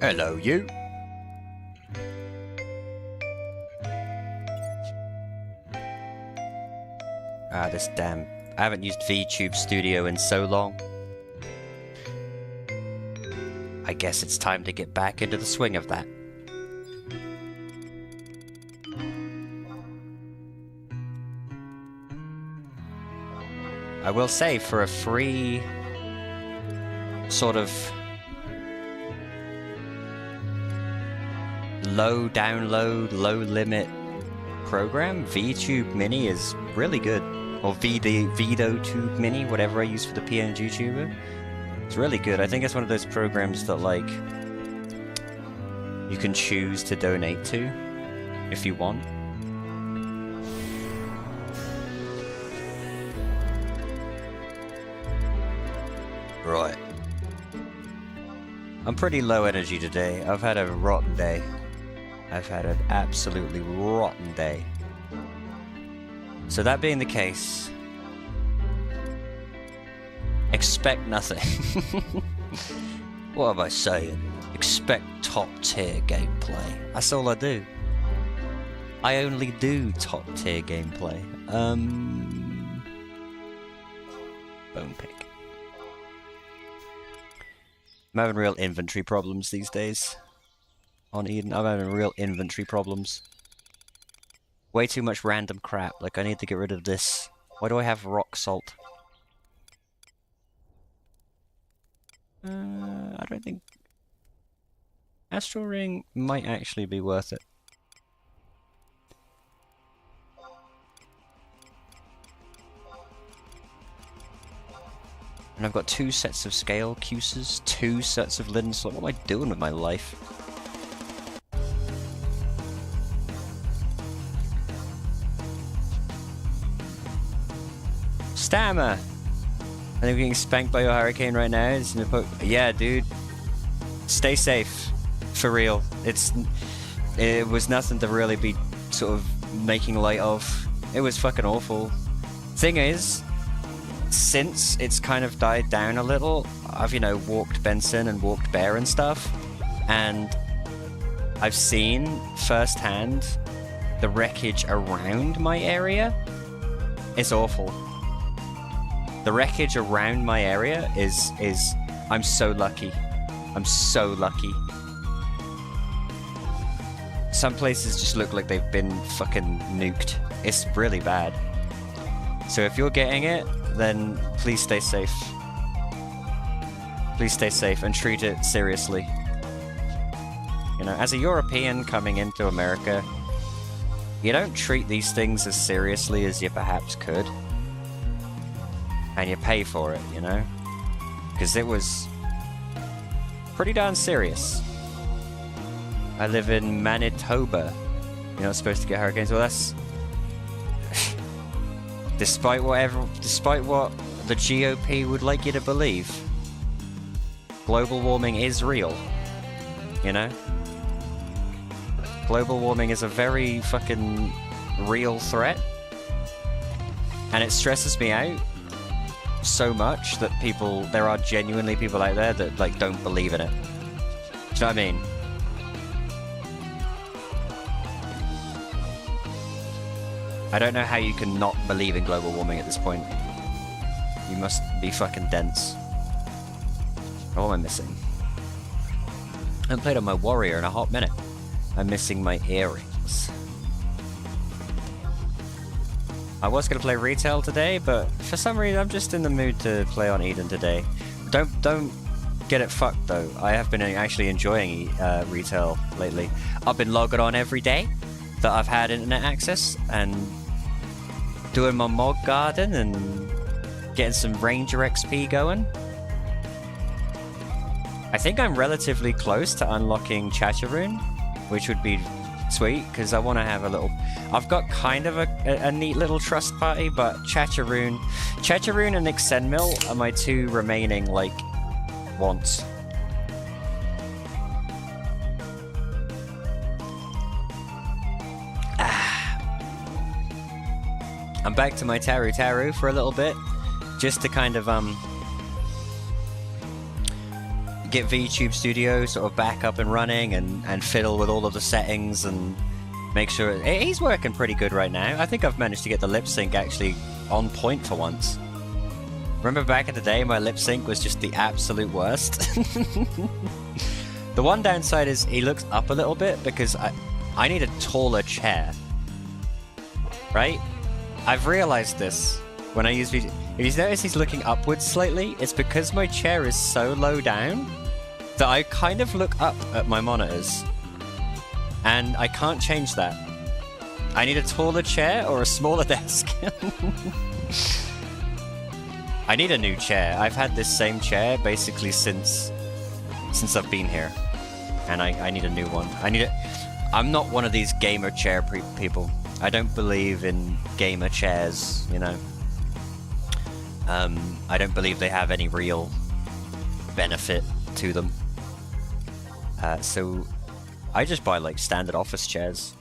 Hello, you. Ah, this damn... I haven't used VTube Studio in so long. I guess it's time to get back into the swing of that. I will say, for a free... sort of... low download, low limit program, VTube Mini is really good. Or VidoTube Mini, whatever I use for the PNG tuber. It's really good. I think it's one of those programs that, like, you can choose to donate to if you want. Right. I'm pretty low energy today. I've had a rotten day. I've had an absolutely rotten day. So that being the case, expect nothing. What am I saying? Expect top tier gameplay. That's all I do. I only do top tier gameplay. Bone pick. I'm having real inventory problems these days. On Eden, I'm having real inventory problems. Way too much random crap. Like, I need to get rid of this. Why do I have rock salt? I don't think... Astral Ring might actually be worth it. And I've got 2 sets of scale cuses, 2 sets of linen slot. What am I doing with my life? Stammer! I think we're getting spanked by your hurricane right now. It's yeah, dude. Stay safe. For real. It was nothing to really be sort of making light of. It was fucking awful. Thing is, since it's kind of died down a little, I've, you know, walked Benson and walked Bear and stuff, and I've seen firsthand the wreckage around my area. It's awful. The wreckage around my area is I'm so lucky. I'm so lucky. Some places just look like they've been fucking nuked. It's really bad. So if you're getting it, then please stay safe. Please stay safe and treat it seriously. You know, as a European coming into America, you don't treat these things as seriously as you perhaps could. And you pay for it, you know? Because it was pretty darn serious. I live in Manitoba. You're not supposed to get hurricanes. Well, that's... despite what the GOP would like you to believe, global warming is real. You know? Global warming is a very fucking real threat. And it stresses me out so much that there are genuinely people out there that, like, don't believe in it. Do you know what I mean? I don't know how you can not believe in global warming at this point. You must be fucking dense. What am I missing? I haven't played on my warrior in a hot minute. I'm missing my earrings. I was going to play retail today, but for some reason I'm just in the mood to play on Eden today. Don't get it fucked though. I have been actually enjoying retail lately. I've been logging on every day that I've had internet access and doing my mod garden and getting some Ranger XP going. I think I'm relatively close to unlocking Chacharoon, which would be sweet, because I want to have a little... I've got kind of a neat little trust party, but Chacharoon and Nixenmil are my 2 remaining, like, wants. I'm back to my Taru for a little bit, just to kind of, get VTube Studio sort of back up and running and fiddle with all of the settings and make sure he's working pretty good right now. I think I've managed to get the lip sync actually on point for once. Remember back in the day, my lip sync was just the absolute worst. The one downside is he looks up a little bit because I need a taller chair. Right? I've realized this when I use VTube. If you notice he's looking upwards slightly, it's because my chair is so low down that I kind of look up at my monitors. And I can't change that. I need a taller chair or a smaller desk. I need a new chair. I've had this same chair basically since I've been here. And I need a new one. I'm not one of these gamer chair people. I don't believe in gamer chairs, you know. I don't believe they have any real benefit to them. So I just buy like standard office chairs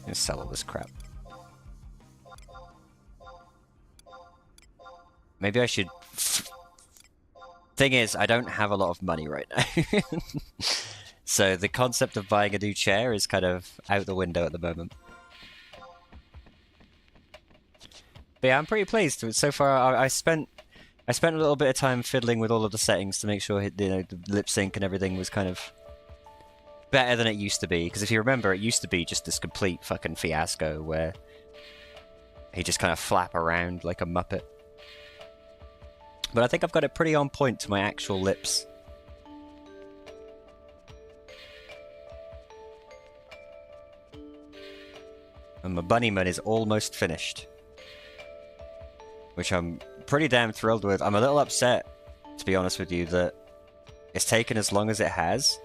and sell all this crap. Maybe I should... Thing is, I don't have a lot of money right now. So the concept of buying a new chair is kind of out the window at the moment. But yeah, I'm pretty pleased. So far, I spent a little bit of time fiddling with all of the settings to make sure, you know, the lip sync and everything was kind of better than it used to be. Because if you remember, it used to be just this complete fucking fiasco where he just kind of flap around like a muppet. But I think I've got it pretty on point to my actual lips. And my bunnyman is almost finished. Which I'm pretty damn thrilled with. I'm a little upset, to be honest with you, that it's taken as long as it has.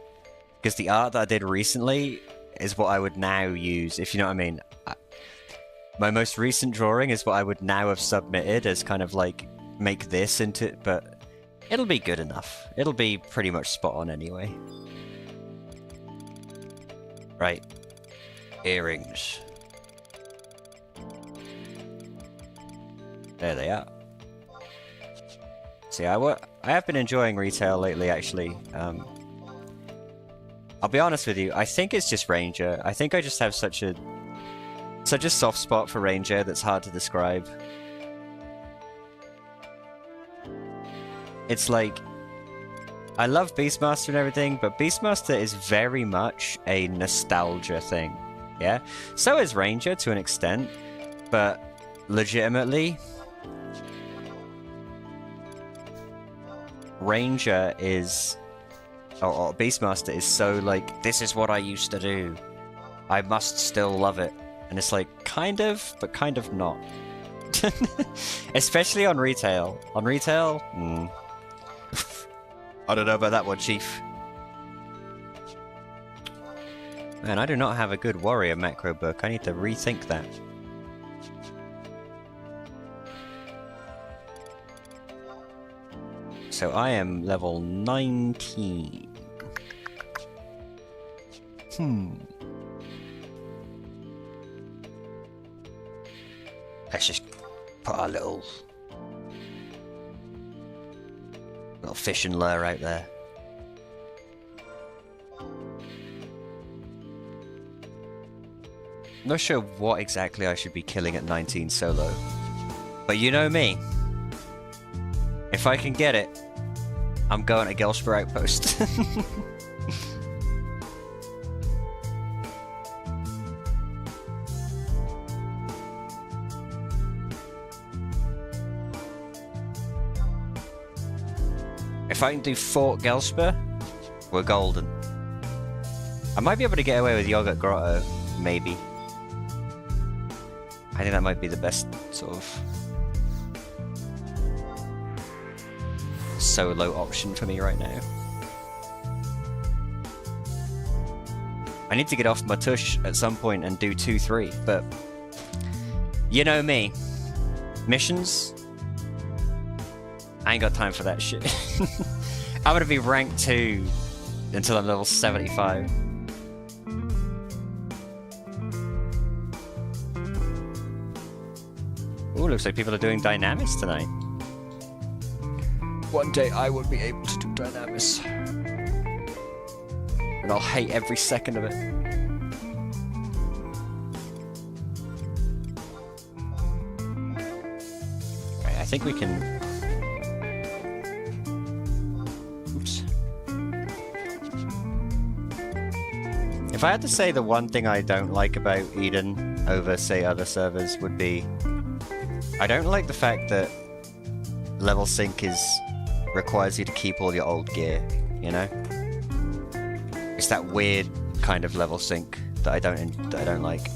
Because the art that I did recently is what I would now use, if you know what I mean. My most recent drawing is what I would now have submitted as kind of like, make this into it, but it'll be good enough. It'll be pretty much spot on anyway. Right. Earrings. There they are. See, I have been enjoying retail lately, actually. I'll be honest with you, I think it's just Ranger. I think I just have such a soft spot for Ranger that's hard to describe. It's like, I love Beastmaster and everything, but Beastmaster is very much a nostalgia thing, yeah? So is Ranger to an extent, but legitimately, Ranger is, or Beastmaster is so like, this is what I used to do. I must still love it. And it's like, kind of, but kind of not. Especially on retail. On retail, I don't know about that one, Chief. Man, I do not have a good warrior macro book. I need to rethink that. So I am level 19. Let's just put our little fishing lure out there. I'm not sure what exactly I should be killing at 19 solo. But you know me. If I can get it, I'm going to Gelspur Outpost. If I can do Fort Gelspur, we're golden. I might be able to get away with Yogurt Grotto, maybe. I think that might be the best sort of solo option for me right now. I need to get off my tush at some point and do 2-3, but you know me. Missions? I ain't got time for that shit. I'm gonna be rank 2 until I'm level 75. Ooh, looks like people are doing Dynamis tonight. One day I will be able to do Dynamis. And I'll hate every second of it. Okay, I think we can... Oops. If I had to say the one thing I don't like about Eden over, say, other servers would be... I don't like the fact that level sync requires you to keep all your old gear, you know? It's that weird kind of level sync that I don't like.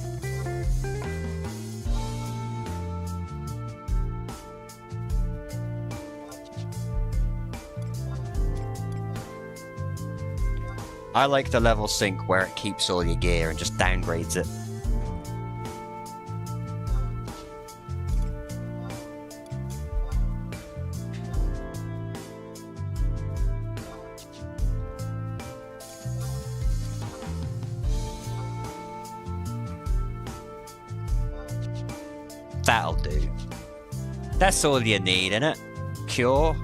I like the level sync where it keeps all your gear and just downgrades it. That'll do. That's all you need, innit? Cure.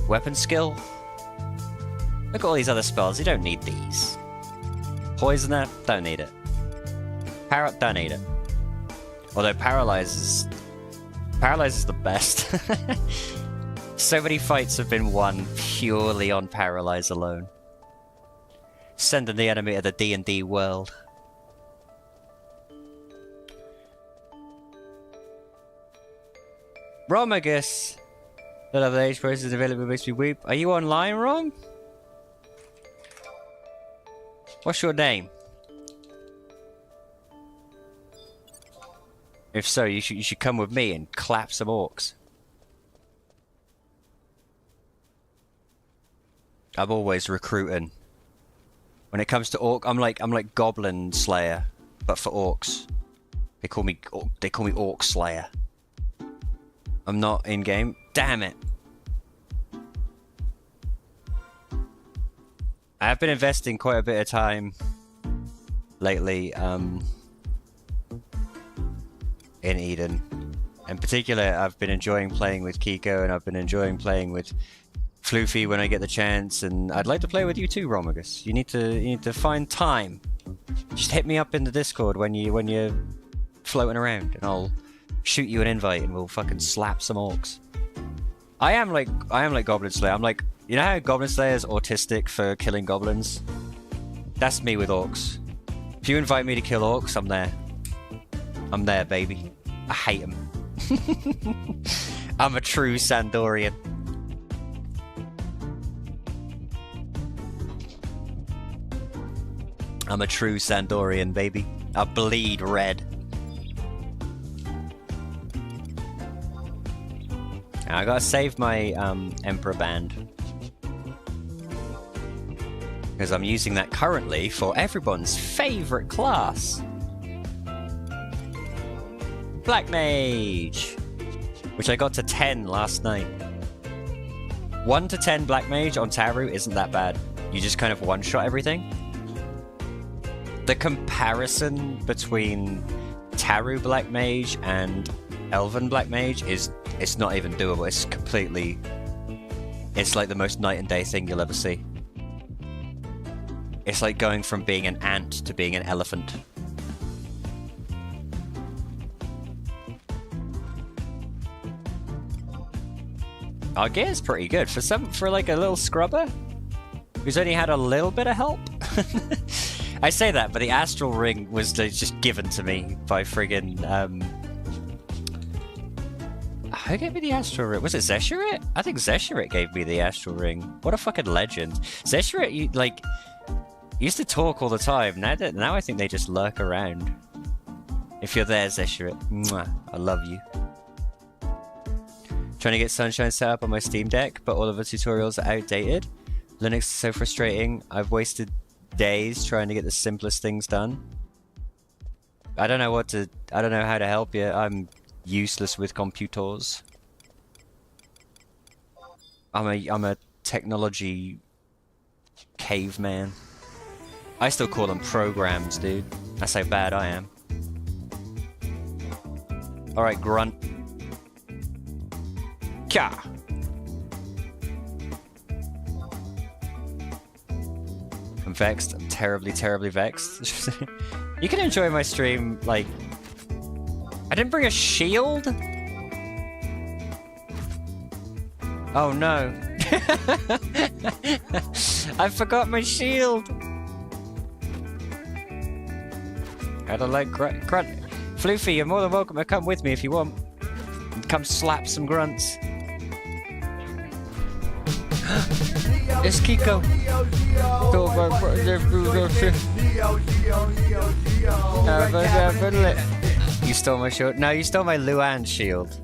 Weapon skill. Look at all these other spells, you don't need these. Poisoner, don't need it. Parrot, don't need it. Although Paralyze is the best. So many fights have been won purely on Paralyze alone. Sending the enemy to the D&D world. Romagus! The level age process available makes me weep. Are you online, Rom? What's your name? If so, you should come with me and clap some orcs. I'm always recruiting. When it comes to orc, I'm like Goblin Slayer, but for orcs. They call me Orc Slayer. I'm not in game. Damn it. I have been investing quite a bit of time lately in Eden. In particular, I've been enjoying playing with Kiko, and I've been enjoying playing with Floofy when I get the chance, and I'd like to play with you too, Romagus. You need to find time. Just hit me up in the Discord when you're floating around, and I'll shoot you an invite, and we'll fucking slap some orcs. I am like Goblin Slayer. I'm like, you know how Goblin Slayer is autistic for killing goblins? That's me with orcs. If you invite me to kill orcs, I'm there. I'm there, baby. I hate them. I'm a true Sandorian. I'm a true Sandorian, baby. I bleed red. I gotta save my Emperor Band. Because I'm using that currently for everyone's favourite class. Black Mage! Which I got to 10 last night. 1 to 10 Black Mage on Taru isn't that bad. You just kind of one-shot everything. The comparison between Taru Black Mage and Elven Black Mage it's not even doable. It's like the most night and day thing you'll ever see. It's like going from being an ant to being an elephant. Our gear's pretty good for like a little scrubber who's only had a little bit of help. I say that, but the Astral Ring was just given to me by friggin' who gave me the Astral Ring? Was it Zeshiret? I think Zeshiret gave me the Astral Ring. What a fucking legend. Zeshiret, used to talk all the time. Now I think they just lurk around. If you're there, Zeshiret, mwah, I love you. Trying to get Sunshine set up on my Steam Deck, but all of the tutorials are outdated. Linux is so frustrating. I've wasted days trying to get the simplest things done. I don't know how to help you. I'm useless with computers. I'm a technology caveman. I still call them programs, dude. That's how bad I am. Alright, grunt. Kya! I'm vexed. I'm terribly, terribly vexed. You can enjoy my stream, like... I didn't bring a shield? Oh no. I forgot my shield! I don't like grunt. Floofy, you're more than welcome to come with me if you want. And come slap some grunts. It's Kiko. You stole my shield. No, you stole my Luan shield.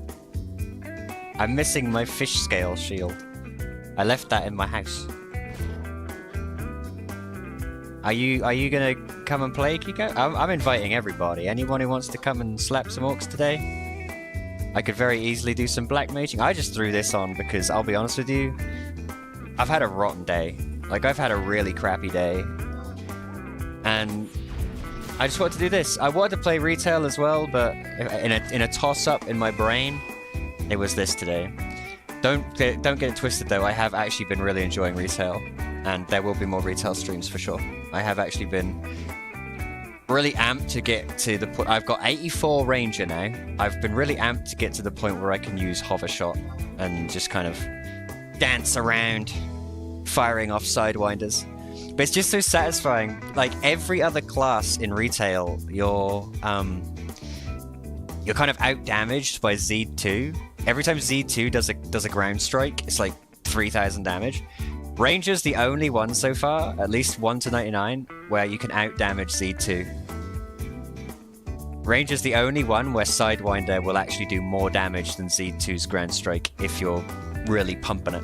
I'm missing my fish scale shield. I left that in my house. Are you gonna come and play, Kiko? I'm inviting everybody. Anyone who wants to come and slap some orcs today? I could very easily do some black maging. I just threw this on because I'll be honest with you, I've had a rotten day. Like, I've had a really crappy day. And I just wanted to do this. I wanted to play retail as well, but in a toss-up in my brain, it was this today. Don't get it twisted though, I have actually been really enjoying retail. And there will be more retail streams for sure. I have actually been really amped to get to the point. I've got 84 Ranger now. I've been really amped to get to the point where I can use hover shot and just kind of dance around, firing off sidewinders. But it's just so satisfying. Like every other class in retail, you're kind of out damaged by Z2. Every time Z2 does a ground strike, it's like 3,000 damage. Ranger's the only one so far, at least 1 to 99, where you can out damage Z2. Ranger's the only one where Sidewinder will actually do more damage than Z2's ground strike if you're really pumping it.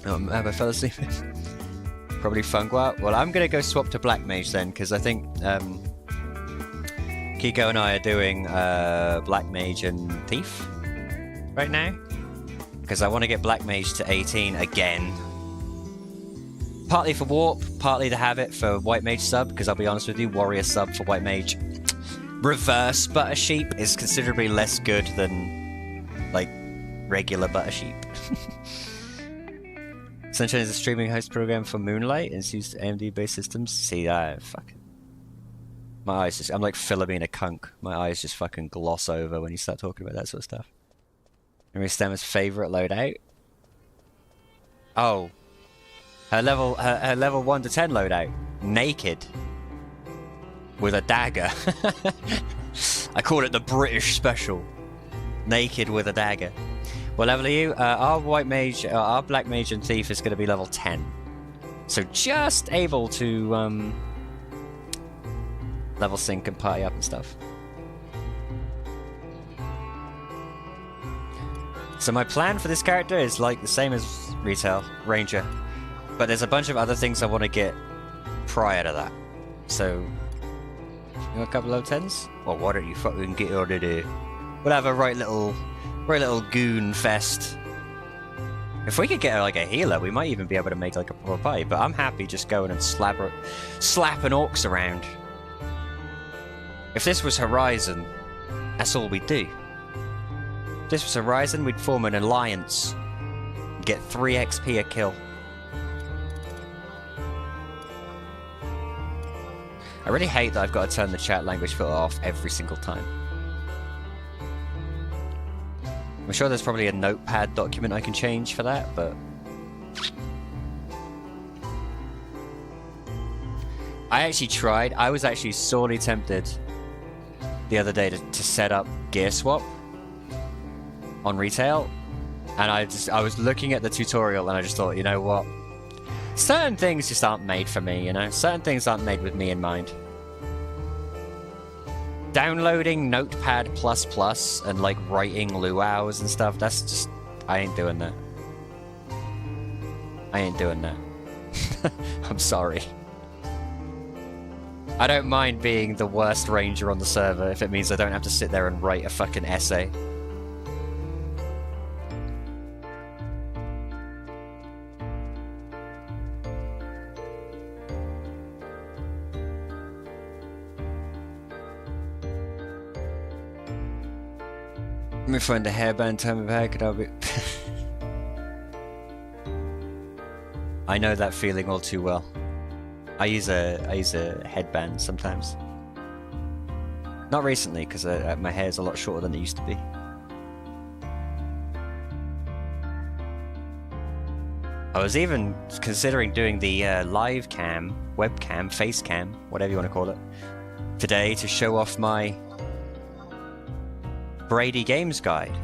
Have I fell asleep? Probably Fungwa. Well, I'm gonna go swap to Black Mage then, because I think Kiko and I are doing Black Mage and Thief right now. Because I want to get Black Mage to 18 again. Partly for Warp, partly to have it for White Mage sub, because I'll be honest with you, Warrior sub for White Mage. Reverse Buttersheep is considerably less good than, like, regular Buttersheep. Sunshine is a streaming host program for Moonlight and it's used to AMD-based systems. See, fucking... My eyes just... I'm like Philomena Kunk. My eyes just fucking gloss over when you start talking about that sort of stuff. Memory Stammer's favourite loadout? Oh. Her level 1 to 10 loadout. Naked. With a dagger. I call it the British special. Naked with a dagger. What level are you? Our White Mage, our Black Mage and Thief is going to be level 10. So just able to level sync and party up and stuff. So my plan for this character is like the same as retail, Ranger. But there's a bunch of other things I want to get prior to that. So, you want a couple of 10s? Well, why don't you fucking get out of there? We'll have a right little goon fest. If we could get like a healer, we might even be able to make like a proper party. But I'm happy just going and slapping orcs around. If this was Horizon, that's all we'd do. If this was Horizon, we'd form an alliance. Get 3 XP a kill. I really hate that I've got to turn the chat language filter off every single time. I'm sure there's probably a notepad document I can change for that, but... I actually tried. I was actually sorely tempted the other day to set up gear swap on retail, and I was looking at the tutorial and I just thought, you know what? Certain things just aren't made for me, you know? Certain things aren't made with me in mind. Downloading Notepad++ and like writing luau's and stuff, that's just... I ain't doing that. I ain't doing that. I'm sorry. I don't mind being the worst ranger on the server if it means I don't have to sit there and write a fucking essay. Let me find a hairband, turn me back, and I'll be... I know that feeling all too well. I use a headband sometimes. Not recently, because my hair's a lot shorter than it used to be. I was even considering doing the live cam, webcam, face cam, whatever you want to call it, today to show off my Brady Games guide.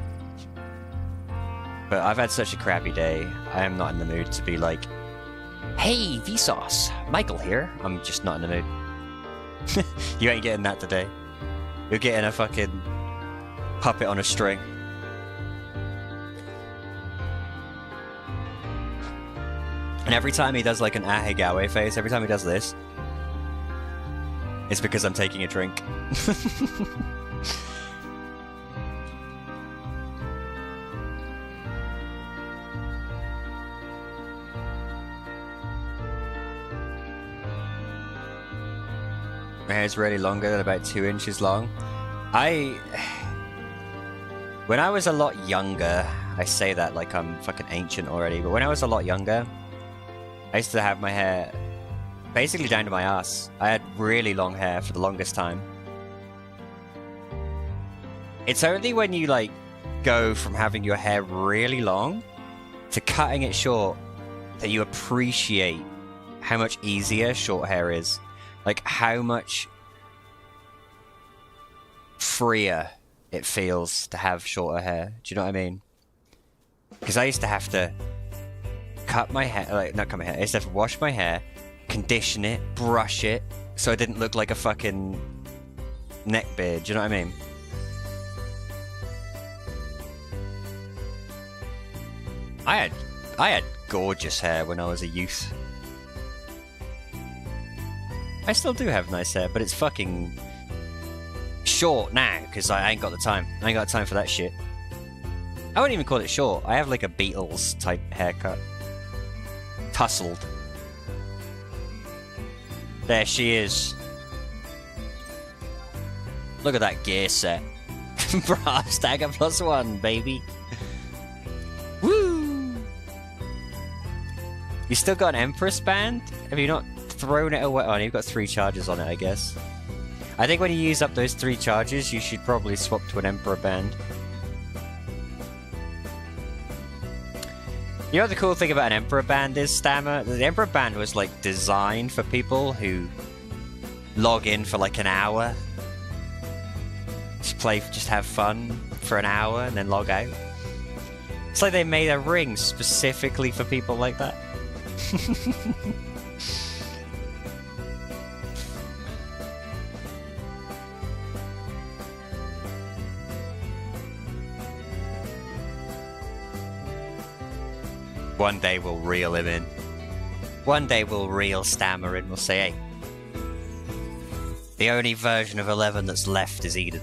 But I've had such a crappy day, I am not in the mood to be like, hey, Vsauce, Michael here. I'm just not in the mood. You ain't getting that today. You're getting a fucking puppet on a string. And every time he does like an Ahigawe face, every time he does this, it's because I'm taking a drink. My hair's really longer than about 2 inches long. When I was a lot younger, I say that like I'm fucking ancient already, but when I was a lot younger, I used to have my hair basically down to my ass. I had really long hair for the longest time. It's only when you like go from having your hair really long to cutting it short that you appreciate how much easier short hair is. Like how much freer it feels to have shorter hair. Do you know what I mean? Because I used to have to cut my hair, like not cut my hair, I used to have to wash my hair, condition it, brush it, so I didn't look like a fucking neckbeard. Do you know what I mean? I had gorgeous hair when I was a youth. I still do have nice hair, but it's fucking short now, because I ain't got the time. I ain't got time for that shit. I wouldn't even call it short. I have like a Beatles type haircut. Tussled. There she is. Look at that gear set. Bra stagger +1, baby. Woo! You still got an Empress band? Have you not thrown it away? Oh, you've got 3 charges on it, I guess. I think when you use up those 3 charges, you should probably swap to an Emperor band. You know what the cool thing about an Emperor band is, Stammer? The Emperor band was like designed for people who log in for like an hour. Just have fun for an hour and then log out. It's like they made a ring specifically for people like that. One day we'll reel him in. One day we'll reel Stammer in. We'll say, hey, the only version of 11 that's left is Eden.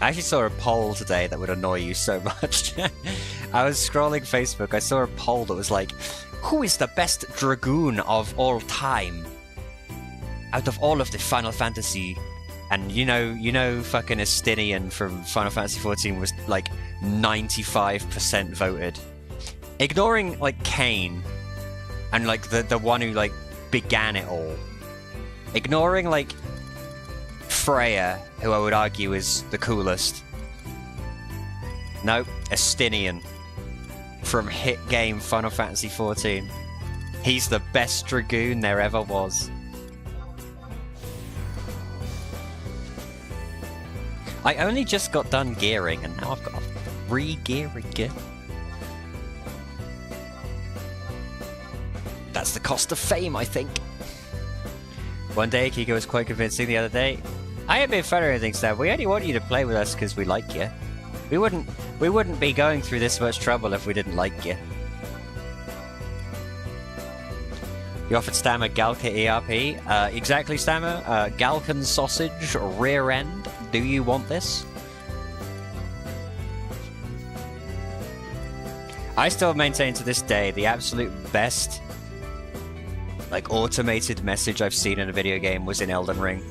I actually saw a poll today that would annoy you so much. I was scrolling Facebook, I saw a poll that was like, who is the best Dragoon of all time? Out of all of the Final Fantasy. And you know fucking Estinian from Final Fantasy XIV was like 95% voted. Ignoring like Kain and like the one who like began it all. Ignoring like Freya, who I would argue is the coolest. No, Estinian from hit game Final Fantasy XIV. He's the best Dragoon there ever was. I only just got done gearing, and now I've got to re-gear again. That's the cost of fame, I think. One day, Kiko was quite convincing the other day. I ain't been fun or anything, Stab. We only want you to play with us because we like you. We wouldn't be going through this much trouble if we didn't like you. You offered Stammer Galka ERP. Exactly, Stammer. Galkan sausage, rear end. Do you want this? I still maintain to this day the absolute best like automated message I've seen in a video game was in Elden Ring.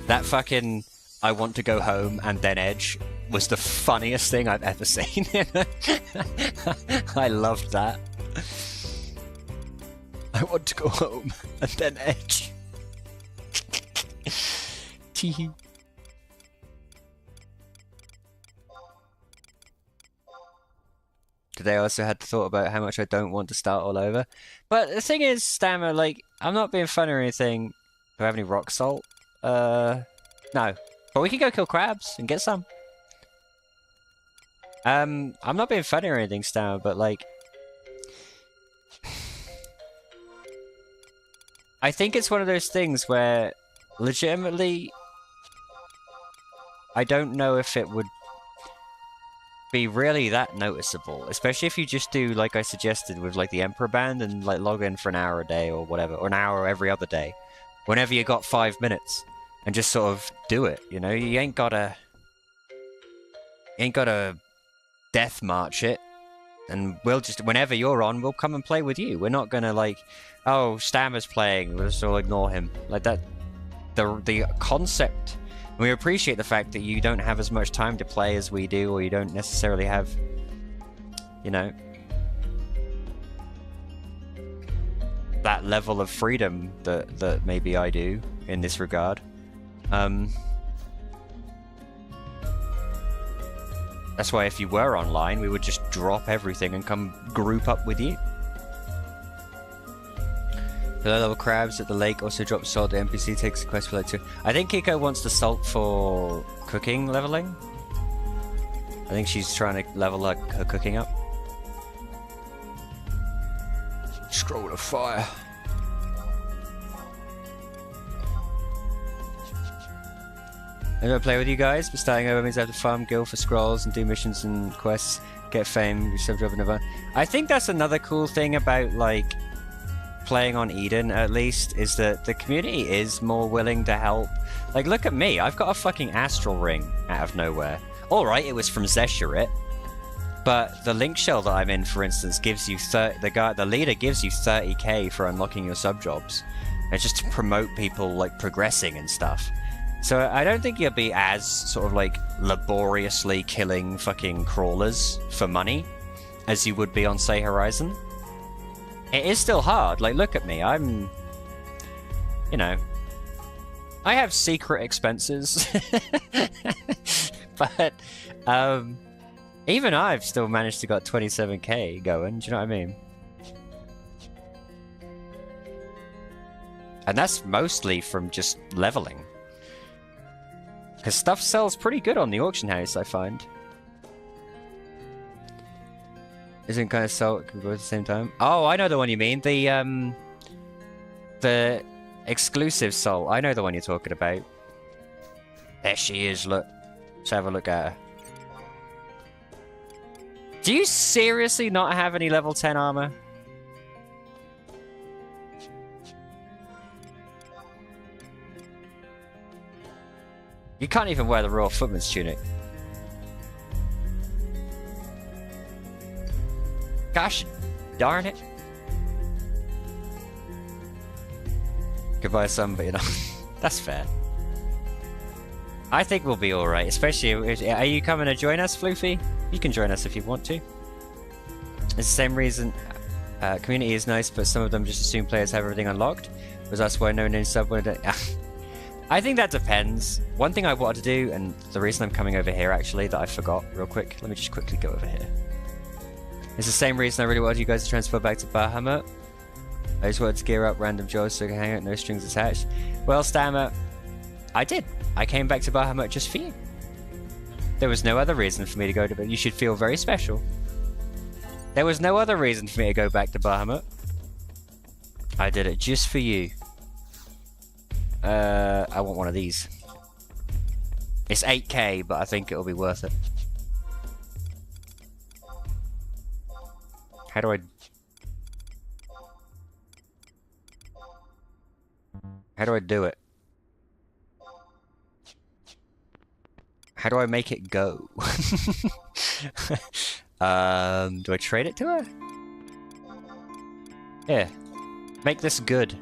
That fucking I want to go home and then edge was the funniest thing I've ever seen. I loved that. I want to go home and then edge. Teehee. Today I also had the thought about how much I don't want to start all over. But the thing is, Stammer, like, I'm not being funny or anything. Do I have any rock salt? No. But we can go kill crabs and get some. I'm not being funny or anything, Stammer, but like... I think it's one of those things where, legitimately, I don't know if it would be really that noticeable, especially if you just do like I suggested with like the Emperor Band and like log in for an hour a day or whatever, or an hour every other day, whenever you got 5 minutes, and just sort of do it. You know, you ain't gotta death march it, and we'll just, whenever you're on, we'll come and play with you. We're not gonna like, oh, Stammer's playing, we'll just all ignore him like that. The concept. We appreciate the fact that you don't have as much time to play as we do, or you don't necessarily have, you know, that level of freedom that maybe I do in this regard. That's why if you were online, we would just drop everything and come group up with you. The low level crabs at the lake also drop salt. The NPC takes the quest for like 2. I think Kiko wants the salt for cooking leveling. I think she's trying to level her cooking up. Scroll of fire. I'm gonna play with you guys, but starting over means I have to farm guild for scrolls and do missions and quests, get fame, do sub job and everything. I think that's another cool thing about like playing on Eden, at least, is that the community is more willing to help. Like, look at me, I've got a fucking astral ring out of nowhere. Alright, it was from Zeshurit, but the link shell that I'm in, for instance, gives you the leader gives you 30k for unlocking your sub jobs. It's just to promote people like progressing and stuff. So I don't think you'll be as sort of like laboriously killing fucking crawlers for money as you would be on, say, Horizon. It is still hard. Like, look at me. I'm, you know, I have secret expenses, but even I've still managed to got 27k going. Do you know what I mean? And that's mostly from just leveling. Because stuff sells pretty good on the auction house, I find. Isn't kind of salt can go at the same time. Oh, I know the one you mean. The exclusive salt. I know the one you're talking about. There she is, look. Let's have a look at her. Do you seriously not have any level 10 armor? You can't even wear the Royal Footman's tunic. Gosh darn it. Could buy some, but you know, that's fair. I think we'll be alright, especially if, are you coming to join us, Floofy? You can join us if you want to. It's the same reason community is nice, but some of them just assume players have everything unlocked. Was that's why no new sub would. I think that depends. One thing I wanted to do, and the reason I'm coming over here actually, that I forgot real quick. Let me just quickly go over here. It's the same reason I really wanted you guys to transfer back to Bahamut. I just wanted to gear up random jobs so I can hang out, no strings attached. Well, Stammer, I did. I came back to Bahamut just for you. There was no other reason for me to go to, but you should feel very special. There was no other reason for me to go back to Bahamut. I did it just for you. I want one of these. It's 8k, but I think it'll be worth it. How do I... How do I do it? How do I make it go? Do I trade it to her? Here. Make this good.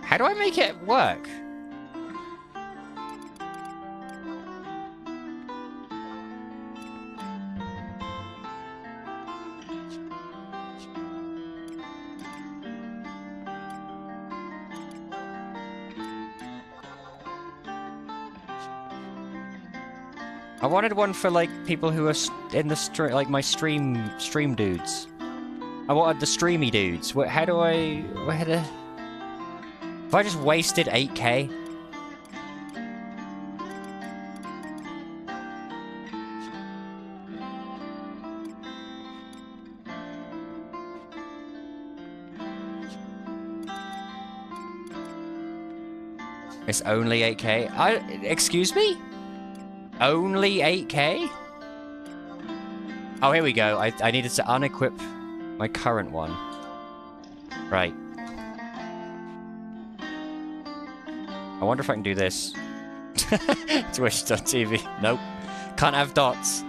How do I make it work? I wanted one for like people who are in the stream, like my stream dudes. I wanted the streamy dudes. How do I? Have I just wasted 8K? It's only 8K. Excuse me? Only 8K? Oh, here we go. I needed to unequip my current one. Right. I wonder if I can do this. Twitch.tv. Nope. Can't have dots.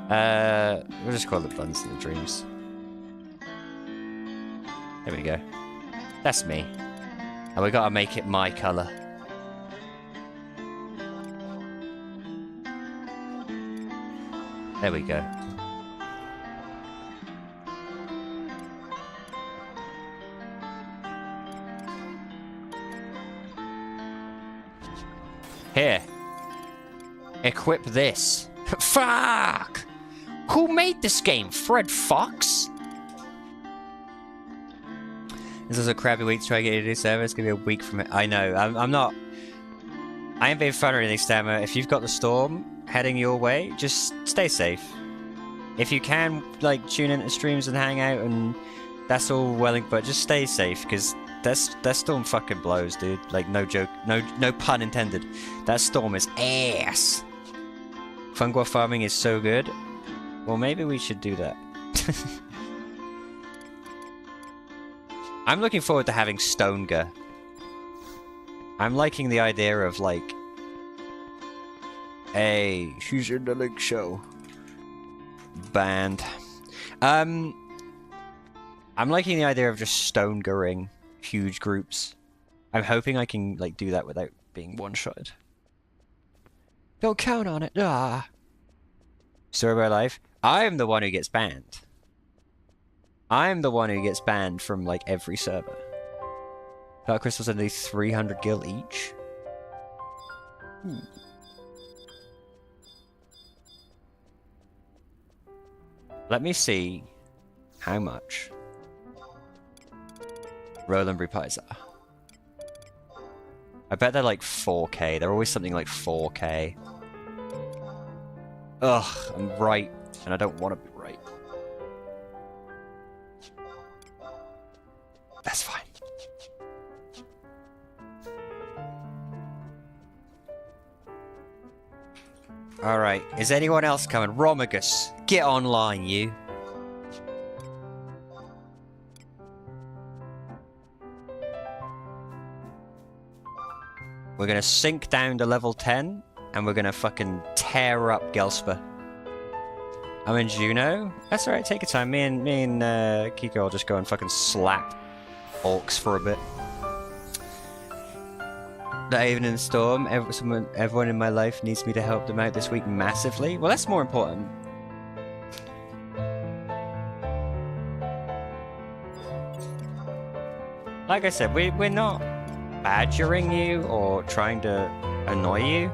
We'll just call it Buns in the Dreams. There we go. That's me. And we gotta make it my colour. There we go. Here. Equip this. Fuck! Who made this game? Fred Fox? This is a crappy week to try to get you to do server. It's gonna be a week from it. I know. I'm not. I ain't being fun or anything, Stammer. If you've got the storm heading your way, just stay safe. If you can, like, tune into streams and hang out, and that's all well, but just stay safe, because that storm fucking blows, dude. Like, no joke, no pun intended. That storm is ass. Fungal farming is so good. Well, maybe we should do that. I'm looking forward to having Stoneger. I'm liking the idea of, like, hey, she's in the Link Show band. I'm liking the idea of just Stonegering huge groups. I'm hoping I can, like, do that without being one-shotted. Don't count on it. Ah. Story of my life. I'm the one who gets banned. I'm the one who gets banned from, like, every server. Dark crystals are only 300 gil each. Let me see how much Roland Repise are. I bet they're like 4K. They're always something like 4K. Ugh, I'm right, and I don't want to be right. That's fine. Alright, is anyone else coming? Romagus, get online, you. We're gonna sink down to level 10, and we're gonna fucking tear up Gelspa. I'm in Juno. That's alright, take your time. Me and Kiko will just go and fucking slap orcs for a bit. Not even in the storm. Everyone in my life needs me to help them out this week massively. Well, that's more important. Like I said, we're not badgering you or trying to annoy you.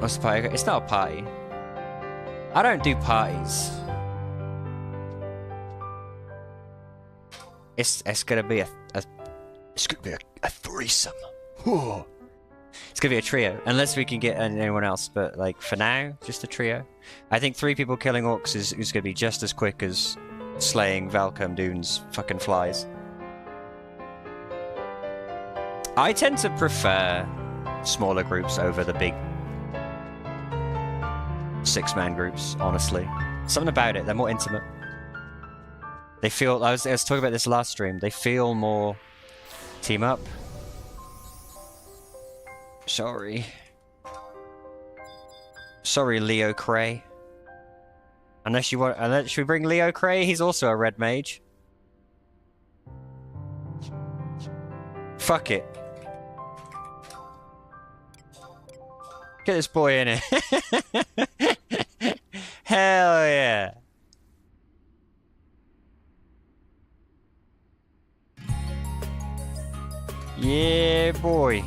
What's the party? It's not a party. I don't do parties. It's gonna be a threesome. Ooh. It's gonna be a trio, unless we can get anyone else. But like for now, just a trio. I think 3 people killing orcs is gonna be just as quick as slaying Valcom Dune's fucking flies. I tend to prefer smaller groups over the big 6-man groups. Honestly, something about it. They're more intimate. They feel, I was talking about this last stream, they feel more team up. Sorry. Sorry, Leo Cray. Unless you want, should we bring Leo Cray? He's also a red mage. Fuck it. Get this boy in it. Hell yeah. Yeah, boy.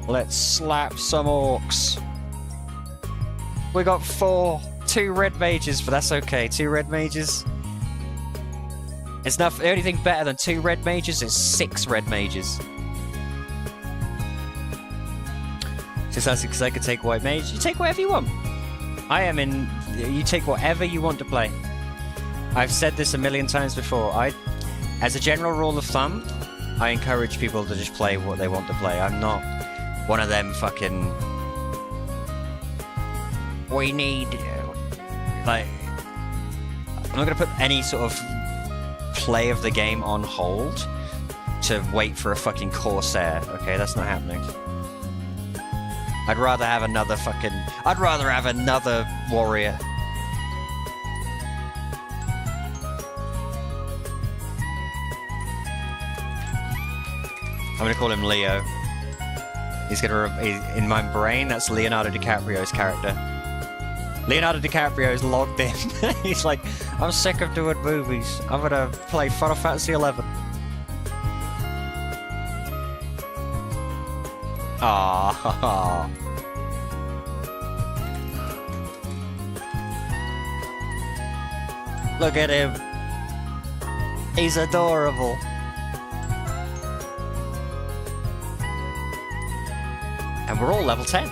Let's slap some orcs. We got 4. 2 red mages, but that's okay. 2 red mages. It's not the only thing better than 2 red mages is 6 red mages. Just asking because I could take white mage. You take whatever you want. I am in. You take whatever you want to play. I've said this a million times before. As a general rule of thumb, I encourage people to just play what they want to play. I'm not one of them fucking. We need. Like. I'm not going to put any sort of play of the game on hold to wait for a fucking Corsair. Okay, that's not happening. I'd rather have another fucking. I'd rather have another warrior. I'm gonna call him Leo. He's in my brain, that's Leonardo DiCaprio's character. Leonardo DiCaprio's logged in. He's like, I'm sick of doing movies. I'm gonna play Final Fantasy XI. Ah. Look at him. He's adorable. And we're all level 10.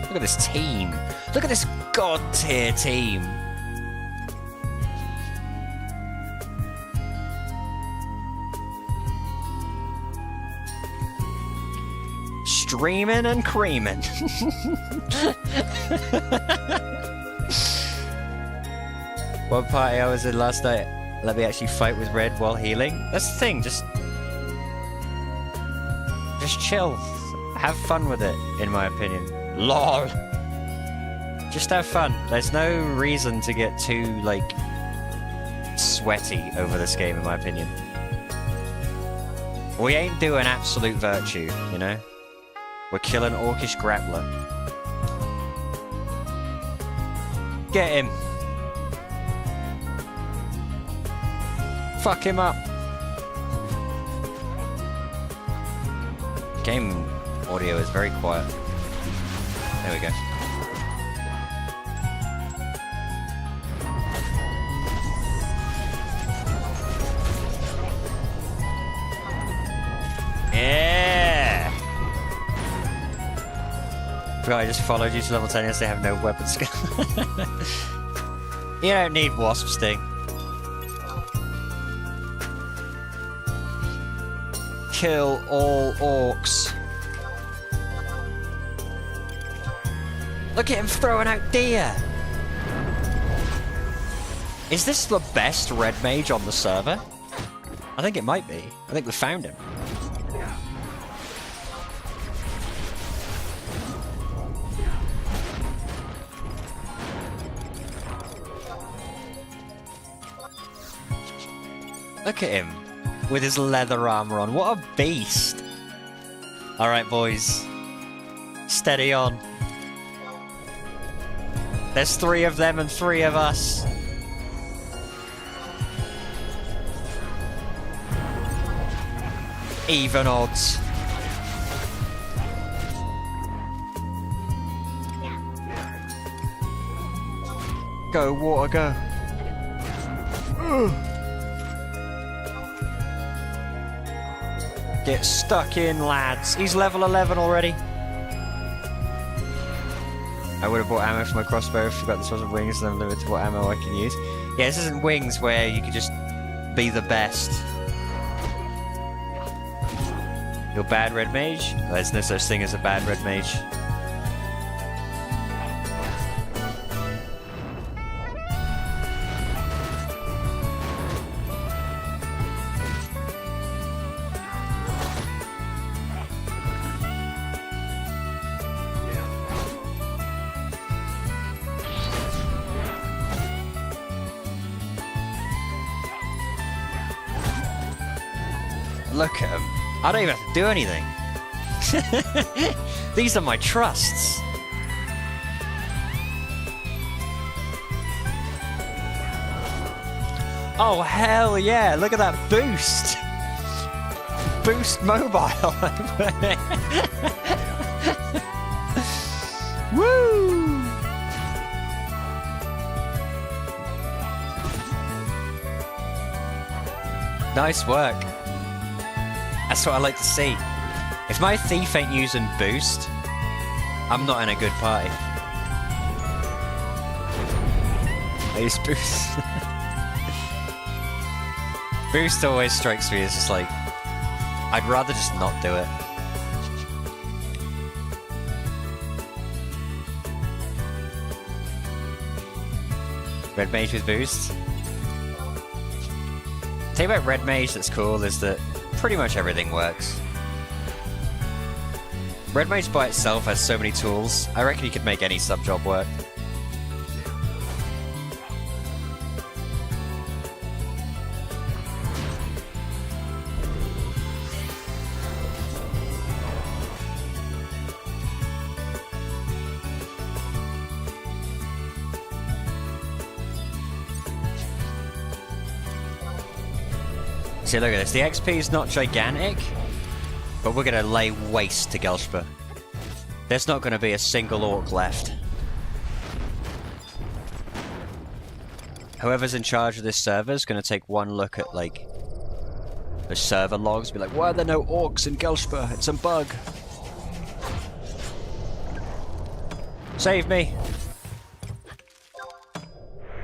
Look at this team. Look at this god tier team. Streaming and creaming. One party I was in last night, let me actually fight with Red while healing. That's the thing, just chill. Have fun with it, in my opinion. LOL. Just have fun. There's no reason to get too, like, sweaty over this game, in my opinion. We ain't doing absolute virtue, you know? We're killing Orcish Grappler. Get him. Fuck him up. Game audio is very quiet. There we go. Yeah! Forgot I just followed you to level 10 as they have no weapon skill. You don't need Wasp Sting. Kill all orcs. Look at him throwing out deer. Is this the best red mage on the server? I think it might be. I think we found him. Look at him. With his leather armor on. What a beast. Alright, boys. Steady on. There's 3 of them and 3 of us. Even odds. Go, water, go. Get stuck in, lads. He's level 11 already. I would have bought ammo for my crossbow. Forgot this wasn't wings, and I'm limited to what ammo I can use. Yeah, this isn't wings where you can just be the best. You're bad red mage? There's no such thing as a bad red mage. Look at them. I don't even have to do anything. These are my trusts. Oh, hell yeah. Look at that boost. boost mobile. Woo! Nice work. That's what I like to see. If my thief ain't using boost, I'm not in a good party. I use boost. Boost always strikes me as just like, I'd rather just not do it. Red Mage with boost. The thing about Red Mage that's cool is that pretty much everything works. Red Mage by itself has so many tools, I reckon you could make any sub-job work. See, look at this. The XP is not gigantic, but we're going to lay waste to Gelshpa. There's not going to be a single orc left. Whoever's in charge of this server is going to take one look at, like, the server logs, be like, why are there no orcs in Gelshpa? It's a bug. Save me.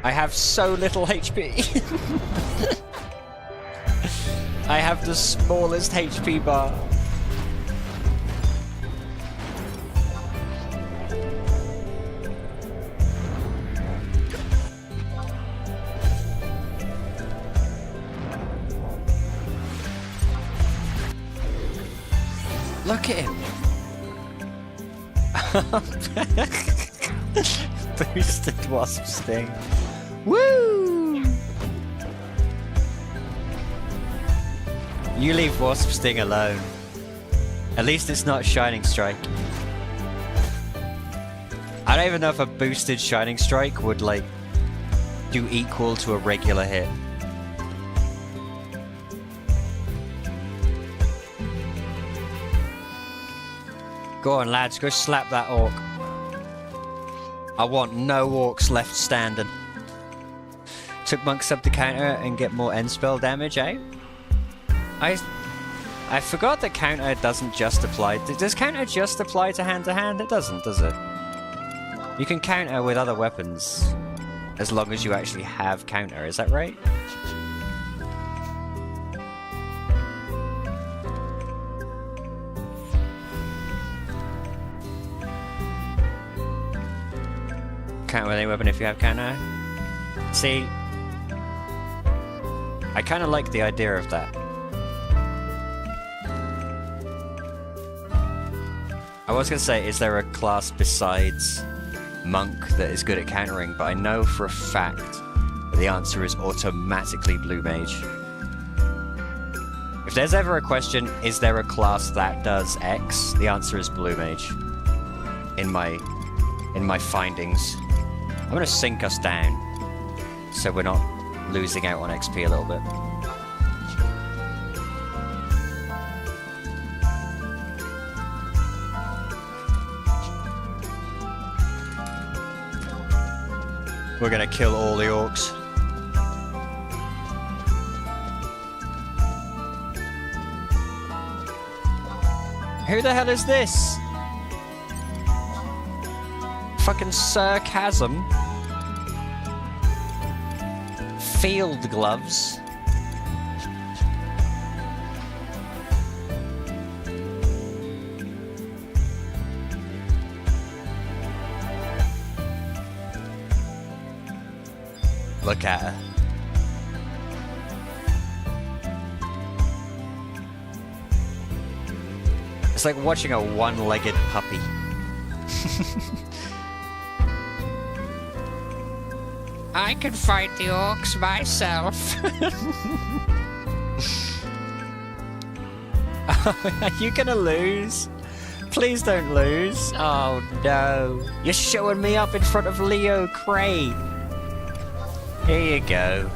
I have so little HP. I have the smallest HP bar. Look at him. Boosted wasp sting. Woo! You leave Wasp Sting alone. At least it's not Shining Strike. I don't even know if a boosted Shining Strike would, like, do equal to a regular hit. Go on, lads, go slap that orc. I want no orcs left standing. Took monks up to counter and get more end spell damage, eh? I forgot that counter doesn't just apply... Does counter just apply to hand? It doesn't, does it? You can counter with other weapons as long as you actually have counter, is that right? Counter with any weapon if you have counter. See, I kind of like the idea of that. I was going to say, is there a class besides Monk that is good at countering, but I know for a fact that the answer is automatically Blue Mage. If there's ever a question, is there a class that does X? The answer is Blue Mage. In my findings. I'm going to sink us down, so we're not losing out on XP a little bit. We're gonna kill all the orcs. Who the hell is this? Fucking sarcasm. Field gloves. Look at her. It's like watching a one-legged puppy. I can fight the orcs myself. Are you gonna lose? Please don't lose. Oh no. You're showing me up in front of Leo Crane. Here you go.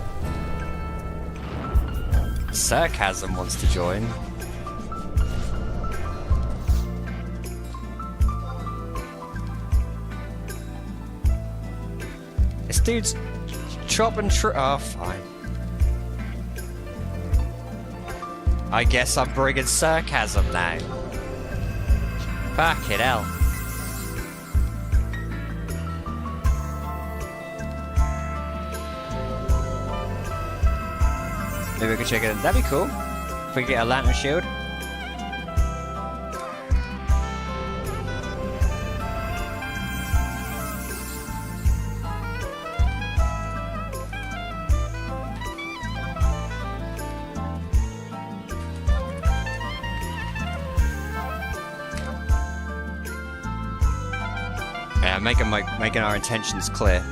Sarcasm wants to join. dude's chopping oh, fine. I guess I'm bringing sarcasm now. Fucking hell. Maybe we could check it in. That'd be cool. If we could get a lantern shield. Yeah, making our intentions clear.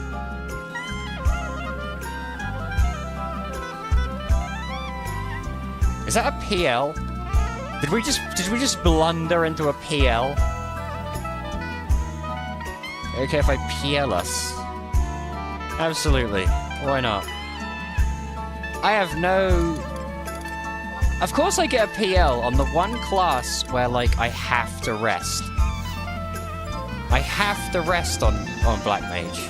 Is that a PL? Did we just blunder into a PL? Okay, if I PL us. Absolutely. Why not? I have no... Of course I get a PL on the one class where, like, I have to rest. I have to rest on Black Mage.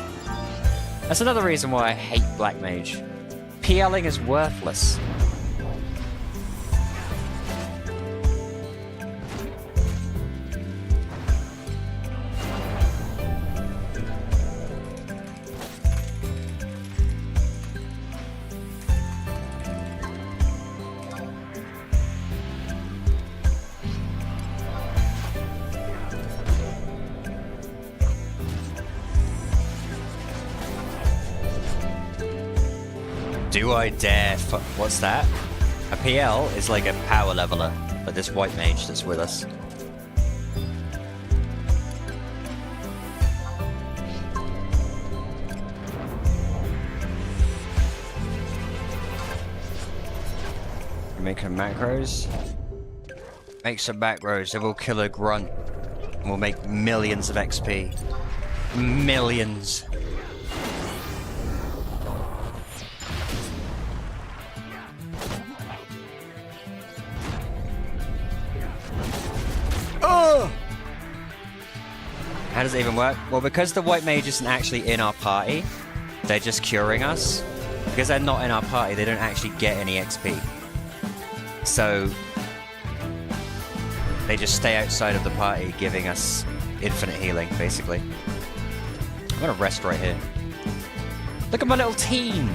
That's another reason why I hate Black Mage. PLing is worthless. Do I dare what's that? A PL is like a power leveler, but this white mage that's with us. Make some macros. Make some macros, then we'll kill a grunt. And we'll make millions of XP. Millions. How does it even work? Well, because the white mage isn't actually in our party, they're just curing us. Because they're not in our party, they don't actually get any XP. So they just stay outside of the party, giving us infinite healing, basically. I'm gonna rest right here. Look at my little team!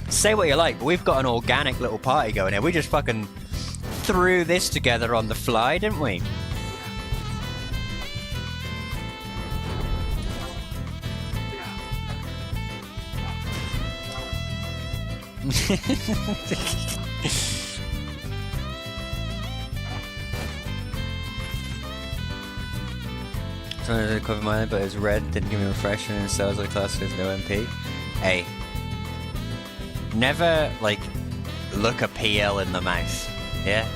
Say what you like, but we've got an organic little party going here. We just fucking threw this together on the fly, didn't we? Trying to cover mine, but it's red, didn't give me a refresher, and cells like class with no MP. Hey. Never, like, look a PL in the mouth, yeah?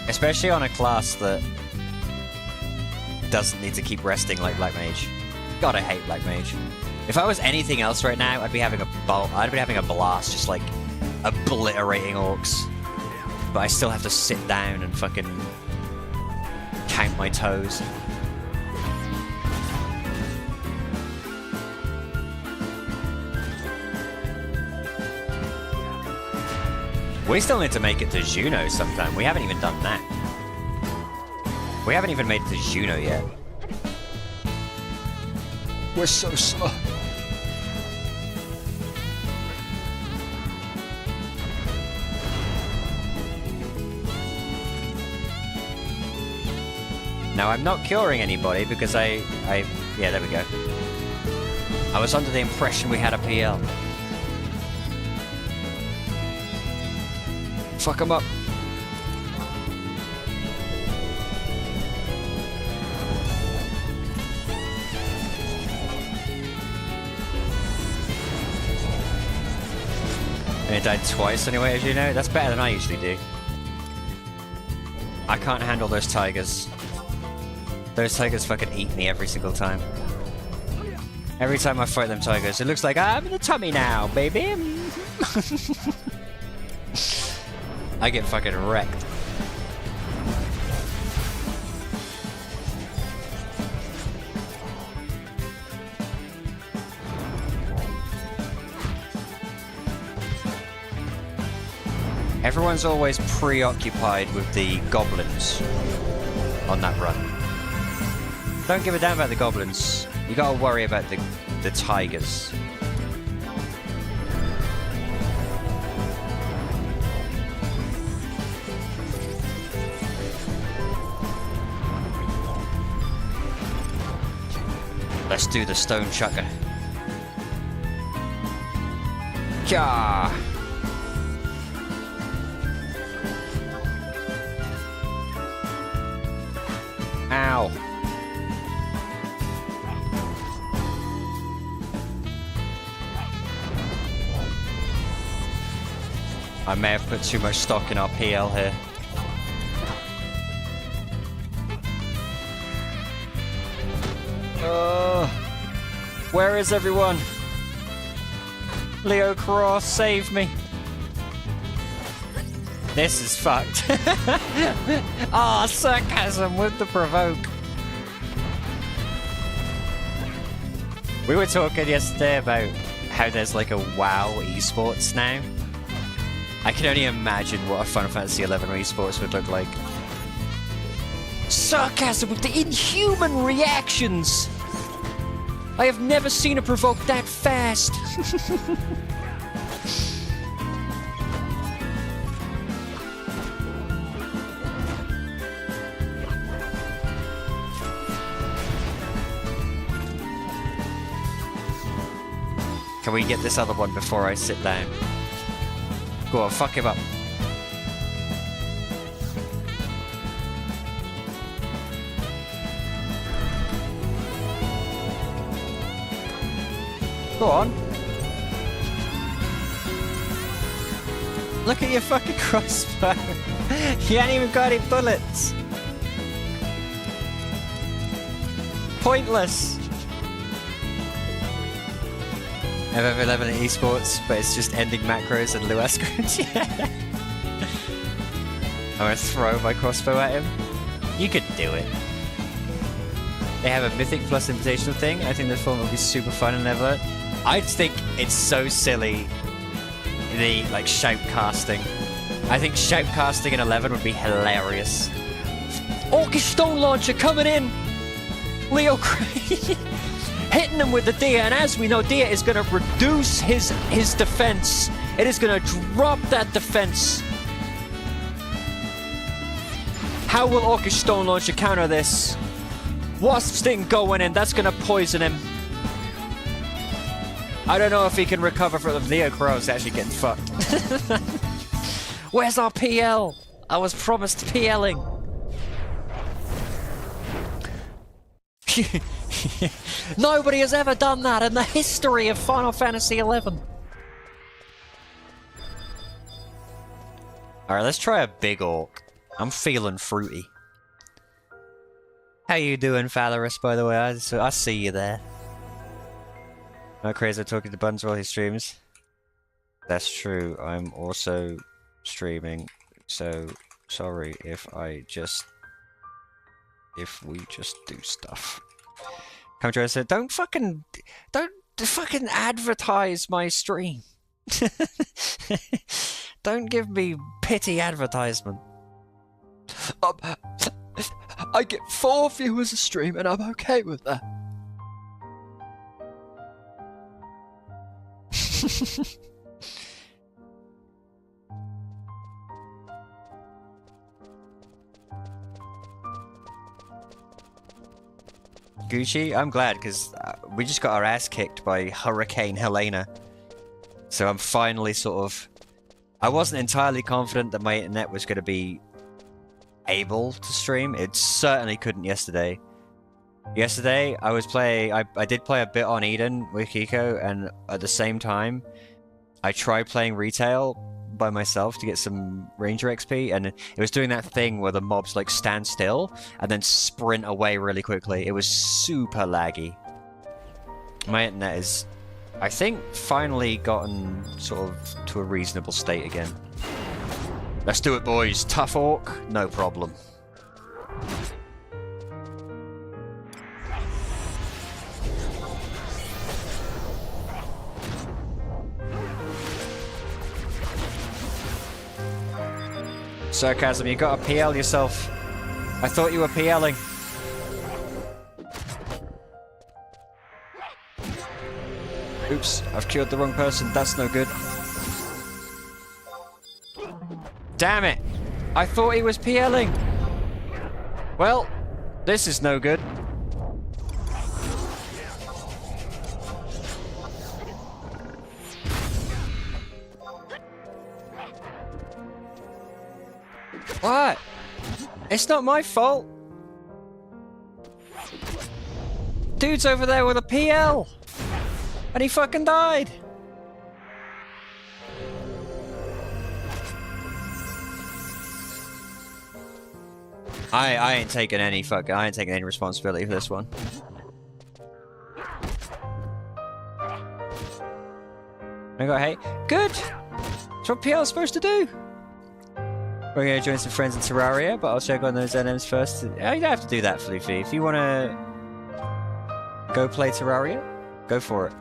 Especially on a class that doesn't need to keep resting like Black Mage. Gotta hate Black Mage. If I was anything else right now, I'd be having a blast, just like obliterating orcs. But I still have to sit down and fucking count my toes. We still need to make it to Juno sometime. We haven't even done that. We haven't even made it to Juno yet. We're so slow. Now, I'm not curing anybody because yeah, there we go. I was under the impression we had a PL. Fuck him up. And it died twice anyway, as you know. That's better than I usually do. I can't handle those tigers. Those tigers fucking eat me every single time. Every time I fight them tigers, it looks like I'm in the tummy now, baby. I get fucking wrecked. Everyone's always preoccupied with the goblins on that run. Don't give a damn about the goblins. You gotta worry about the tigers. Let's do the stone chucker. Gah! Ow. I may have put too much stock in our PL here. Where is everyone? Leo Cross, save me. This is fucked. Ah, sarcasm with the provoke. We were talking yesterday about how there's like a WoW esports now. I can only imagine what a Final Fantasy XI esports would look like. Sarcasm with the inhuman reactions! I have never seen a provoke that fast! Can we get this other one before I sit down? Go on, fuck him up. Go on. Look at your fucking crossbow. You ain't even got any bullets. Pointless. FF11 at esports, but it's just ending macros and Lua scripts. Yeah. I'm gonna throw my crossbow at him. You could do it. They have a Mythic plus Invitational thing. I think the form would be super fun and ever. I just think it's so silly, the like shout casting. I think shout casting in 11 would be hilarious. Orcish Stone Launcher coming in! Leo hitting him with the Dia, and as we know, Dia is going to reduce his defense. It is going to drop that defense. How will Orcish Stone Launcher counter this? Wasp Sting going in, that's going to poison him. I don't know if he can recover from the Leo Crow's actually getting fucked. Where's our PL? I was promised PLing. Nobody has ever done that in the history of Final Fantasy XI. Alright, let's try a big orc. I'm feeling fruity. How you doing, Valorous, by the way? I see you there. Not crazy talking to Buns while he streams. That's true, I'm also streaming, so sorry if we just do stuff. Come to us and said, don't fucking advertise my stream. Don't give me pity advertisement. I get 4 viewers a stream and I'm okay with that. Gucci, I'm glad because we just got our ass kicked by Hurricane Helena. So I'm finally sort of... I wasn't entirely confident that my internet was going to be able to stream. It certainly couldn't yesterday. Yesterday, I was playing... I did play a bit on Eden with Kiko, and at the same time, I tried playing retail by myself to get some Ranger XP, and it was doing that thing where the mobs like stand still and then sprint away really quickly. It was super laggy. My internet is, I think, finally gotten sort of to a reasonable state again. Let's do it, boys. Tough orc, no problem. Sarcasm, you gotta PL yourself. I thought you were PLing. Oops, I've killed the wrong person. That's no good. Damn it! I thought he was PLing. Well, this is no good. What? It's not my fault. Dude's over there with a PL. And he fucking died. I ain't taking any responsibility for this one. I got hate. Good. That's what PL is supposed to do. We're gonna join some friends in Terraria, but I'll check on those NMs first. You don't have to do that, Floofy. If you wanna go play Terraria, go for it.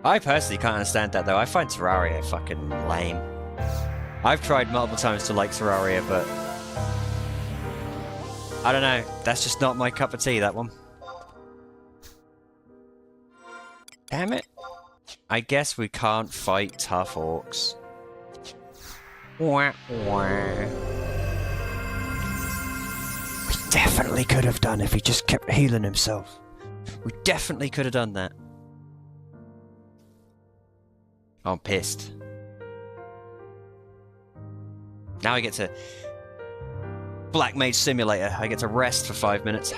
I personally can't understand that though. I find Terraria fucking lame. I've tried multiple times to like Terraria, but I don't know. That's just not my cup of tea, that one. Damn it. I guess we can't fight tough orcs. Wah, wah. We definitely could have done if he just kept healing himself. We definitely could have done that. I'm pissed. Now I get to Black Mage Simulator. I get to rest for 5 minutes.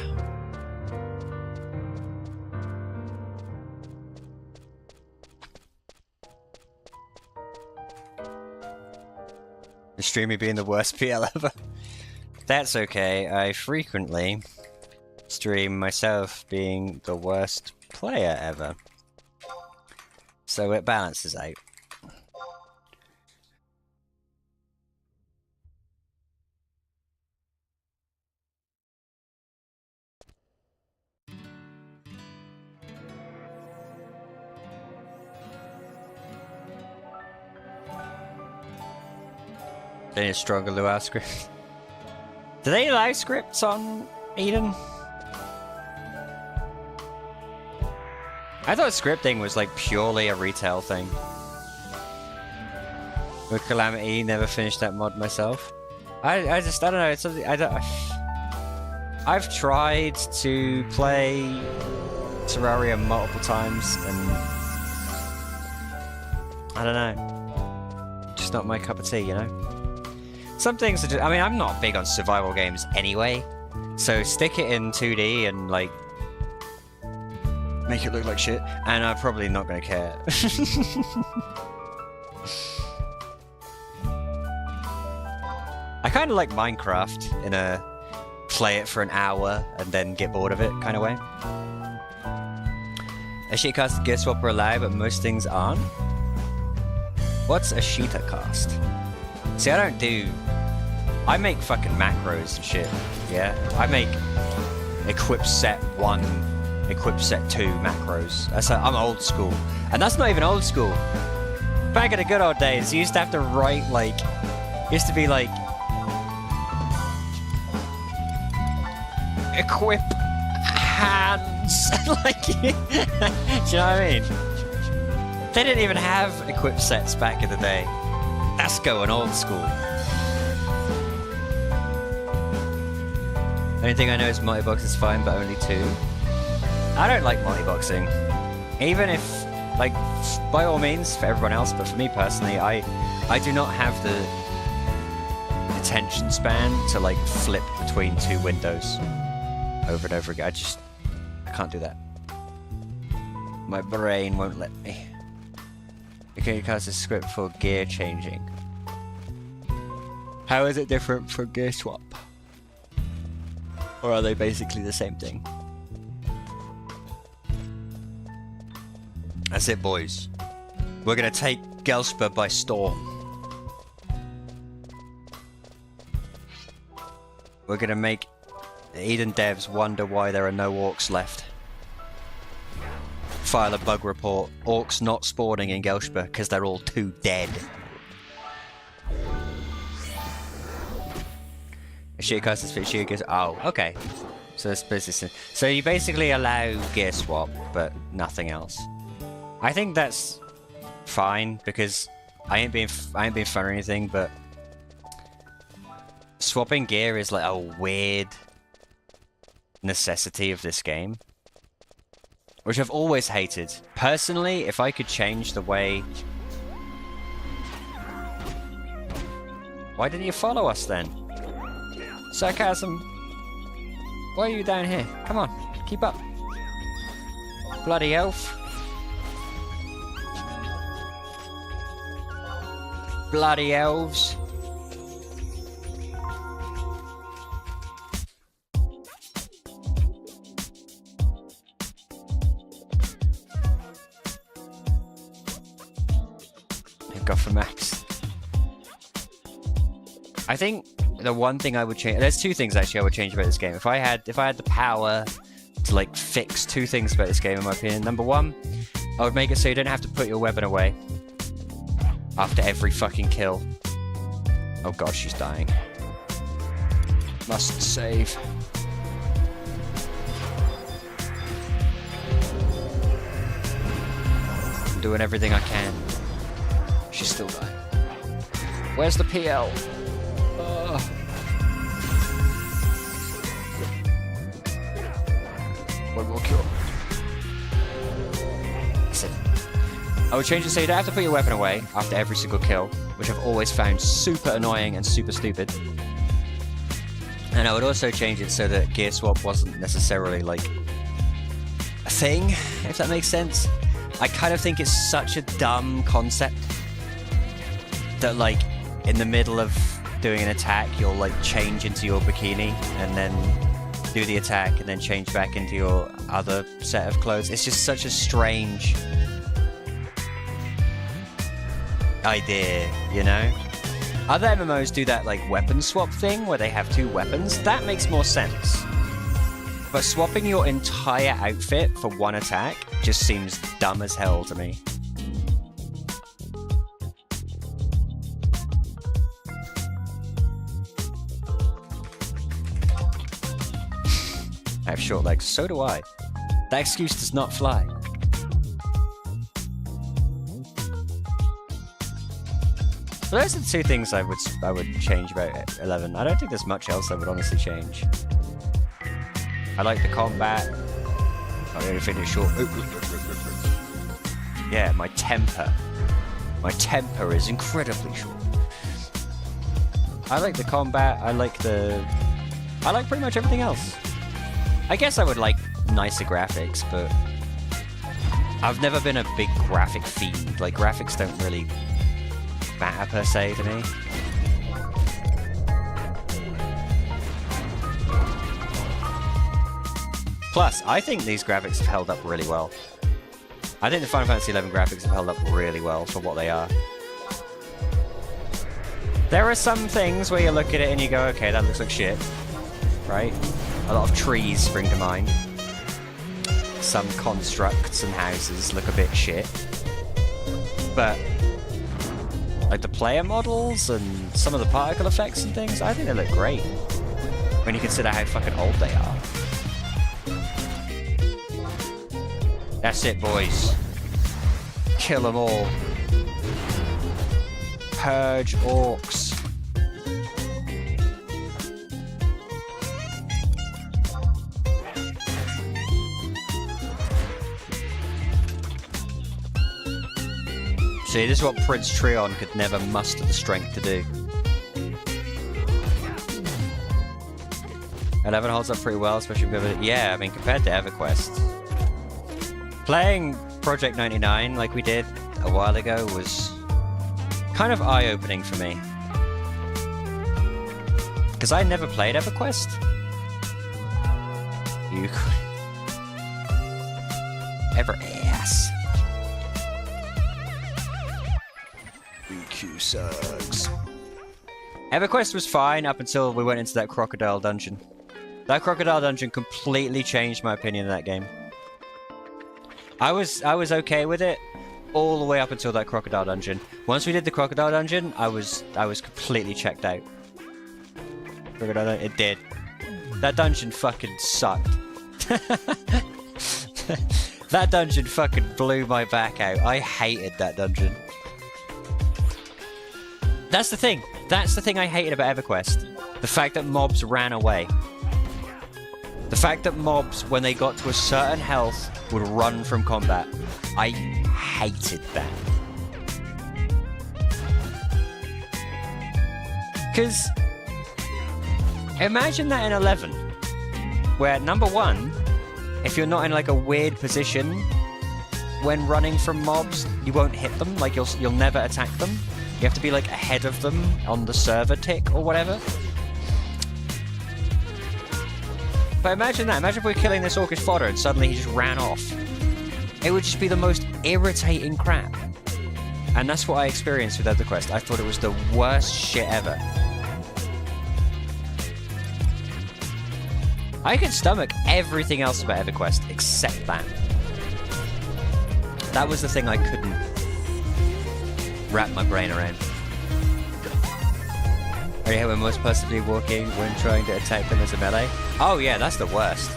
Streamy being the worst PL ever. That's okay. I frequently stream myself being the worst player ever. So it balances out. They need a stronger Luau script. Do they allow scripts on Eden? I thought scripting was like purely a retail thing. With Calamity, never finished that mod myself. I don't know. It's something I've tried to play Terraria multiple times, and I don't know. Just not my cup of tea, you know. Some things are just, I mean, I'm not big on survival games anyway, so stick it in 2D and like make it look like shit, and I'm probably not gonna care. I kind of like Minecraft in a play it for an hour and then get bored of it kind of way. A sheet cast gear swap are allowed, but most things aren't. What's a sheeta cast? See, I make fucking macros and shit, yeah? I make equip set 1, equip set 2 macros. I'm old school. And that's not even old school. Back in the good old days, you used to have to write, like, used to be like, equip hands. Like, do you know what I mean? They didn't even have equip sets back in the day. That's going old school. The only thing I know is multi-box is fine, but only 2. I don't like multi-boxing. Even if, like, by all means for everyone else, but for me personally, I do not have the attention span to, like, flip between 2 windows over and over again. I can't do that. My brain won't let me. Okay, you cast a script for gear changing. How is it different from gear swap? Or are they basically the same thing? That's it, boys. We're gonna take Gelsper by storm. We're gonna make the Eden devs wonder why there are no orcs left. File a bug report. Orcs not spawning in Gelsper because they're all too dead. Shit cusses fit shit gears. Oh, okay. So it's business. So you basically allow gear swap, but nothing else. I think that's fine because I ain't being fun or anything, but swapping gear is like a weird necessity of this game, which I've always hated. Personally, if I could change the way... Why didn't you follow us then? Sarcasm. Why are you down here? Come on, keep up. Bloody elf. Bloody elves. Go for max. I think the one thing I would change... There's two things actually I would change about this game. If I had the power to like fix two things about this game, in my opinion. Number one, I would make it so you don't have to put your weapon away after every fucking kill. Oh god, she's dying. Must save. I'm doing everything I can. She's still dying. Where's the PL? One more kill. Listen. I would change it so you don't have to put your weapon away after every single kill, which I've always found super annoying and super stupid. And I would also change it so that gear swap wasn't necessarily like a thing, if that makes sense. I kind of think it's such a dumb concept that like in the middle of doing an attack you'll like change into your bikini and then do the attack and then change back into your other set of clothes. It's just such a strange idea, you know? Other MMOs do that like weapon swap thing where they have two weapons. That makes more sense. But swapping your entire outfit for one attack just seems dumb as hell to me. I have short legs, so do I. That excuse does not fly. So those are the two things I would change about 11. I don't think there's much else I would honestly change. I like the combat. I don't think it's short. Yeah, my temper. My temper is incredibly short. I like the combat. I like pretty much everything else. I guess I would like nicer graphics, but I've never been a big graphic fiend. Like, graphics don't really matter per se to me. Plus, I think these graphics have held up really well. I think the Final Fantasy XI graphics have held up really well for what they are. There are some things where you look at it and you go, okay, that looks like shit, right? A lot of trees spring to mind. Some constructs and houses look a bit shit. But like the player models and some of the particle effects and things, I think they look great. When you consider how fucking old they are. That's it, boys. Kill them all. Purge orcs. See, this is what Prince Treon could never muster the strength to do. 11 holds up pretty well, especially with... Yeah, I mean, compared to EverQuest. Playing Project 99 like we did a while ago was kind of eye-opening for me. Because I never played EverQuest. You... Ever-ass. sucks. EverQuest was fine up until we went into that crocodile dungeon. That crocodile dungeon completely changed my opinion of that game. I was okay with it all the way up until that crocodile dungeon. Once we did the crocodile dungeon, I was completely checked out. It did. That dungeon fucking sucked. That dungeon fucking blew my back out. I hated that dungeon. That's the thing. That's the thing I hated about EverQuest. The fact that mobs ran away. The fact that mobs, when they got to a certain health, would run from combat. I hated that. Because imagine that in 11, where number one, if you're not in like a weird position when running from mobs, you won't hit them. Like you'll never attack them. You have to be like ahead of them on the server tick or whatever. But imagine that. Imagine if we're killing this orcish fodder and suddenly he just ran off. It would just be the most irritating crap. And that's what I experienced with EverQuest. I thought it was the worst shit ever. I could stomach everything else about EverQuest except that. That was the thing I couldn't wrap my brain around. Oh yeah, we're most possibly walking when trying to attack them as a melee. Oh yeah, that's the worst.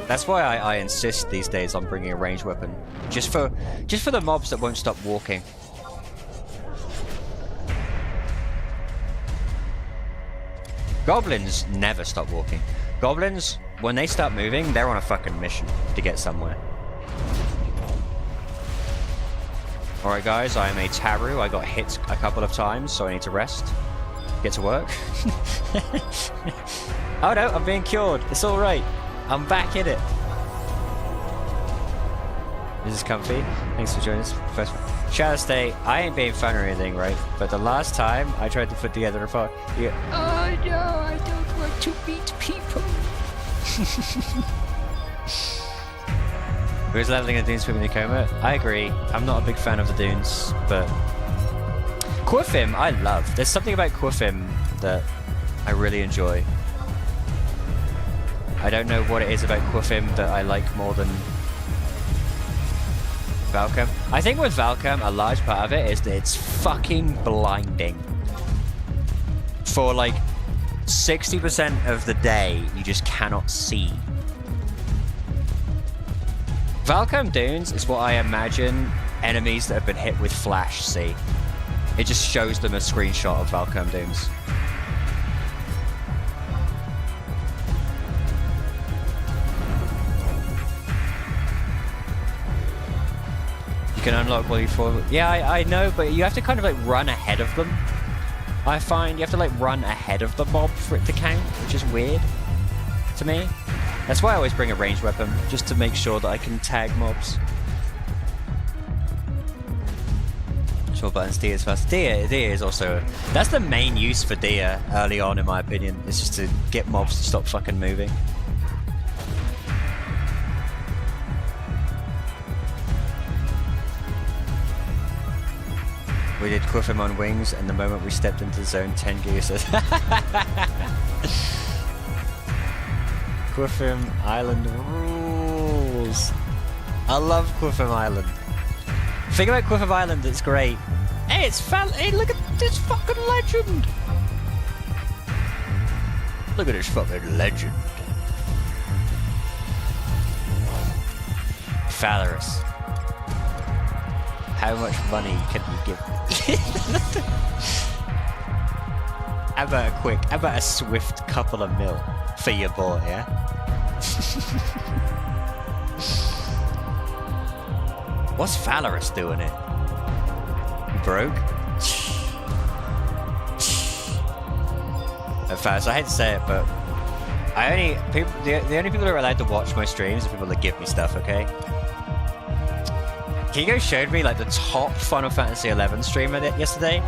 That's why I insist these days on bringing a ranged weapon. Just for the mobs that won't stop walking. Goblins never stop walking. Goblins, when they start moving, they're on a fucking mission to get somewhere. Alright guys, I am a Taru. I got hit a couple of times, so I need to rest. Get to work. Oh no, I'm being cured. It's alright. I'm back in it. This is comfy. Thanks for joining us. First one. Shadow State, I ain't being fun or anything, right? But the last time I tried to put together a fight, oh no, I don't want to beat people. Who's leveling the dunes with Nikoma? I agree. I'm not a big fan of the dunes, but Quifim, I love. There's something about Quifim that I really enjoy. I don't know what it is about Quifim that I like more than Valcam. I think with Valcam, a large part of it is that it's fucking blinding. For like 60% of the day, you just cannot see. Valcam Dunes is what I imagine enemies that have been hit with flash see. It just shows them a screenshot of Valcam Dunes. You can unlock while you fall. Yeah, I know, but you have to kind of like run ahead of them. I find you have to like run ahead of the mob for it to count, which is weird to me. That's why I always bring a ranged weapon, just to make sure that I can tag mobs. Short buttons, Dia is fast. Dia is also... That's the main use for Dia early on, in my opinion. It's just to get mobs to stop fucking moving. We did Quifim on wings, and the moment we stepped into zone 10 gears says... Quifim Island rules. I love Quifim Island. The thing about Quifim Island that's great. Hey, hey, look at this fucking legend. Look at this fucking legend. Valorous. How much money can you give me? How about a swift couple of mil for your boy, yeah? What's Valorous doing it? You broke? At first, I hate to say it, but the only people who are allowed to watch my streams are people that give me stuff, okay? Kigo showed me like the top Final Fantasy XI streamer yesterday.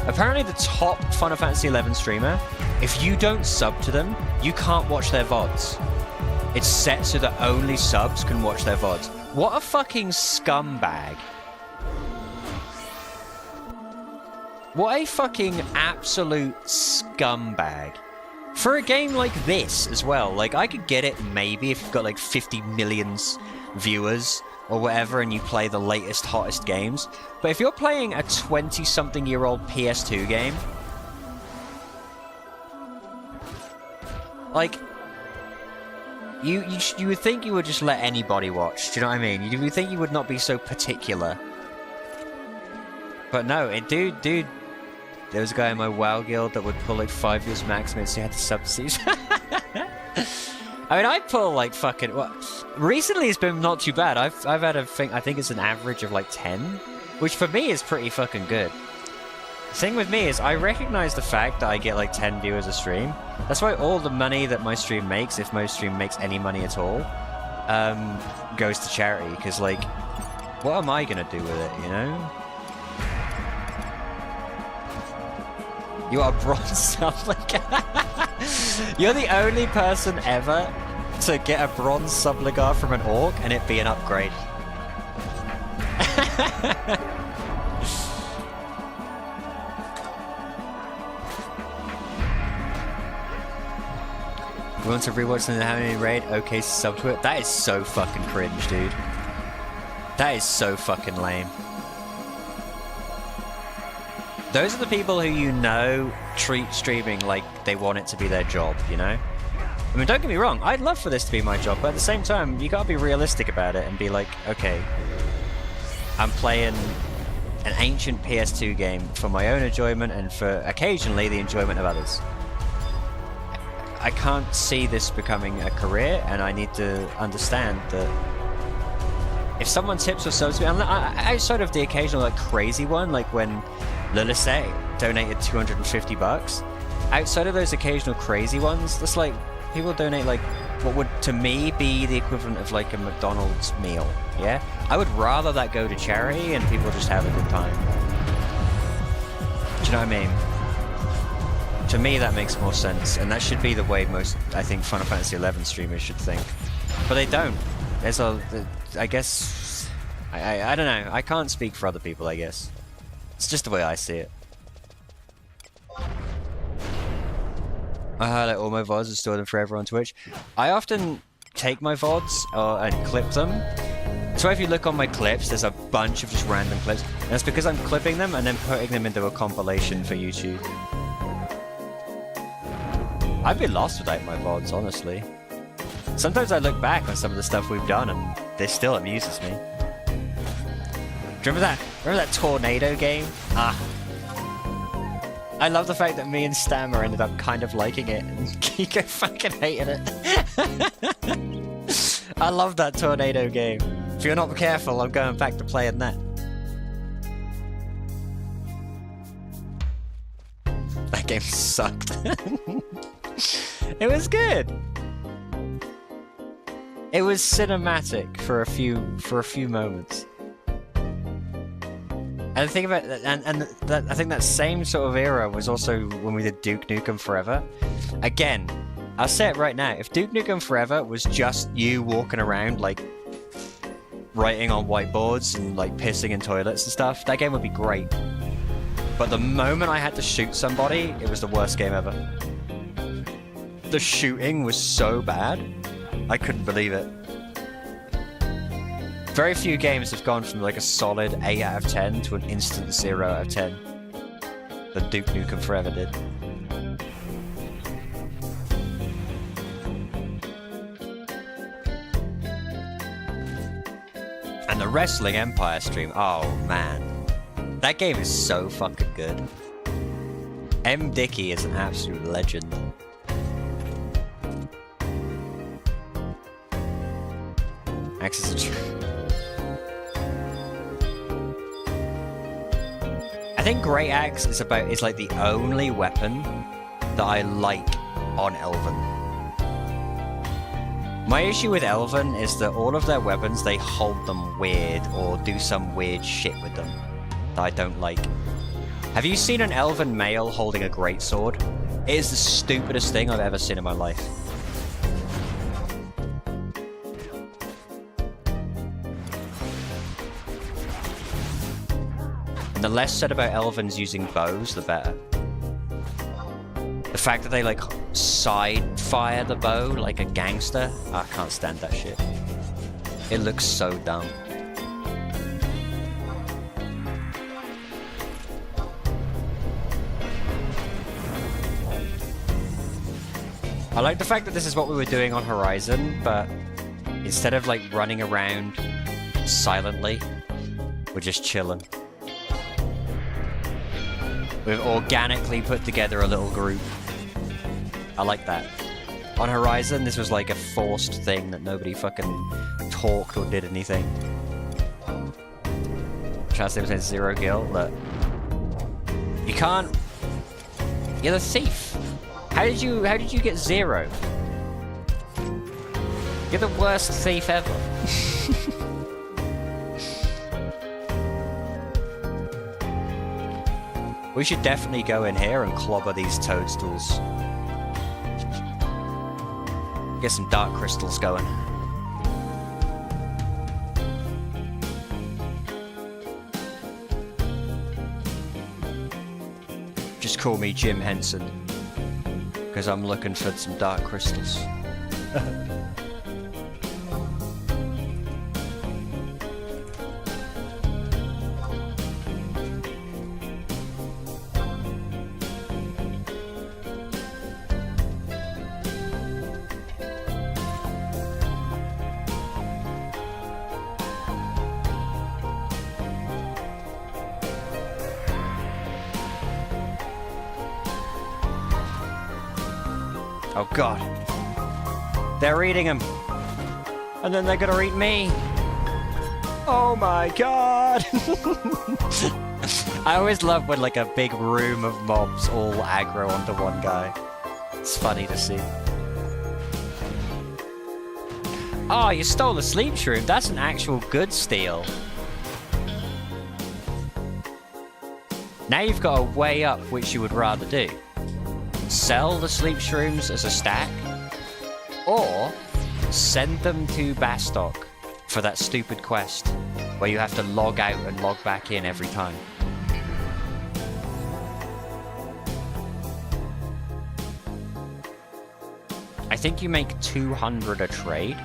Apparently the top Final Fantasy XI streamer, if you don't sub to them, you can't watch their VODs. It's set so that only subs can watch their VODs. What a fucking scumbag. What a fucking absolute scumbag. For a game like this as well, like, I could get it maybe if you've got like 50 million viewers or whatever and you play the latest, hottest games. But if you're playing a 20-something-year-old PS2 game, like, you would think you would just let anybody watch, do you know what I mean? You would think you would not be so particular. But no, dude, there was a guy in my WoW guild that would pull like 5 years maximum, so he had to subsidies. I mean, I pull like fucking... Well, recently it's been not too bad. I've had a thing, I think it's an average of like 10, which for me is pretty fucking good. The thing with me is I recognize the fact that I get like 10 viewers a stream. That's why all the money that my stream makes, if my stream makes any money at all, goes to charity. Because like, what am I going to do with it, you know? You are bronze subligar. You're the only person ever to get a bronze subligar from an orc and it be an upgrade. We want to rewatch the How Many Raid? Okay, sub to it. That is so fucking cringe, dude. That is so fucking lame. Those are the people who you know treat streaming like they want it to be their job, you know? I mean, don't get me wrong, I'd love for this to be my job, but at the same time, you gotta be realistic about it and be like, okay, I'm playing an ancient PS2 game for my own enjoyment and for occasionally the enjoyment of others. I can't see this becoming a career, and I need to understand that if someone tips or subs me, outside of the occasional like crazy one, like when Lilithset donated $250, outside of those occasional crazy ones, that's like people donate like what would to me be the equivalent of like a McDonald's meal. Yeah, I would rather that go to charity and people just have a good time. Do you know what I mean? To me, that makes more sense, and that should be the way most, I think, Final Fantasy XI streamers should think. But they don't. There's a, I guess, I don't know. I can't speak for other people, I guess. It's just the way I see it. I highlight all my VODs and store them forever on Twitch. I often take my VODs and clip them. So if you look on my clips, there's a bunch of just random clips. And that's because I'm clipping them and then putting them into a compilation for YouTube. I'd be lost without my VODs, honestly. Sometimes I look back on some of the stuff we've done and it still amuses me. Remember that tornado game? Ah. I love the fact that me and Stammer ended up kind of liking it and Kiko fucking hated it. I love that tornado game. If you're not careful, I'm going back to playing that. That game sucked. It was good. It was cinematic for a few moments. And the thing about that, I think that same sort of era was also when we did Duke Nukem Forever. Again, I'll say it right now. If Duke Nukem Forever was just you walking around like writing on whiteboards and like pissing in toilets and stuff, that game would be great. But the moment I had to shoot somebody, it was the worst game ever. The shooting was so bad, I couldn't believe it. Very few games have gone from like a solid 8 out of 10 to an instant 0 out of 10. That Duke Nukem Forever did. And the Wrestling Empire stream, oh man. That game is so fucking good. M. Dickey is an absolute legend. Axis of Truth. I think Great Axe is like the only weapon that I like on Elven. My issue with Elven is that all of their weapons, they hold them weird or do some weird shit with them that I don't like. Have you seen an Elven male holding a greatsword? It is the stupidest thing I've ever seen in my life. And the less said about elvens using bows, the better. The fact that they like side fire the bow like a gangster, I can't stand that shit. It looks so dumb. I like the fact that this is what we were doing on Horizon, but instead of like running around silently, we're just chilling. We've organically put together a little group. I like that. On Horizon, this was like a forced thing that nobody fucking talked or did anything. Chance percent 0 gil. Look, you can't. You're the thief. How did you get 0? You're the worst thief ever. We should definitely go in here and clobber these toadstools. Get some dark crystals going. Just call me Jim Henson, because I'm looking for some dark crystals. Oh god. They're eating him. And then they're gonna eat me. Oh my god. I always love when like a big room of mobs all aggro onto one guy. It's funny to see. Oh, you stole a sleep shroom. That's an actual good steal. Now you've got to weigh up which you would rather do. Sell the sleep shrooms as a stack, or send them to Bastok for that stupid quest where you have to log out and log back in every time. I think you make 200 a trade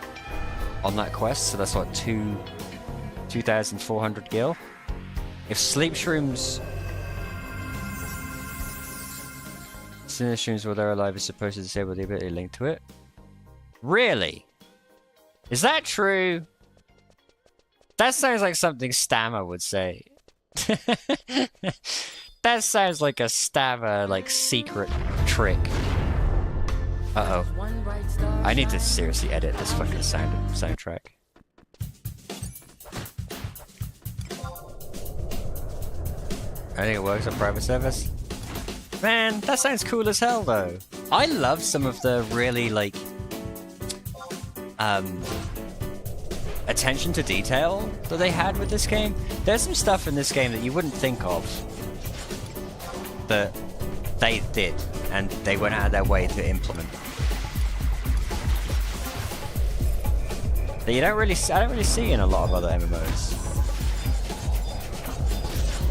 on that quest, so that's what, 2,400 gil. If sleep shrooms... Sleep shrooms while they're alive is supposed to disable the ability linked to it. Really? Is that true? That sounds like something Stammer would say. That sounds like a Stammer, like, secret trick. Uh-oh. I need to seriously edit this fucking soundtrack. I think it works on private service. Man, that sounds cool as hell, though. I love some of the really, like, attention to detail that they had with this game. There's some stuff in this game that you wouldn't think of that they did, and they went out of their way to implement. That I don't really see in a lot of other MMOs.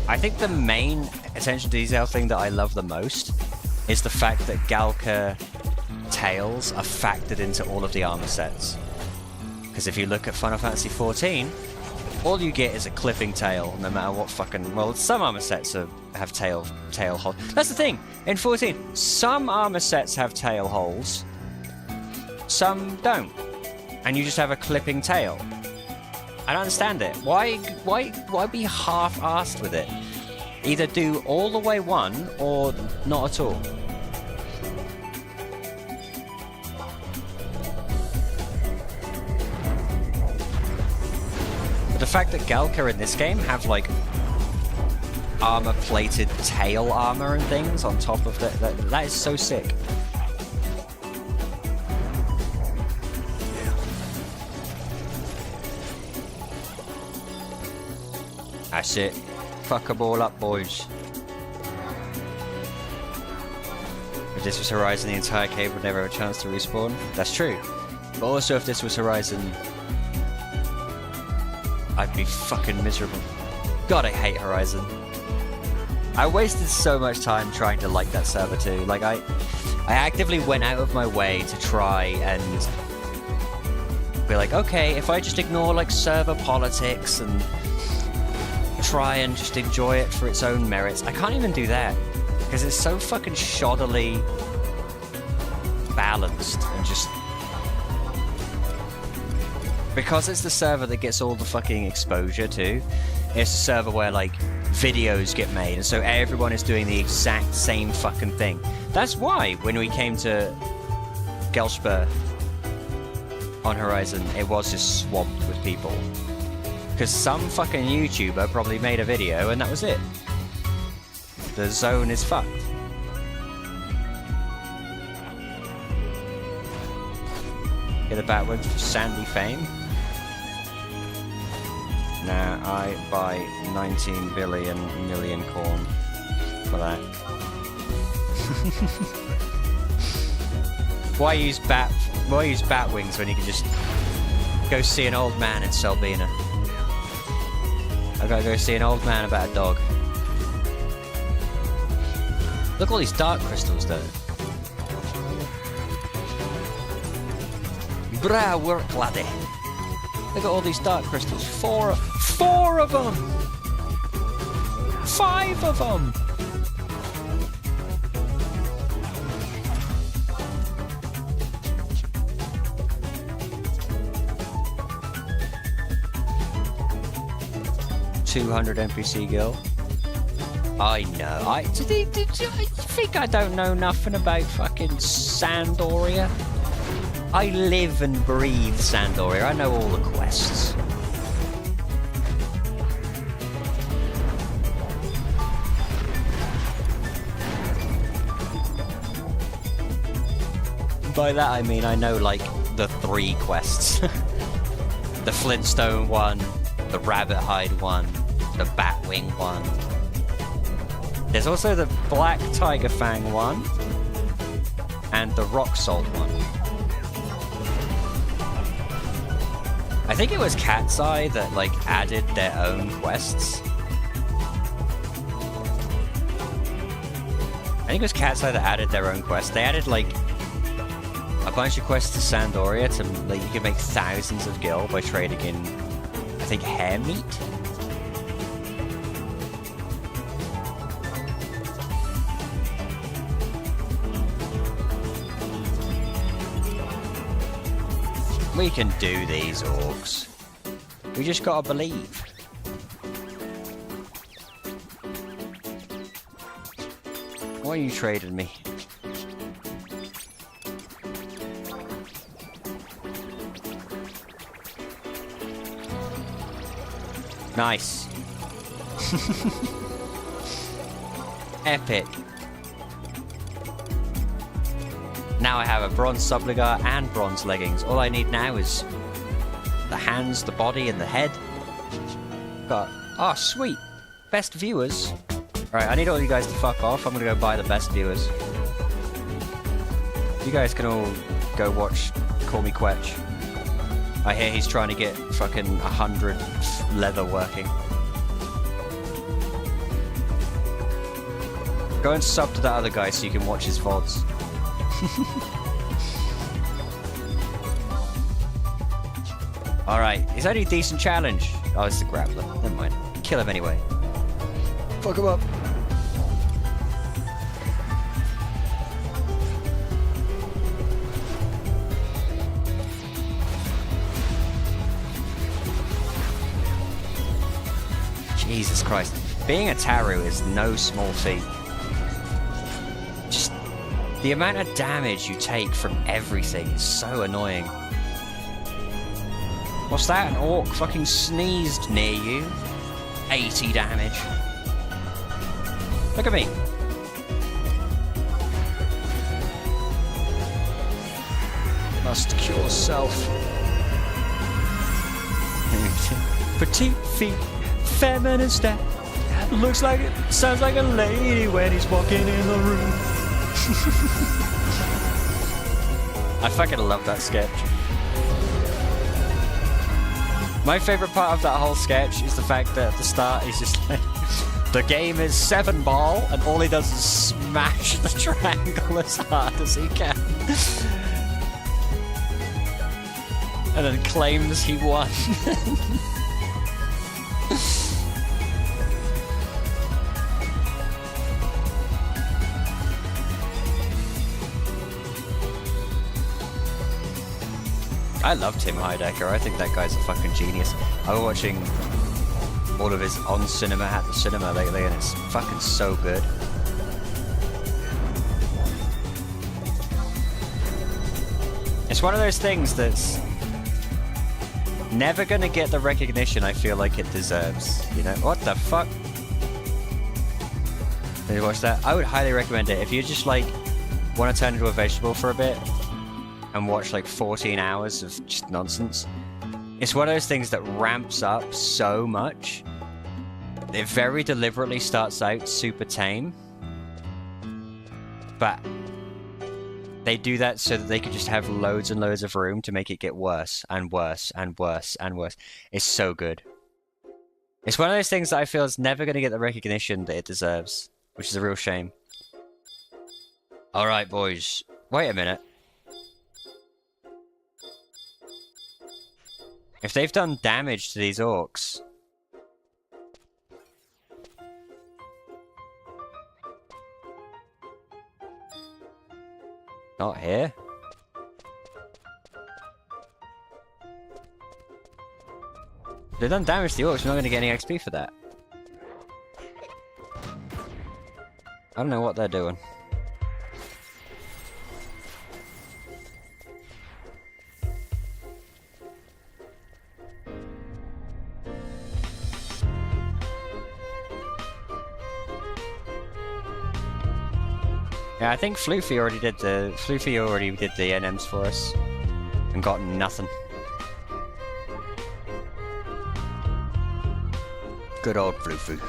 I think the main attention to detail thing that I love the most is the fact that Galka tails are factored into all of the armor sets. Because if you look at Final Fantasy XIV, all you get is a clipping tail, no matter what fucking... Well, some armor sets have tail holes. That's the thing! In 14, some armor sets have tail holes, some don't. And you just have a clipping tail. I don't understand it. Why be half-assed with it? Either do all the way one, or not at all. But the fact that Galka in this game have, like, armor-plated tail armor and things on top of that is so sick. That's it. Fuck them all up, boys. If this was Horizon, the entire cave would never have a chance to respawn. That's true. But also, if this was Horizon, I'd be fucking miserable. God, I hate Horizon. I wasted so much time trying to like that server too. Like I actively went out of my way to try and be like, okay, if I just ignore like server politics and try and just enjoy it for its own merits. I can't even do that because it's so fucking shoddily balanced and just because it's the server that gets all the fucking exposure too. It's a server where like videos get made and so everyone is doing the exact same fucking thing. That's why when we came to Gelspur on Horizon, it was just swamped with people. Because some fucking YouTuber probably made a video and that was it. The zone is fucked. Get a Batwing for Sandy fame. Now I buy 19 billion million corn for that. Why use Batwings when you can just go see an old man in Selbina? I gotta go see an old man about a dog. Look at all these dark crystals though. Bra work, laddie. Look at all these dark crystals. Four of them! 5 of them! $200 NPC gil. I know. Did you think I don't know nothing about fucking Sandoria? I live and breathe Sandoria. I know all the quests. By that I mean I know like the 3 quests. The Flintstone one, the Rabbit Hide one, the Batwing one. There's also the Black Tiger Fang one and the Rock Salt one. I think it was Cat's Eye that like added their own quests. I think it was Cat's Eye that added their own quests. They added like a bunch of quests to Sandoria to like you can make thousands of gil by trading in I think hare meat. We can do these, orcs. We just gotta believe. Why are you trading me? Nice. Epic. Now I have a bronze subligar and bronze leggings. All I need now is the hands, the body, and the head. But, oh, sweet. Best viewers. Alright, I need all you guys to fuck off. I'm gonna go buy the best viewers. You guys can all go watch Call Me Quetch. I hear he's trying to get fucking 100 leather working. Go and sub to that other guy so you can watch his VODs. Alright, it's only a decent challenge. Oh, it's a grappler. Never mind. Kill him anyway. Fuck him up. Jesus Christ. Being a Taru is no small feat. Just the amount of damage you take from everything is so annoying. What's that? An orc fucking sneezed near you. 80 damage. Look at me. Must cure self. Petite feet. Feminine step. Looks like it, sounds like a lady when he's walking in the room. I fucking love that sketch. My favourite part of that whole sketch is the fact that at the start he's just like, The game is 7-ball, and all he does is smash the triangle as hard as he can. And then claims he won. I love Tim Heidecker. I think that guy's a fucking genius. I was watching all of his on cinema at the cinema lately, and it's fucking so good. It's one of those things that's never gonna get the recognition I feel like it deserves. You know, what the fuck? Did you watch that? I would highly recommend it if you just like want to turn into a vegetable for a bit and watch like 14 hours of just nonsense. It's one of those things that ramps up so much. It very deliberately starts out super tame, but they do that so that they could just have loads and loads of room to make it get worse and worse and worse and worse. It's so good. It's one of those things that I feel is never going to get the recognition that it deserves, which is a real shame. Alright, boys. Wait a minute. If they've done damage to these orcs... Not here. If they've done damage to the orcs, we're not going to get any XP for that. I don't know what they're doing. Yeah, I think Floofy already did the NMs for us and got nothing. Good old Floofy.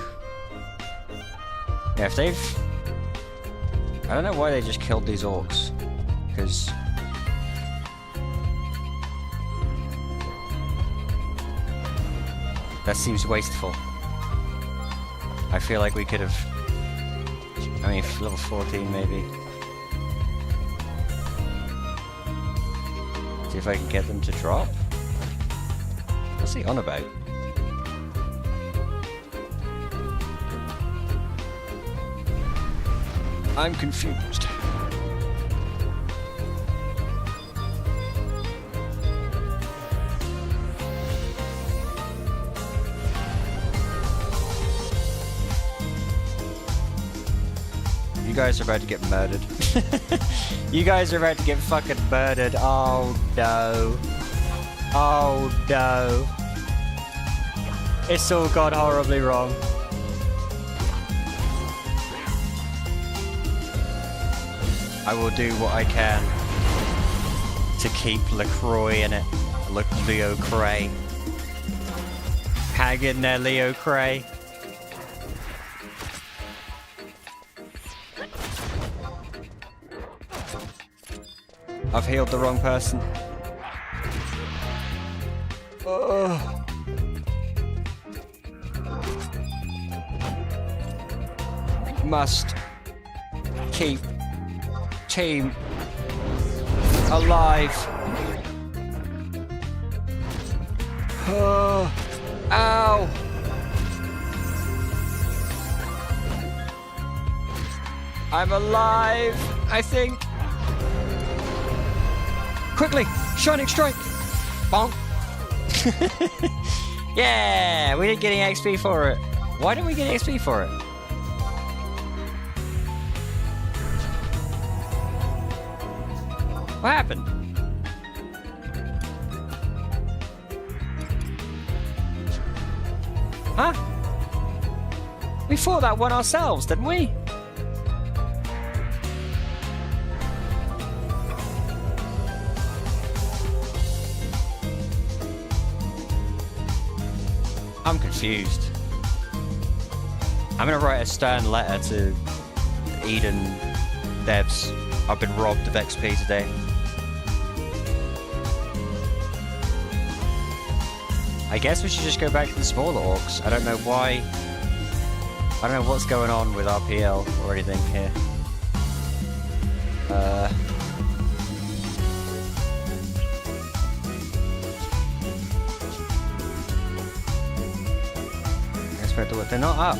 Yeah, if they've... I don't know why they just killed these orcs, because... that seems wasteful. I feel like we could have... I mean, level 14 maybe. See if I can get them to drop. What's he on about? I'm confused. You guys are about to get murdered. You guys are about to get fucking murdered. Oh no. Oh no. It's all gone horribly wrong. I will do what I can to keep LaCroix in it. Leo Cray. Hang in there, Leo Cray. I've healed the wrong person. Oh. Must keep team alive. Oh. Ow. I'm alive, I think. Quickly! Shining Strike! Bonk! Yeah! We didn't get any XP for it. Why didn't we get XP for it? What happened? Huh? We fought that one ourselves, didn't we? I'm confused. I'm gonna write a stern letter to Eden devs. I've been robbed of XP today. I guess we should just go back to the smaller orcs. I don't know why I don't know what's going on with RPL or anything here. They're not up.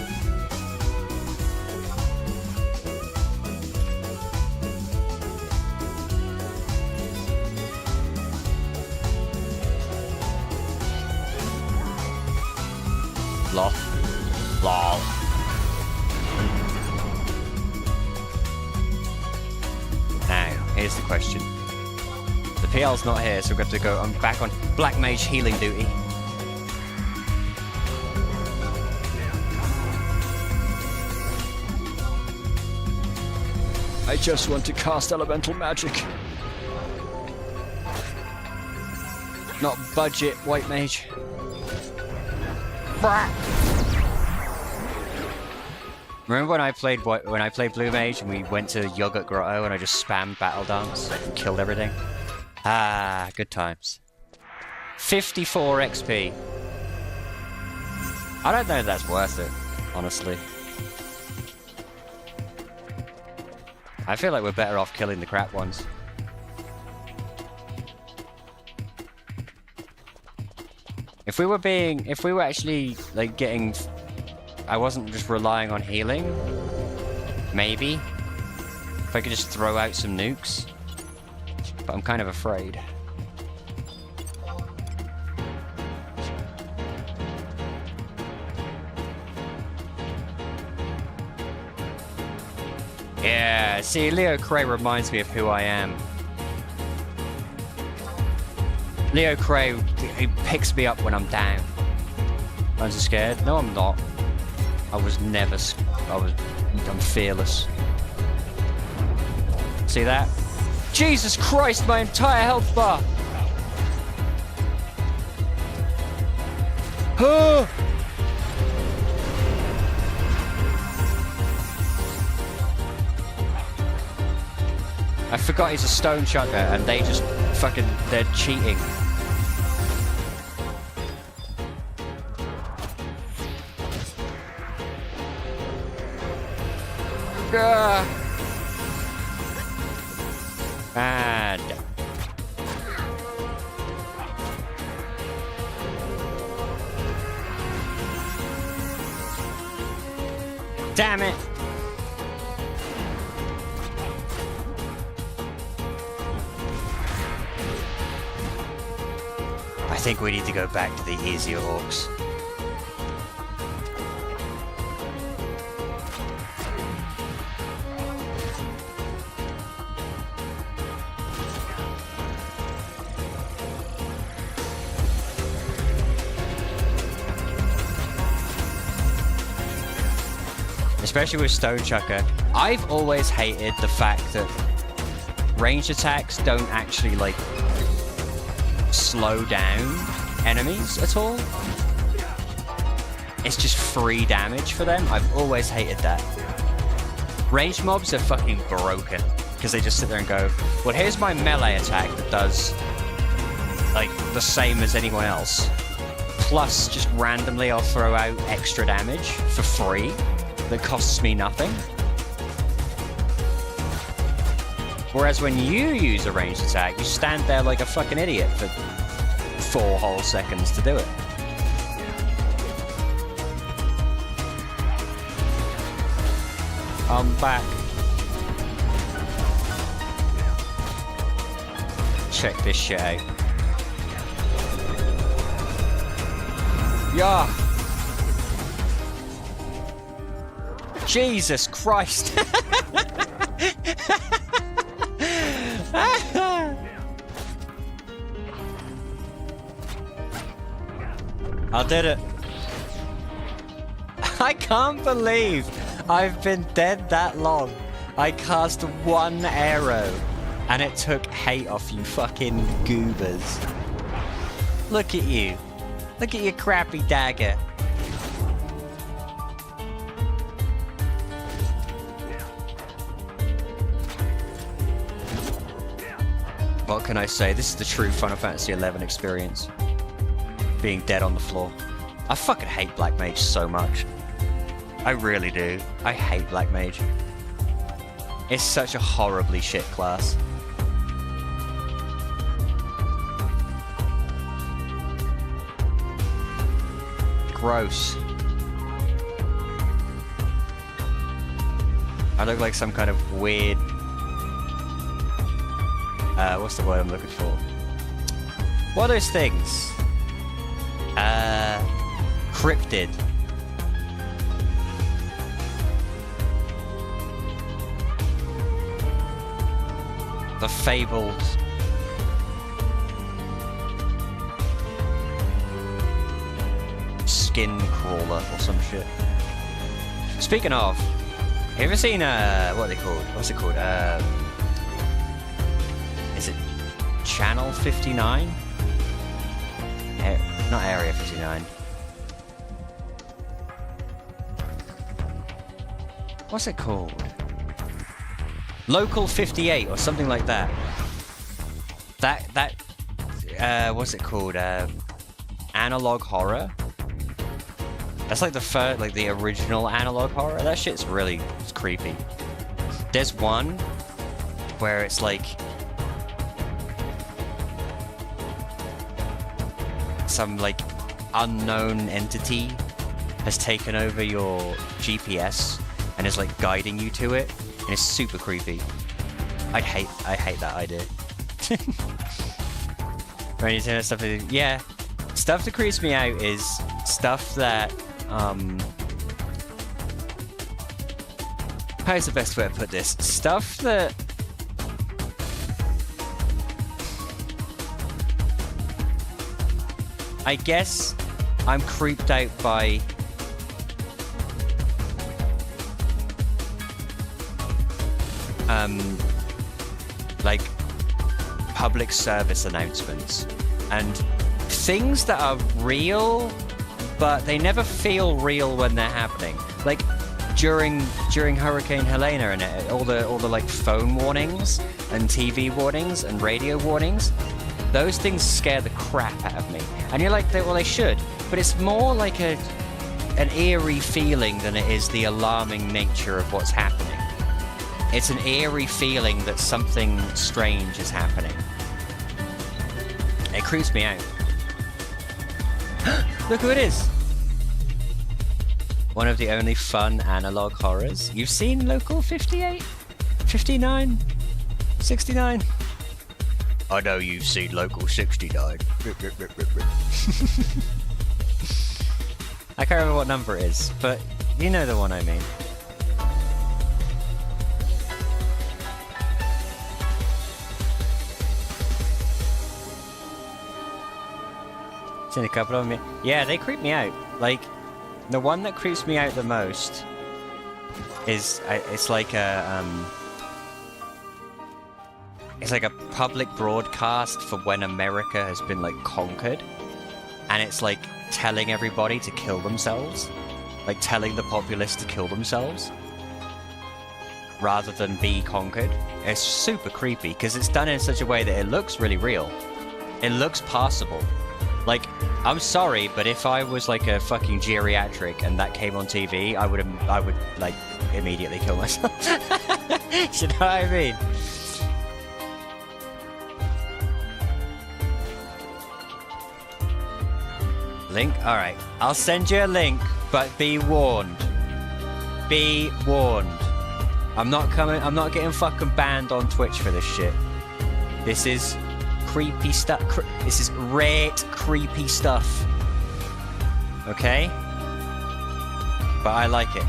Lol. Lol. Now, here's the question. The PL's not here, so we're going to go. I'm back on Black Mage healing duty. I just want to cast elemental magic. Not budget white mage. Remember when I played blue mage and we went to Yogurt Grotto and I just spammed battle dance and killed everything? Ah, good times. 54 XP. I don't know if that's worth it, honestly. I feel like we're better off killing the crap ones. If we were actually, like, getting... I wasn't just relying on healing. Maybe. If I could just throw out some nukes. But I'm kind of afraid. Yeah, see, Leo Cray reminds me of who I am. Leo Cray, he picks me up when I'm down. I'm scared. No, I'm not. I'm fearless. See that? Jesus Christ, my entire health bar! Oh! I forgot he's a stone chucker and they just fucking, they're cheating. And damn it. I think we need to go back to the easier orcs. Especially with Stone Chucker. I've always hated the fact that ranged attacks don't actually, like, slow down enemies at all. It's just free damage for them. I've always hated that. Ranged mobs are fucking broken because they just sit there and go, well, here's my melee attack that does, like, the same as anyone else. Plus, just randomly I'll throw out extra damage for free that costs me nothing. Whereas when you use a ranged attack, you stand there like a fucking idiot for 4 whole seconds to do it. I'm back. Check this shit out. Yeah. Jesus Christ. I did it. I can't believe I've been dead that long. I cast 1 arrow and it took hate off you fucking goobers. Look at you. Look at your crappy dagger. What can I say? This is the true Final Fantasy XI experience. Being dead on the floor. I fucking hate Black Mage so much. I really do. I hate Black Mage. It's such a horribly shit class. Gross. I look like some kind of weird... what's the word I'm looking for? What are those things? Cryptid. The fabled... skin crawler or some shit. Speaking of, have you ever seen what are they called? What's it called? Is it Channel 59? Not Area 59. What's it called? Local 58 or something like that. What's it called? Analog horror. That's like the first, like the original analog horror. That shit's really creepy. There's one where it's like some like unknown entity has taken over your GPS and is like guiding you to it, and it's super creepy. I hate that idea. When you say that stuff, yeah, stuff that creeps me out is stuff that how's the best way to put this? Stuff that I guess I'm creeped out by like public service announcements and things that are real, but they never feel real when they're happening. Like during Hurricane Helena and all the like phone warnings and TV warnings and radio warnings, those things scare the crap out of me. And you're like, well, they should, but it's more like an eerie feeling than it is the alarming nature of what's happening. It's an eerie feeling that something strange is happening. It creeps me out. Look who it is! One of the only fun analog horrors. You've seen Local 58? 59? 69? I know you've seen Local 69. I can't remember what number it is, but you know the one I mean. Seen a couple of them. Yeah, they creep me out. Like, the one that creeps me out the most is it's like a public broadcast for when America has been like conquered, and it's like telling everybody to kill themselves, like telling the populace to kill themselves rather than be conquered. It's super creepy because it's done in such a way that it looks really real. It looks possible. Like, I'm sorry, but if I was like a fucking geriatric and that came on TV, I would like immediately kill myself. You know what I mean? Link? Alright. I'll send you a link, but be warned. Be warned. I'm not getting fucking banned on Twitch for this shit. This is creepy stuff. This is rate creepy stuff. Okay? But I like it.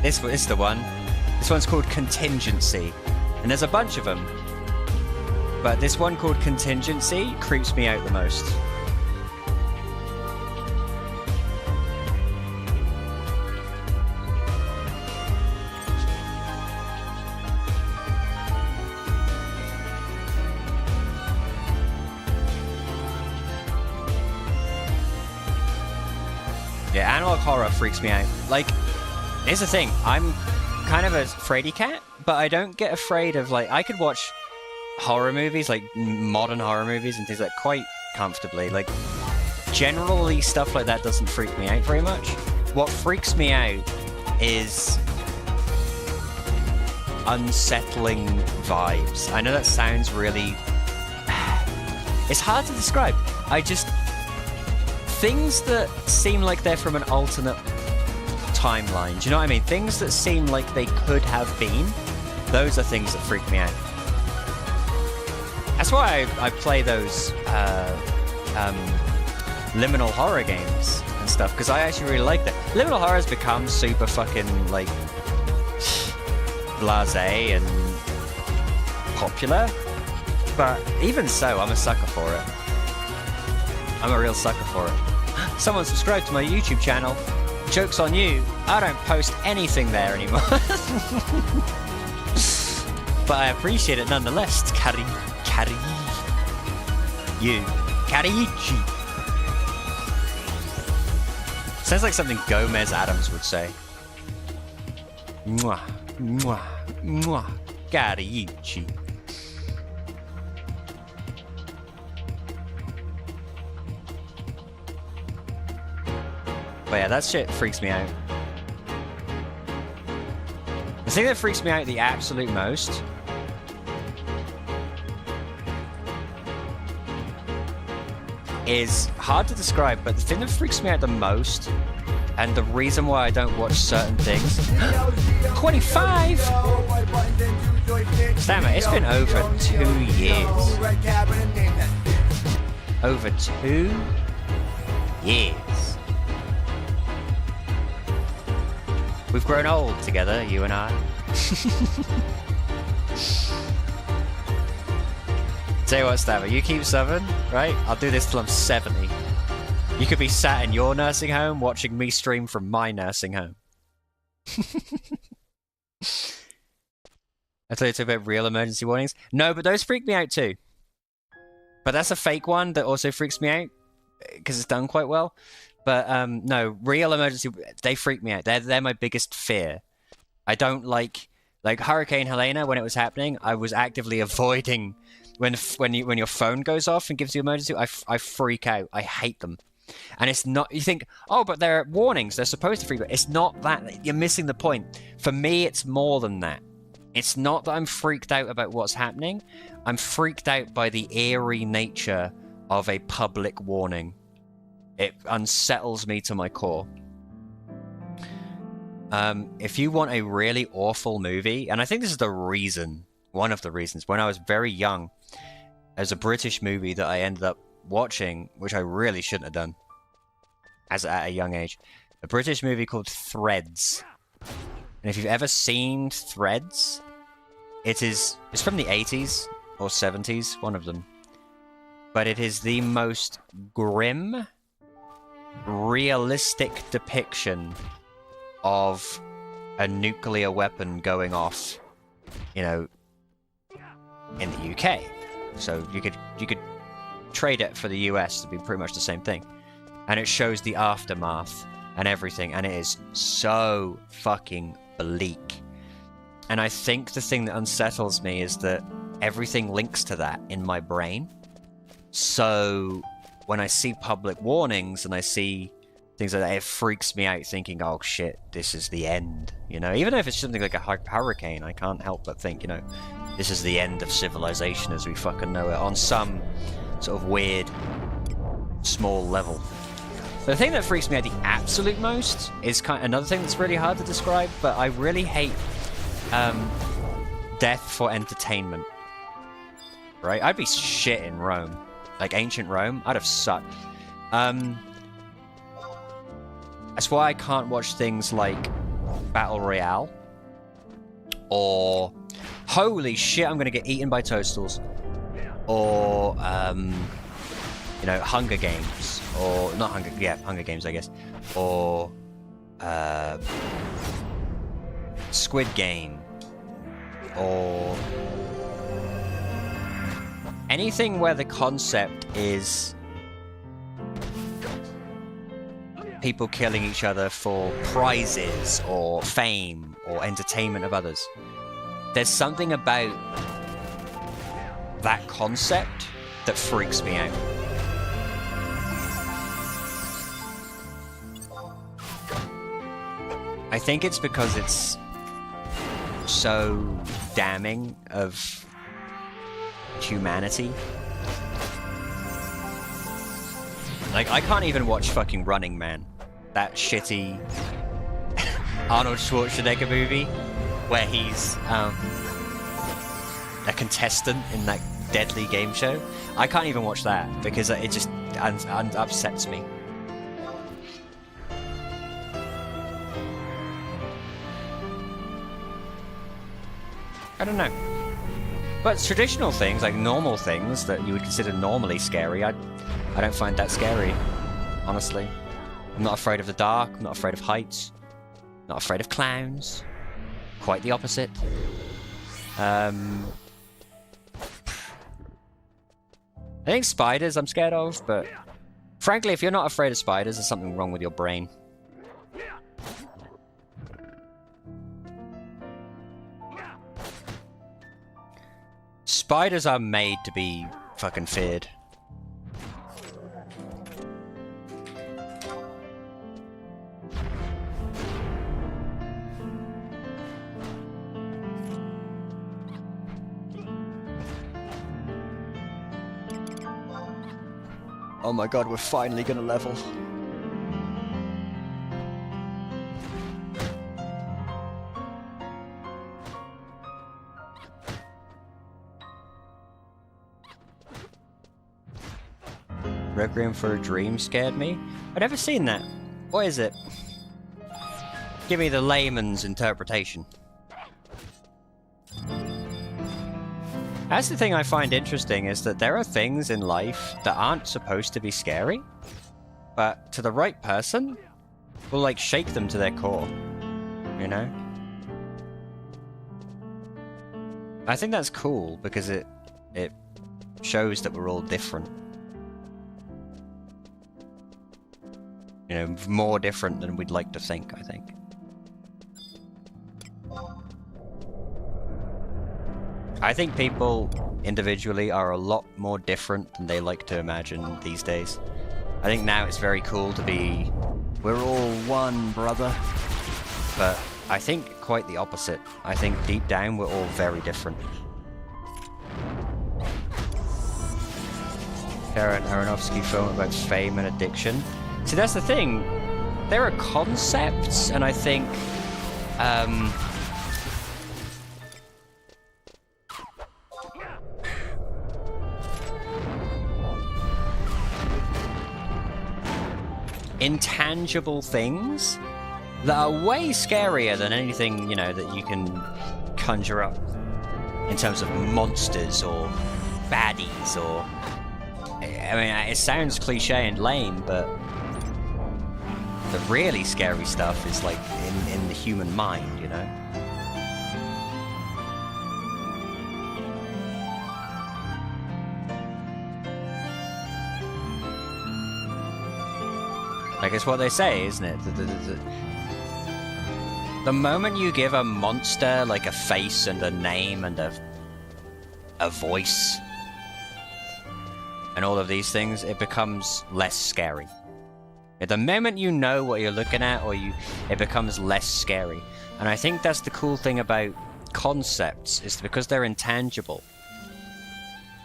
This is the one. This one's called Contingency. And there's a bunch of them. But this one called Contingency creeps me out the most. Yeah, analog horror freaks me out. Like, here's the thing. I'm kind of a fraidy cat, but I don't get afraid of, like, I could watch horror movies, like modern horror movies and things like quite comfortably. Like, generally stuff like that doesn't freak me out very much. What freaks me out is unsettling vibes. I know that sounds really... It's hard to describe. Things that seem like they're from an alternate timeline. Do you know what I mean? Things that seem like they could have been, those are things that freak me out. That's why I play those liminal horror games and stuff, because I actually really like that. Liminal horror has become super fucking, like, blasé and popular, but even so, I'm a sucker for it. I'm a real sucker for it. Someone subscribed to my YouTube channel. Joke's on you, I don't post anything there anymore. But I appreciate it nonetheless. Kariichi. Sounds like something Gomez Adams would say. Mwah, mwah, mwah. Kariichi. But yeah, that shit freaks me out. The thing that freaks me out the absolute most is hard to describe, but the thing that freaks me out the most, and the reason why I don't watch certain things... 25! Damn it, it's been over 2 years. Over 2 years. We've grown old together, you and I. Tell you what, Stammer, you keep subbing, right? I'll do this till I'm 70. You could be sat in your nursing home watching me stream from my nursing home. I tell you about real emergency warnings. No, but those freak me out too. But that's a fake one that also freaks me out because it's done quite well. But no, real emergency, they freak me out. They're my biggest fear. I don't like Hurricane Helena when it was happening. I was actively avoiding when your phone goes off and gives you emergency. I freak out. I hate them. And it's not, you think, oh, but they're warnings. They're supposed to freak out. It's not that. You're missing the point. For me, it's more than that. It's not that I'm freaked out about what's happening. I'm freaked out by the eerie nature of a public warning. It unsettles me to my core. If you want a really awful movie, and I think this is the reason, one of the reasons, when I was very young, there's a British movie that I ended up watching, which I really shouldn't have done, at a young age. A British movie called Threads. And if you've ever seen Threads, it's from the 80s or 70s, one of them. But it is the most grim, realistic depiction of a nuclear weapon going off, you know, in the UK. So you could trade it for the US to be pretty much the same thing. And it shows the aftermath and everything, and it is so fucking bleak. And I think the thing that unsettles me is that everything links to that in my brain. So when I see public warnings and I see things like that, it freaks me out thinking, oh shit, this is the end. You know, even if it's something like a hurricane, I can't help but think, you know, this is the end of civilization as we fucking know it on some sort of weird, small level. The thing that freaks me out the absolute most is kind of another thing that's really hard to describe, but I really hate death for entertainment. Right? I'd be shit in Rome. Like ancient Rome, I'd have sucked. That's why I can't watch things like Battle Royale or holy shit, I'm gonna get eaten by toadstools, or you know, Hunger Games, or not Hunger Games, I guess, or Squid Game, or anything where the concept is people killing each other for prizes or fame or entertainment of others. There's something about that concept that freaks me out. I think it's because it's so damning of humanity. Like, I can't even watch fucking Running Man. That shitty Arnold Schwarzenegger movie where he's a contestant in that deadly game show. I can't even watch that because it just upsets me. I don't know. But traditional things, like normal things that you would consider normally scary, I don't find that scary, honestly. I'm not afraid of the dark, I'm not afraid of heights, not afraid of clowns. Quite the opposite. I think spiders I'm scared of, but frankly, if you're not afraid of spiders, there's something wrong with your brain. Spiders are made to be fucking feared. Oh my god, we're finally gonna level. Requiem for a Dream scared me. I've never seen that. What is it? Give me the layman's interpretation. That's the thing I find interesting, is that there are things in life that aren't supposed to be scary, but to the right person, will like shake them to their core, you know? I think that's cool because it shows that we're all different. You know, more different than we'd like to think, I think. I think people individually are a lot more different than they like to imagine these days. I think now it's very cool to be, we're all one, brother. But I think quite the opposite. I think deep down we're all very different. Darren Aronofsky film about fame and addiction. See, that's the thing. There are concepts, and I think intangible things that are way scarier than anything, you know, that you can conjure up in terms of monsters or baddies or... I mean, it sounds cliche and lame, but the really scary stuff is like in the human mind, you know? Like, it's what they say, isn't it? The moment you give a monster like a face and a name and a voice and all of these things, it becomes less scary. At the moment you know what you're looking at, it becomes less scary. And I think that's the cool thing about concepts, is because they're intangible.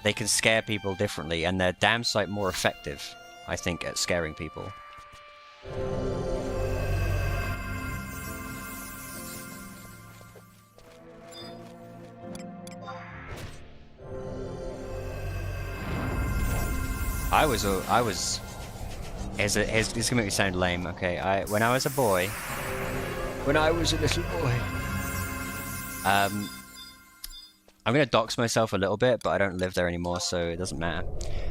They can scare people differently, and they're damn sight more effective, I think, at scaring people. It's gonna make me sound lame, okay? When I was a little boy, I'm gonna dox myself a little bit, but I don't live there anymore, so it doesn't matter.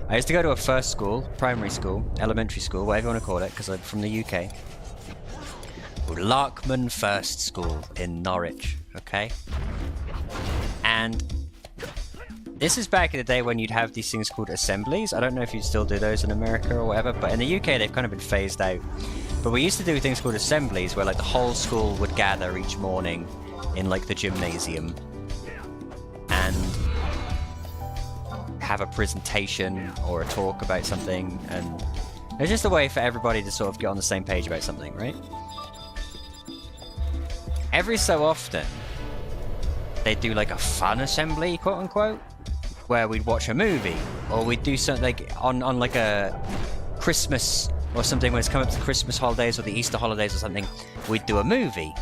I used to go to a first school, primary school, elementary school, whatever you want to call it, because I'm from the UK. Larkman First School in Norwich, okay? And this is back in the day when you'd have these things called assemblies. I don't know if you still do those in America or whatever, but in the UK they've kind of been phased out. But we used to do things called assemblies, where like the whole school would gather each morning in like the gymnasium and have a presentation or a talk about something, and it's just a way for everybody to sort of get on the same page about something, right? every so often, they'd do like a fun assembly, quote unquote, where we'd watch a movie, or we'd do something like on like a Christmas or something when it's coming up to Christmas holidays or the Easter holidays or something. We'd do a movie.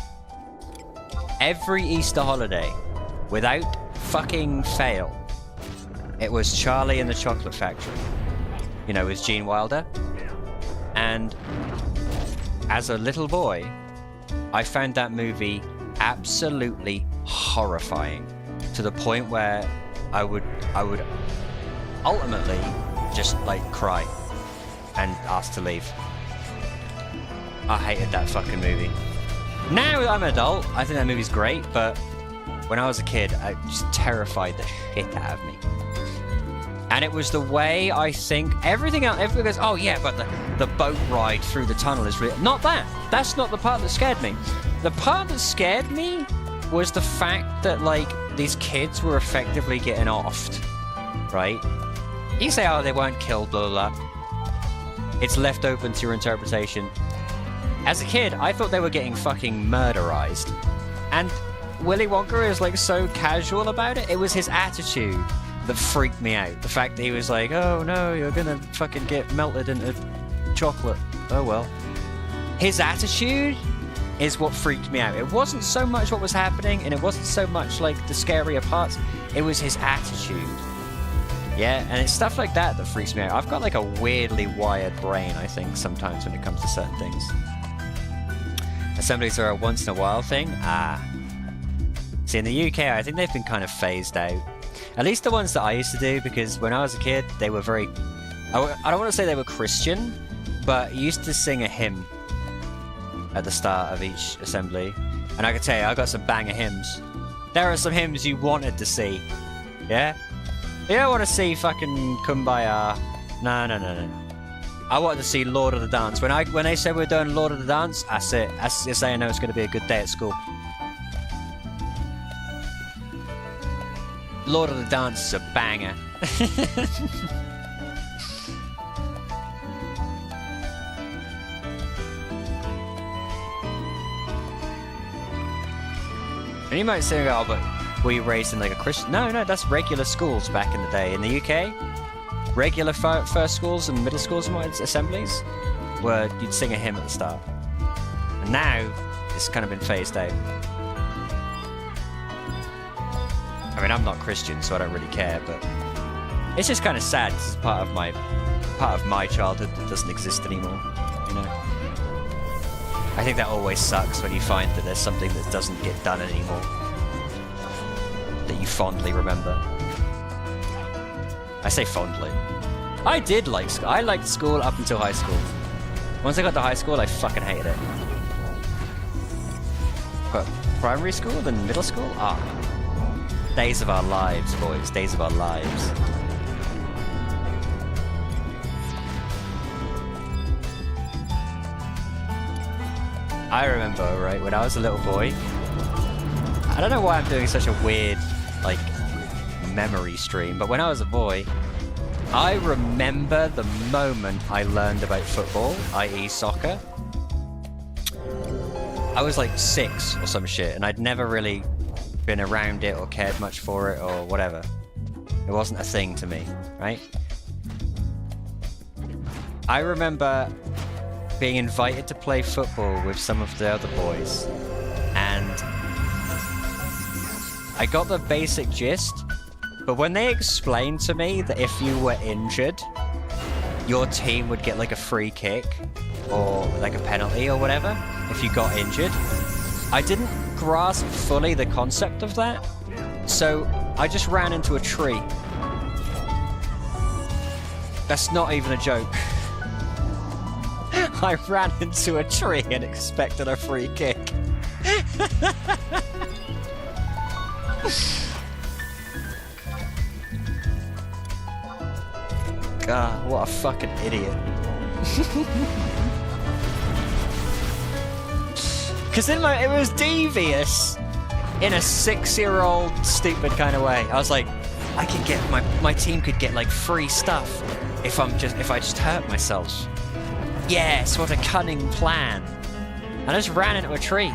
Every Easter holiday, without fucking fail, it was Charlie and the Chocolate Factory. You know, it was Gene Wilder. And as a little boy, I found that movie absolutely horrifying, to the point where I would ultimately just like cry and ask to leave. I hated that fucking movie. Now I'm an adult, I think that movie's great, but when I was a kid, it just terrified the shit out of me. And it was the way, I think, everything else, everyone goes, oh yeah, but the boat ride through the tunnel is real. Not that. That's not the part that scared me. The part that scared me was the fact that, like, these kids were effectively getting offed, right? You say, oh, they weren't killed, blah, blah, blah. It's left open to your interpretation. As a kid, I thought they were getting fucking murderized. And Willy Wonka is, like, so casual about it. It was his attitude that freaked me out. The fact that he was like, oh no, you're gonna fucking get melted into chocolate. Oh well. His attitude is what freaked me out. It wasn't so much what was happening, and it wasn't so much like the scarier parts. It was his attitude. Yeah, and it's stuff like that that freaks me out. I've got like a weirdly wired brain, I think, sometimes when it comes to certain things. Assemblies are a once in a while thing. See, in the UK, I think they've been kind of phased out. At least the ones that I used to do, because when I was a kid, they were very... I don't want to say they were Christian, but you used to sing a hymn at the start of each assembly. And I can tell you, I got some banger hymns. There are some hymns you wanted to see. Yeah? You don't want to see fucking Kumbaya. No. I wanted to see Lord of the Dance. When they said we're doing Lord of the Dance, that's it. That's just saying I know it's going to be a good day at school. Lord of the Dance is a banger. And you might say, oh, but were you raised in like a Christian? No, that's regular schools back in the day. In the UK, regular first schools and middle schools and assemblies, where you'd sing a hymn at the start. And now, it's kind of been phased out. I mean, I'm not Christian, so I don't really care, but it's just kind of sad. This is part of my childhood that doesn't exist anymore, you know? I think that always sucks when you find that there's something that doesn't get done anymore that you fondly remember. I say fondly. I did like school. I liked school up until high school. Once I got to high school, I fucking hated it. But primary school, then middle school? Days of our lives, boys. Days of our lives. I remember, right, when I was a little boy, I don't know why I'm doing such a weird, like, memory stream, but when I was a boy, I remember the moment I learned about football, i.e. soccer. I was like 6 or some shit, and I'd never really been around it or cared much for it or whatever. It wasn't a thing to me, right? I remember being invited to play football with some of the other boys, and I got the basic gist, but when they explained to me that if you were injured, your team would get like a free kick or like a penalty or whatever if you got injured, I didn't grasp fully the concept of that, so I just ran into a tree. That's not even a joke. I ran into a tree and expected a free kick. God, what a fucking idiot. Because it was devious in a 6-year-old stupid kind of way. I was like, I could get my team could get like free stuff if I just hurt myself. Yes, what a cunning plan. And I just ran into a tree.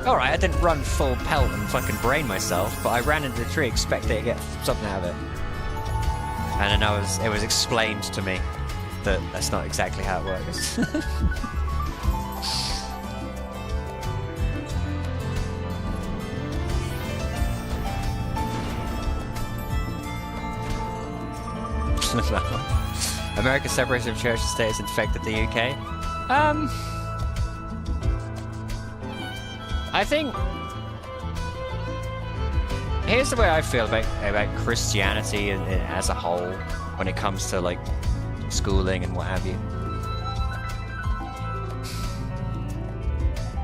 Alright, I didn't run full pelt and fucking brain myself, but I ran into the tree expecting to get something out of it. And then it was explained to me that that's not exactly how it works. America's separation of church and state has infected the UK. I think here's the way I feel about Christianity as a whole when it comes to like schooling and what have you.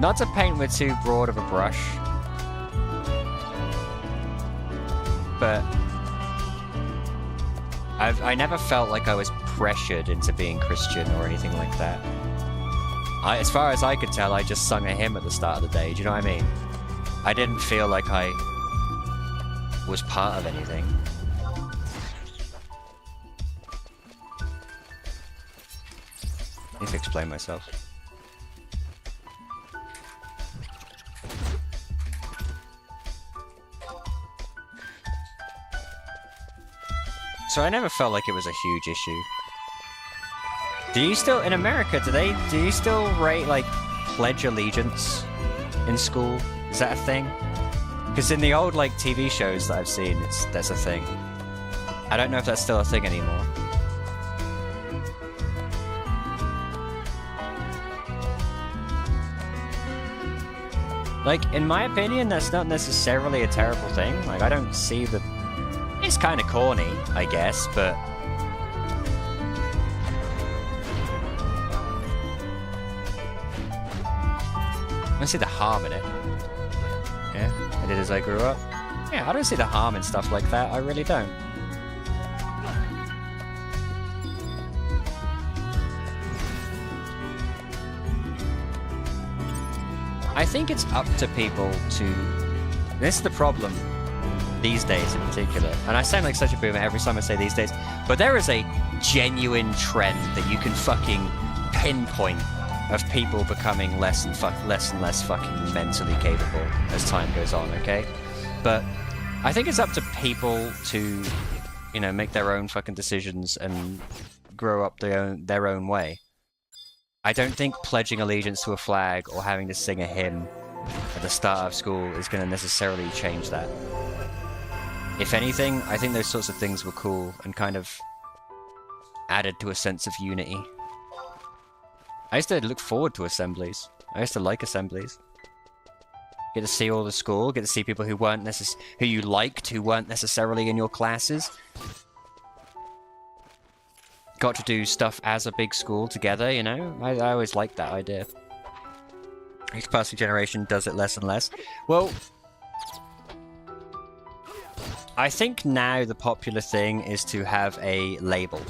Not to paint with too broad of a brush, but I never felt like I was pressured into being Christian or anything like that. As far as I could tell, I just sung a hymn at the start of the day, do you know what I mean? I didn't feel like I was part of anything. I need to explain myself. So I never felt like it was a huge issue. Do you still, in America, do you still rate, like, pledge allegiance in school? Is that a thing? Because in the old, like, TV shows that I've seen, that's a thing. I don't know if that's still a thing anymore. Like, in my opinion, that's not necessarily a terrible thing. Like, I don't see the... It's kind of corny, I guess, but... I don't see the harm in it. Yeah, I did as I grew up. Yeah, I don't see the harm in stuff like that. I really don't. I think it's up to people to... This is the problem these days in particular. And I sound like such a boomer every time I say these days. But there is a genuine trend that you can fucking pinpoint of people becoming less and less fucking mentally capable as time goes on, okay? But I think it's up to people to, you know, make their own fucking decisions and grow up their own way. I don't think pledging allegiance to a flag or having to sing a hymn at the start of school is going to necessarily change that. If anything, I think those sorts of things were cool and kind of added to a sense of unity. I used to look forward to assemblies. I used to like assemblies. Get to see all the school, get to see people who weren't who you liked, who weren't necessarily in your classes. Got to do stuff as a big school together, you know? I always liked that idea. Each passing generation does it less and less. Well, I think now the popular thing is to have a label.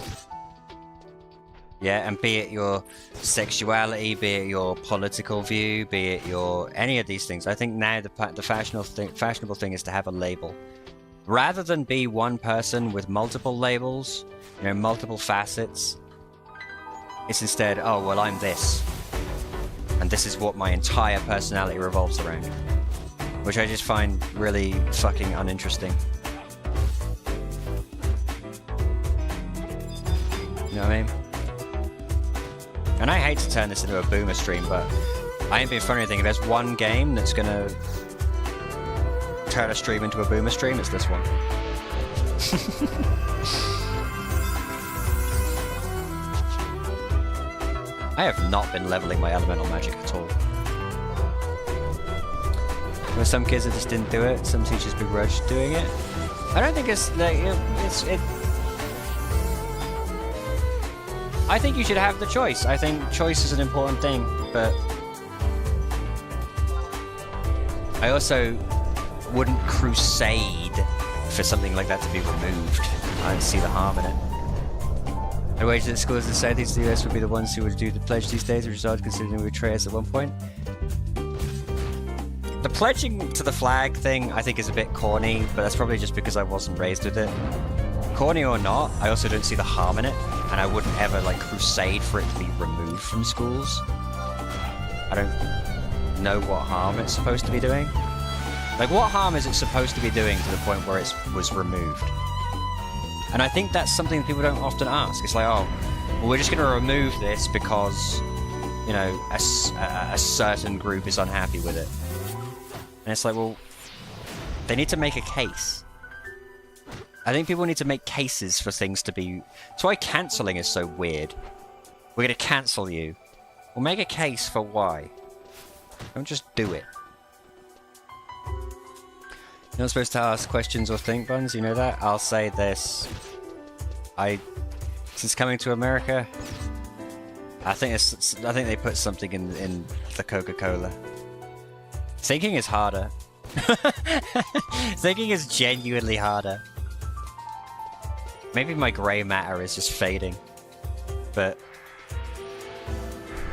Yeah, and be it your sexuality, be it your political view, be it your any of these things. I think now the fashionable thing is to have a label. Rather than be one person with multiple labels, you know, multiple facets, it's instead, oh, well, I'm this. And this is what my entire personality revolves around. Which I just find really fucking uninteresting. You know what I mean? And I hate to turn this into a boomer stream, but I ain't being funny or anything. If there's one game that's gonna turn a stream into a boomer stream, it's this one. I have not been leveling my elemental magic at all. There were some kids that just didn't do it, some teachers begrudged doing it. I don't think it's like, I think you should have the choice. I think choice is an important thing, but I also wouldn't crusade for something like that to be removed. I don't see the harm in it. I wager that schools in the Southeast of the US would be the ones who would do the pledge these days, which is odd considering we betray us at one point. The pledging to the flag thing I think is a bit corny, but that's probably just because I wasn't raised with it. Corny or not, I also don't see the harm in it, and I wouldn't ever like crusade for it to be removed from schools. I don't know what harm it's supposed to be doing. Like, what harm is it supposed to be doing to the point where it was removed? And I think that's something people don't often ask. It's like, oh, well, we're just going to remove this because, you know, a certain group is unhappy with it. And it's like, well, they need to make a case. I think people need to make cases for things to be... That's why cancelling is so weird. We're going to cancel you. Well, make a case for why. Don't just do it. You're not supposed to ask questions or think, Buns, you know that? I'll say this. Since coming to America, I think they put something in the Coca-Cola. Thinking is harder. Thinking is genuinely harder. Maybe my grey matter is just fading. But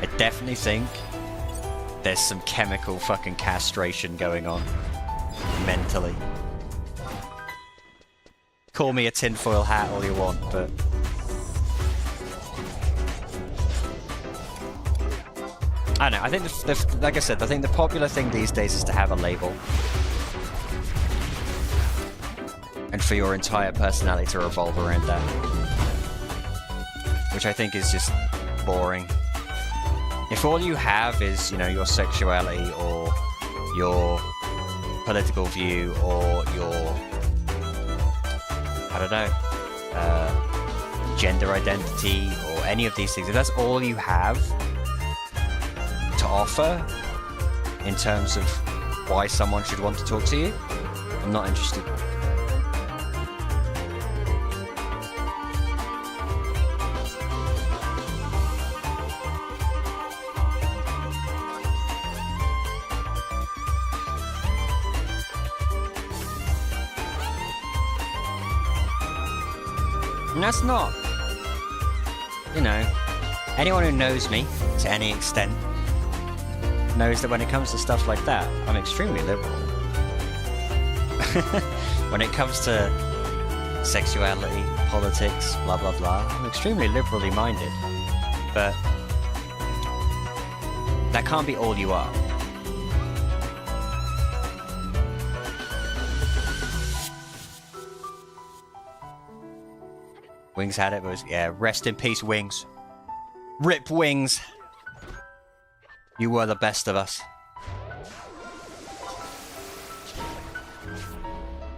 I definitely think there's some chemical fucking castration going on. Mentally. Call me a tinfoil hat all you want, but... I don't know, I think, like I said, I think the popular thing these days is to have a label. And for your entire personality to revolve around that. Which I think is just boring. If all you have is, you know, your sexuality or your political view or your, I don't know, gender identity or any of these things, if that's all you have to offer in terms of why someone should want to talk to you, I'm not interested. And that's not, you know, anyone who knows me to any extent knows that when it comes to stuff like that, I'm extremely liberal. When it comes to sexuality, politics, blah blah blah, I'm extremely liberally minded. But that can't be all you are. Wings had it, but was, yeah, rest in peace, Wings. Rip Wings. You were the best of us.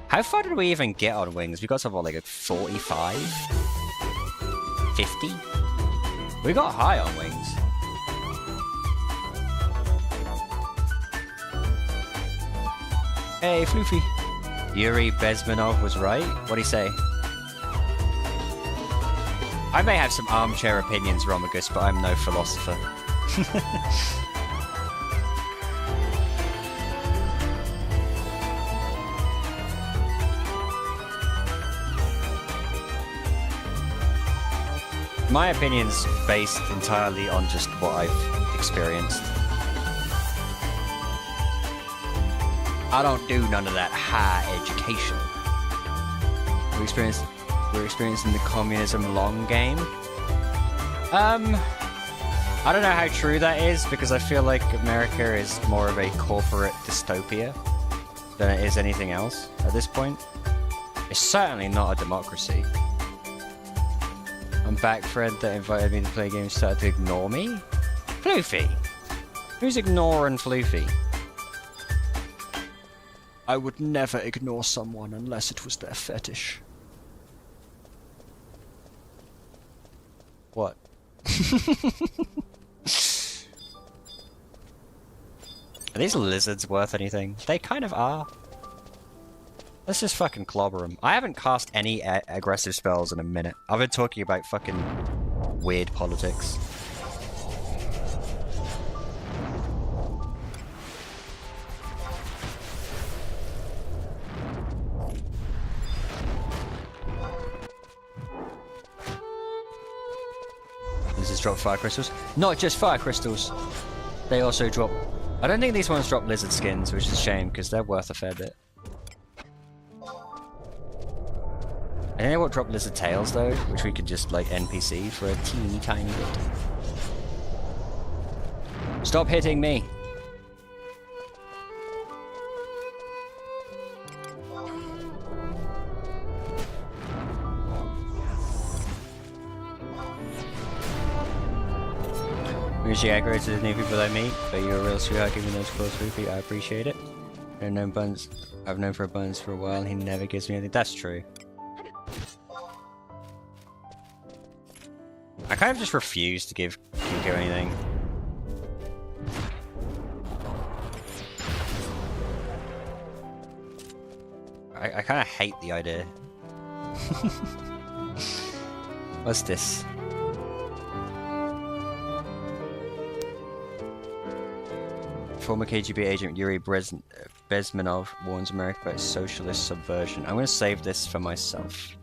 How far did we even get on Wings? We got to what, like a 45? 50? We got high on Wings. Hey, Floofy. Yuri Bezmenov was right. What'd he say? I may have some armchair opinions, Romagus, but I'm no philosopher. My opinion's based entirely on just what I've experienced. I don't do none of that high education. We're experiencing the communism long game. I don't know how true that is, because I feel like America is more of a corporate dystopia than it is anything else at this point. It's certainly not a democracy. I'm back, Fred, that invited me to play games started to ignore me? Floofy! Who's ignoring Floofy? I would never ignore someone unless it was their fetish. What? Are these lizards worth anything? They kind of are. Let's just fucking clobber them. I haven't cast any aggressive spells in a minute. I've been talking about fucking weird politics. Does this drop fire crystals? Not just fire crystals. They also drop... I don't think these ones drop lizard skins, which is a shame, because they're worth a fair bit. I think they won't drop lizard tails, though, which we could just, like, NPC for a teeny tiny bit. Stop hitting me! Usually aggro to the new people I meet, but you're a real sweetheart giving those calls for repeat. I appreciate it. I've known for Buns for a while and he never gives me anything. That's true. I kind of just refuse to give Kiko anything. I kind of hate the idea. What's this? Former KGB agent Yuri Bezmenov warns America about socialist subversion. I'm going to save this for myself.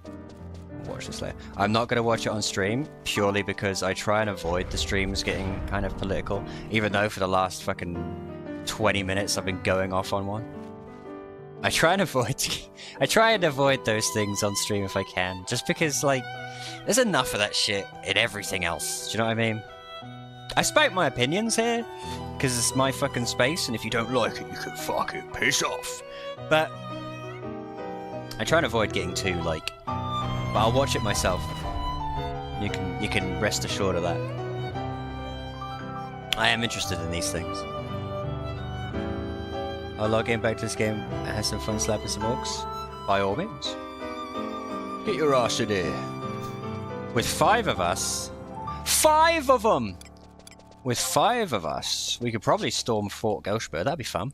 Watch this later. I'm not going to watch it on stream, purely because I try and avoid the streams getting kind of political, even though for the last fucking 20 minutes I've been going off on one. I try and avoid those things on stream if I can, just because, like, there's enough of that shit in everything else. Do you know what I mean? I spout my opinions here, because it's my fucking space, and if you don't like it, you can fucking piss off. But I try and avoid getting too, like, but I'll watch it myself. You can rest assured of that. I am interested in these things. I'll log in back to this game and have some fun slapping some orcs. By all means. Get your ass in here. With 5 of us. 5 of them! With 5 of us, we could probably storm Fort Gelschberg. That'd be fun.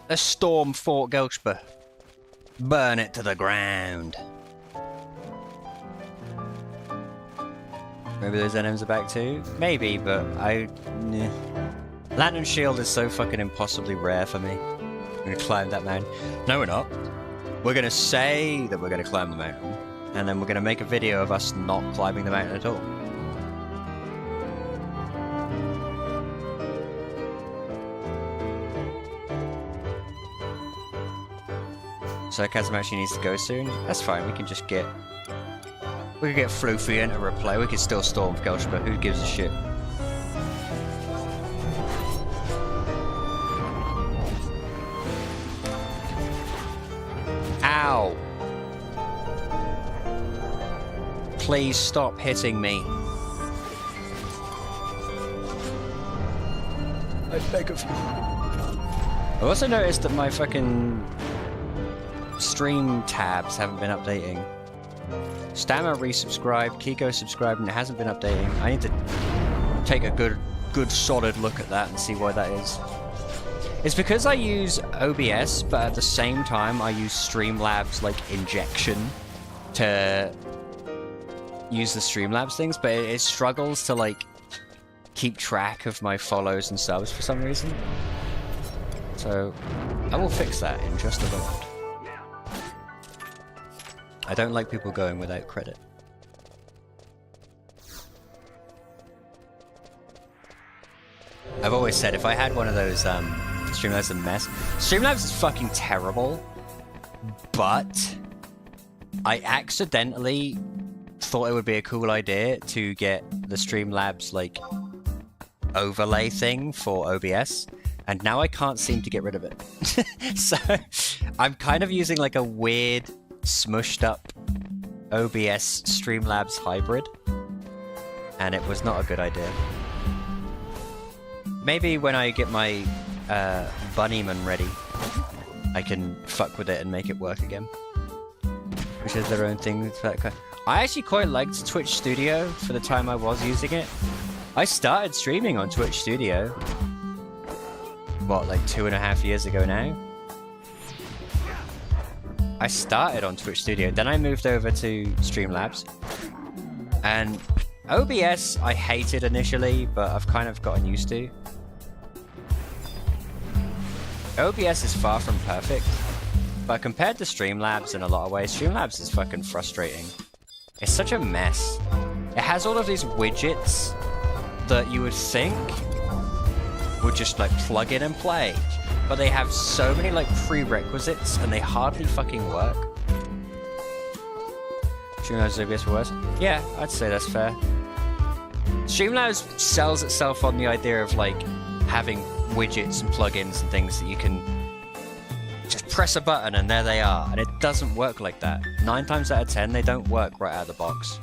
Let's storm Fort Gelschberg. Burn it to the ground. Maybe those NMs are back too? Maybe, but nah. Lantern Shield is so fucking impossibly rare for me. I'm gonna climb that mountain. No, we're not. We're gonna say that we're gonna climb the mountain, and then we're gonna make a video of us not climbing the mountain at all. Sarcasm actually needs to go soon. That's fine, we can just get... We could get Floofy into replay. We could still storm Gelschberg. Who gives a shit? Ow! Please stop hitting me. I beg of you. I also noticed that my fucking stream tabs haven't been updating. Stammer resubscribed, Kiko subscribed, and it hasn't been updating. I need to take a good solid look at that and see why that is. It's because I use OBS, but at the same time I use Streamlabs like injection to use the Streamlabs things, but it struggles to like keep track of my follows and subs for some reason. So I will fix that in just a moment. I don't like people going without credit. I've always said if I had one of those Streamlabs a mess. Streamlabs is fucking terrible, but I accidentally thought it would be a cool idea to get the Streamlabs like overlay thing for OBS, and now I can't seem to get rid of it. So I'm kind of using like a weird smushed up OBS Streamlabs hybrid, and it was not a good idea. Maybe when I get my Bunnyman ready, I can fuck with it and make it work again. Which is their own thing. I actually quite liked Twitch Studio for the time I was using it. I started streaming on Twitch Studio, what, like 2.5 years ago now? I started on Twitch Studio, then I moved over to Streamlabs. And OBS I hated initially, but I've kind of gotten used to. OBS is far from perfect, but compared to Streamlabs in a lot of ways, Streamlabs is fucking frustrating. It's such a mess. It has all of these widgets that you would think would just like plug in and play. But they have so many like prerequisites and they hardly fucking work. Streamlabs OBS for worse? Yeah, I'd say that's fair. Streamlabs sells itself on the idea of like having widgets and plugins and things that you can just press a button and there they are, and it doesn't work like that. 9 times out of 10 they don't work right out of the box.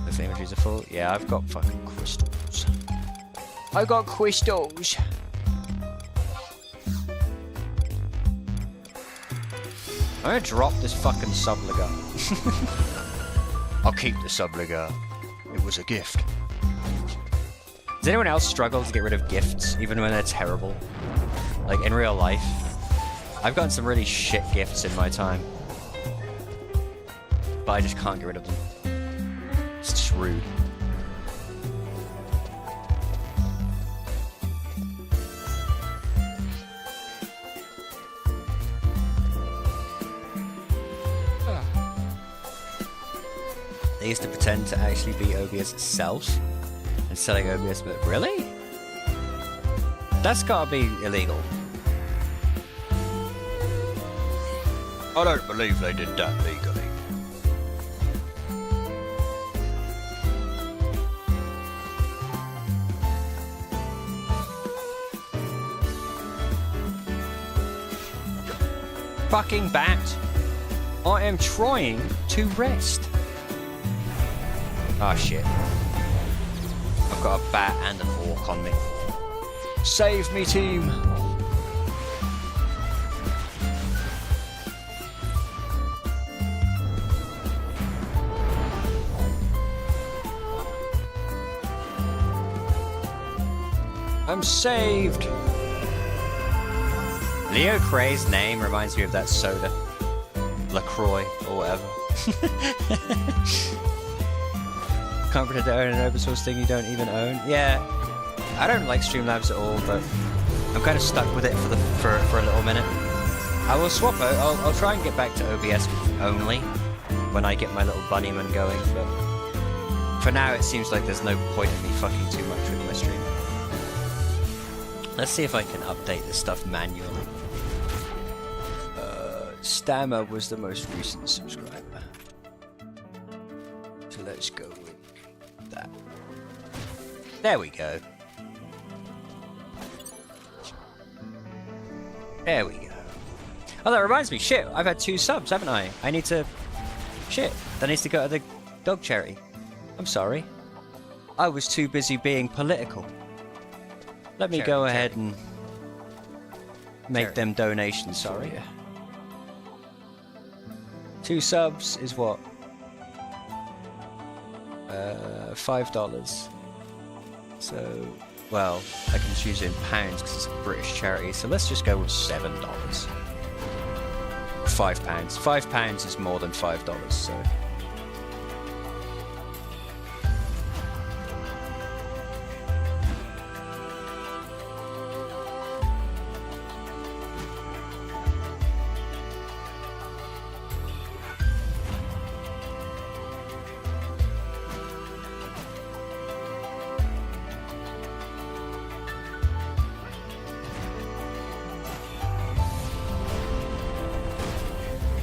If the images are full, yeah, I've got fucking crystals. I got crystals. I'm gonna drop this fucking subligar. I'll keep the subligar. It was a gift. Does anyone else struggle to get rid of gifts, even when they're terrible? Like, in real life? I've gotten some really shit gifts in my time. But I just can't get rid of them. It's just rude. They used to pretend to actually be OBS itself and selling OBS, but really? That's gotta be illegal. I don't believe they did that legally. Fucking bat! I am trying to rest. Ah, shit. I've got a bat and an orc on me. Save me, team! I'm saved! Leo Cray's name reminds me of that soda. LaCroix, or whatever. Can't pretend to own an open source thing you don't even own. Yeah, I don't like Streamlabs at all, but I'm kind of stuck with it for a little minute. I will swap out. I'll try and get back to OBS only when I get my little bunnyman going, but for now it seems like there's no point in me fucking too much with my stream. Let's see if I can update this stuff manually. Stammer was the most recent subscriber. So let's go with that. There we go. There we go. Oh, that reminds me. Shit, I've had 2 subs, haven't I? I need to... Shit, that needs to go to the dog charity. I'm sorry. I was too busy being political. Let me go ahead and make them donations, sorry. 2 subs is what? $5. So, well, I can choose it in pounds because it's a British charity, so let's just go with $7. £5. £5 is more than $5, so...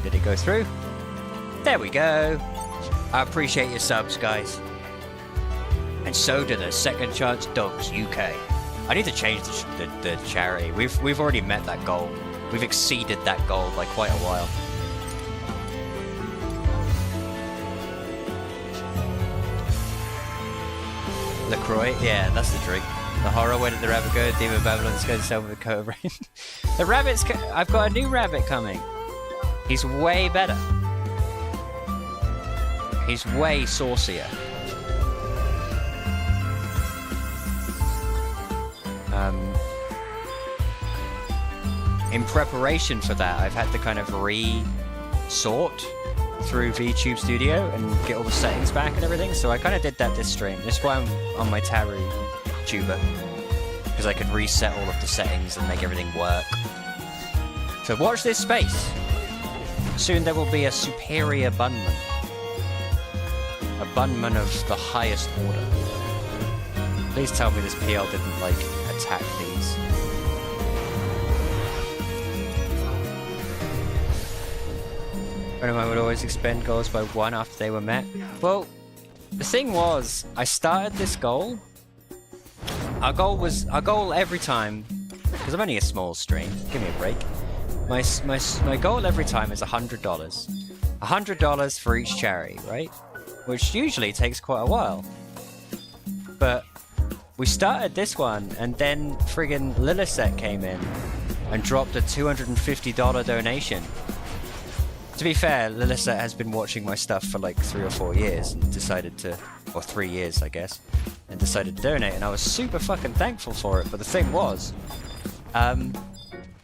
Did it go through? There we go. I appreciate your subs, guys. And so do the Second Chance Dogs UK. I need to change the charity. We've already met that goal. We've exceeded that goal by quite a while. LaCroix? Yeah, that's the drink. The horror, where did the rabbit go? Demon Babylon's going to sell with a coat of rain. The rabbit's... I've got a new rabbit coming. He's way better. He's way saucier. In preparation for that, I've had to kind of re-sort through VTube Studio and get all the settings back and everything, so I kind of did that this stream. This is why I'm on my Taru tuber, because I could reset all of the settings and make everything work. So watch this space. Soon there will be a superior bunman. A bunman of the highest order. Please tell me this PL didn't, like, attack these. Anyone would always expend goals by 1 after they were met. Well, The thing was, I started this goal. Our goal every time, because I'm only a small stream. Give me a break. My goal every time is $100. $100 for each charity, right? Which usually takes quite a while. But we started this one, and then friggin' Lilithset came in and dropped a $250 donation. To be fair, Lilithset has been watching my stuff for like 3 or 4 years and decided to, or 3 years I guess, and decided to donate, and I was super fucking thankful for it. But the thing was,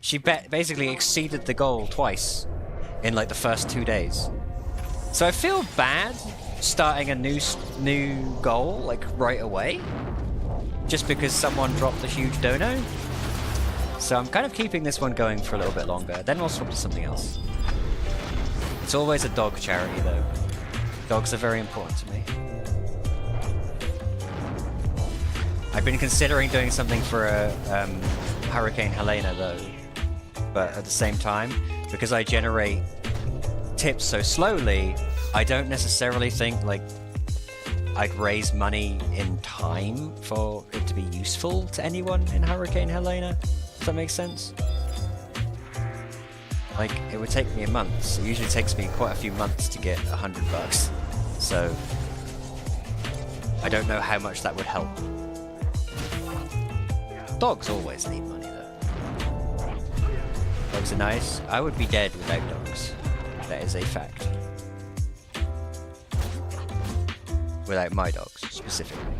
she basically exceeded the goal twice in like the first 2 days. So I feel bad starting a new goal like right away, just because someone dropped a huge dono. So I'm kind of keeping this one going for a little bit longer, then we'll swap to something else. It's always a dog charity though. Dogs are very important to me. I've been considering doing something for a Hurricane Helena though, but at the same time, because I generate tips so slowly, I don't necessarily think like I'd raise money in time for it to be useful to anyone in Hurricane Helena. Does that make sense? Like, it would take me a month. It usually takes me quite a few months to get $100. So I don't know how much that would help. Dogs always need money though. Dogs are nice. I would be dead without dogs. That is a fact. Without my dogs, specifically.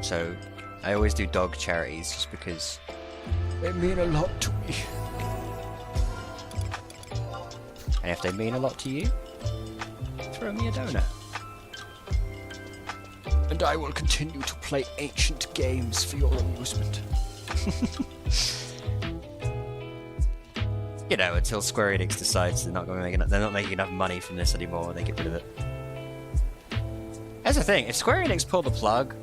So I always do dog charities just because they mean a lot to me. And if they mean a lot to you, throw me a donut. And I will continue to play ancient games for your amusement. You know, until Square Enix decides they're not making enough money from this anymore, and they get rid of it. That's the thing, if Square Enix pull the plug,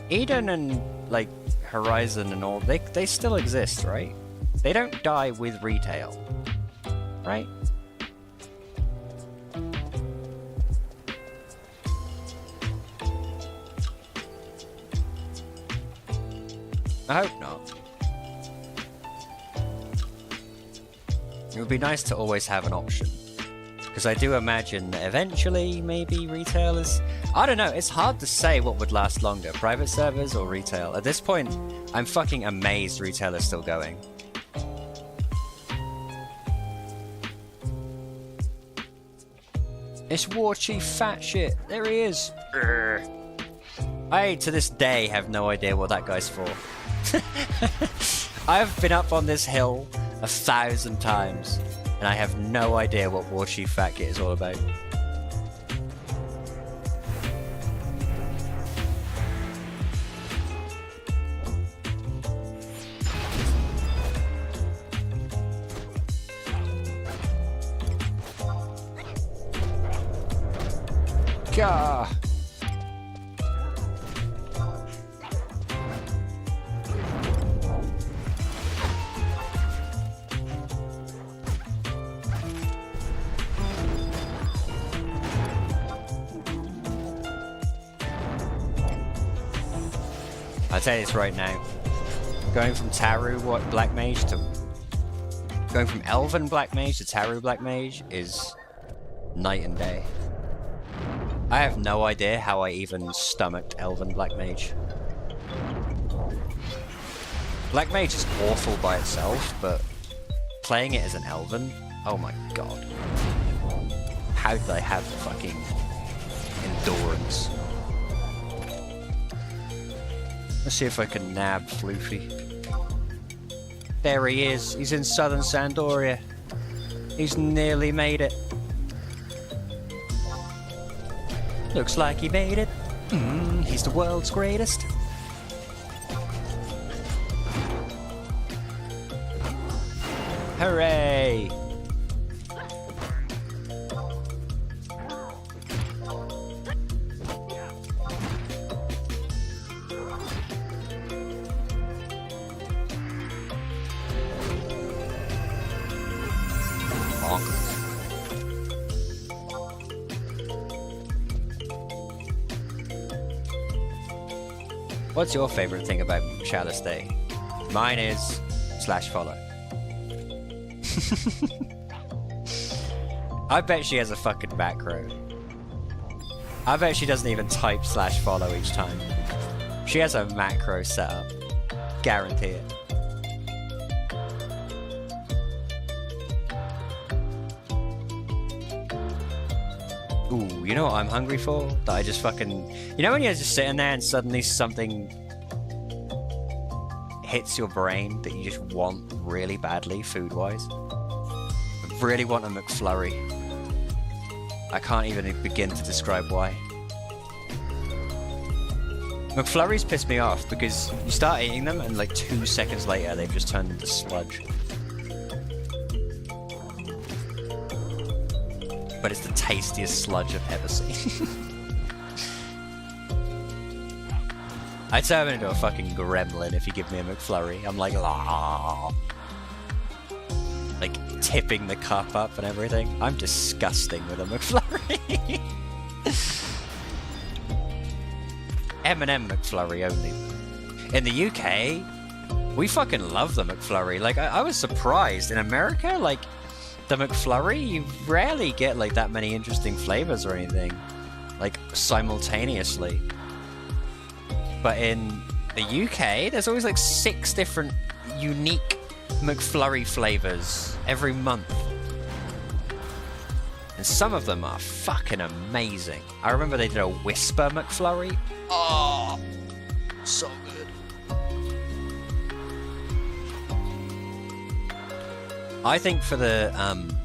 Eden and like Horizon and all, they still exist, right? They don't die with retail, right? I hope not. It would be nice to always have an option, because I do imagine that eventually maybe retail is... I don't know, it's hard to say what would last longer, private servers or retail. At this point, I'm fucking amazed retail is still going. It's War Chief fat shit. There he is. Urgh. I, to this day, have no idea what that guy's for. I've been up on this hill 1,000 times, and I have no idea what War Chief Fat Kit is all about. Gah! I'll tell you this right now. Going from Taru Black Mage to... Going from Elven Black Mage to Taru Black Mage is night and day. I have no idea how I even stomached Elven Black Mage. Black Mage is awful by itself, but playing it as an Elven, oh my god. How did I have the fucking endurance? Let's see if I can nab Floofy. There he is. He's in southern Sandoria. He's nearly made it. Looks like he made it. He's the world's greatest. Hooray! What's your favorite thing about Chalice Day? Mine is /follow. I bet she has a fucking macro. I bet she doesn't even type /follow each time. She has a macro set up. Guarantee it. Ooh, you know what I'm hungry for? That I just fucking... You know when you're just sitting there and suddenly something hits your brain that you just want really badly, food-wise? I really want a McFlurry. I can't even begin to describe why. McFlurries piss me off because you start eating them and like 2 seconds later they've just turned into sludge. But it's the tastiest sludge I've ever seen. I'd say I'm into a fucking gremlin if you give me a McFlurry. I'm like, ah, like tipping the cup up and everything. I'm disgusting with a McFlurry. M&M McFlurry only. In the UK, we fucking love the McFlurry. Like, I was surprised. In America, like, the McFlurry, you rarely get, like, that many interesting flavors or anything. Like, simultaneously. But in the UK, there's always, like, 6 different unique McFlurry flavors every month. And some of them are fucking amazing. I remember they did a Whisper McFlurry. Oh, so good. I think for the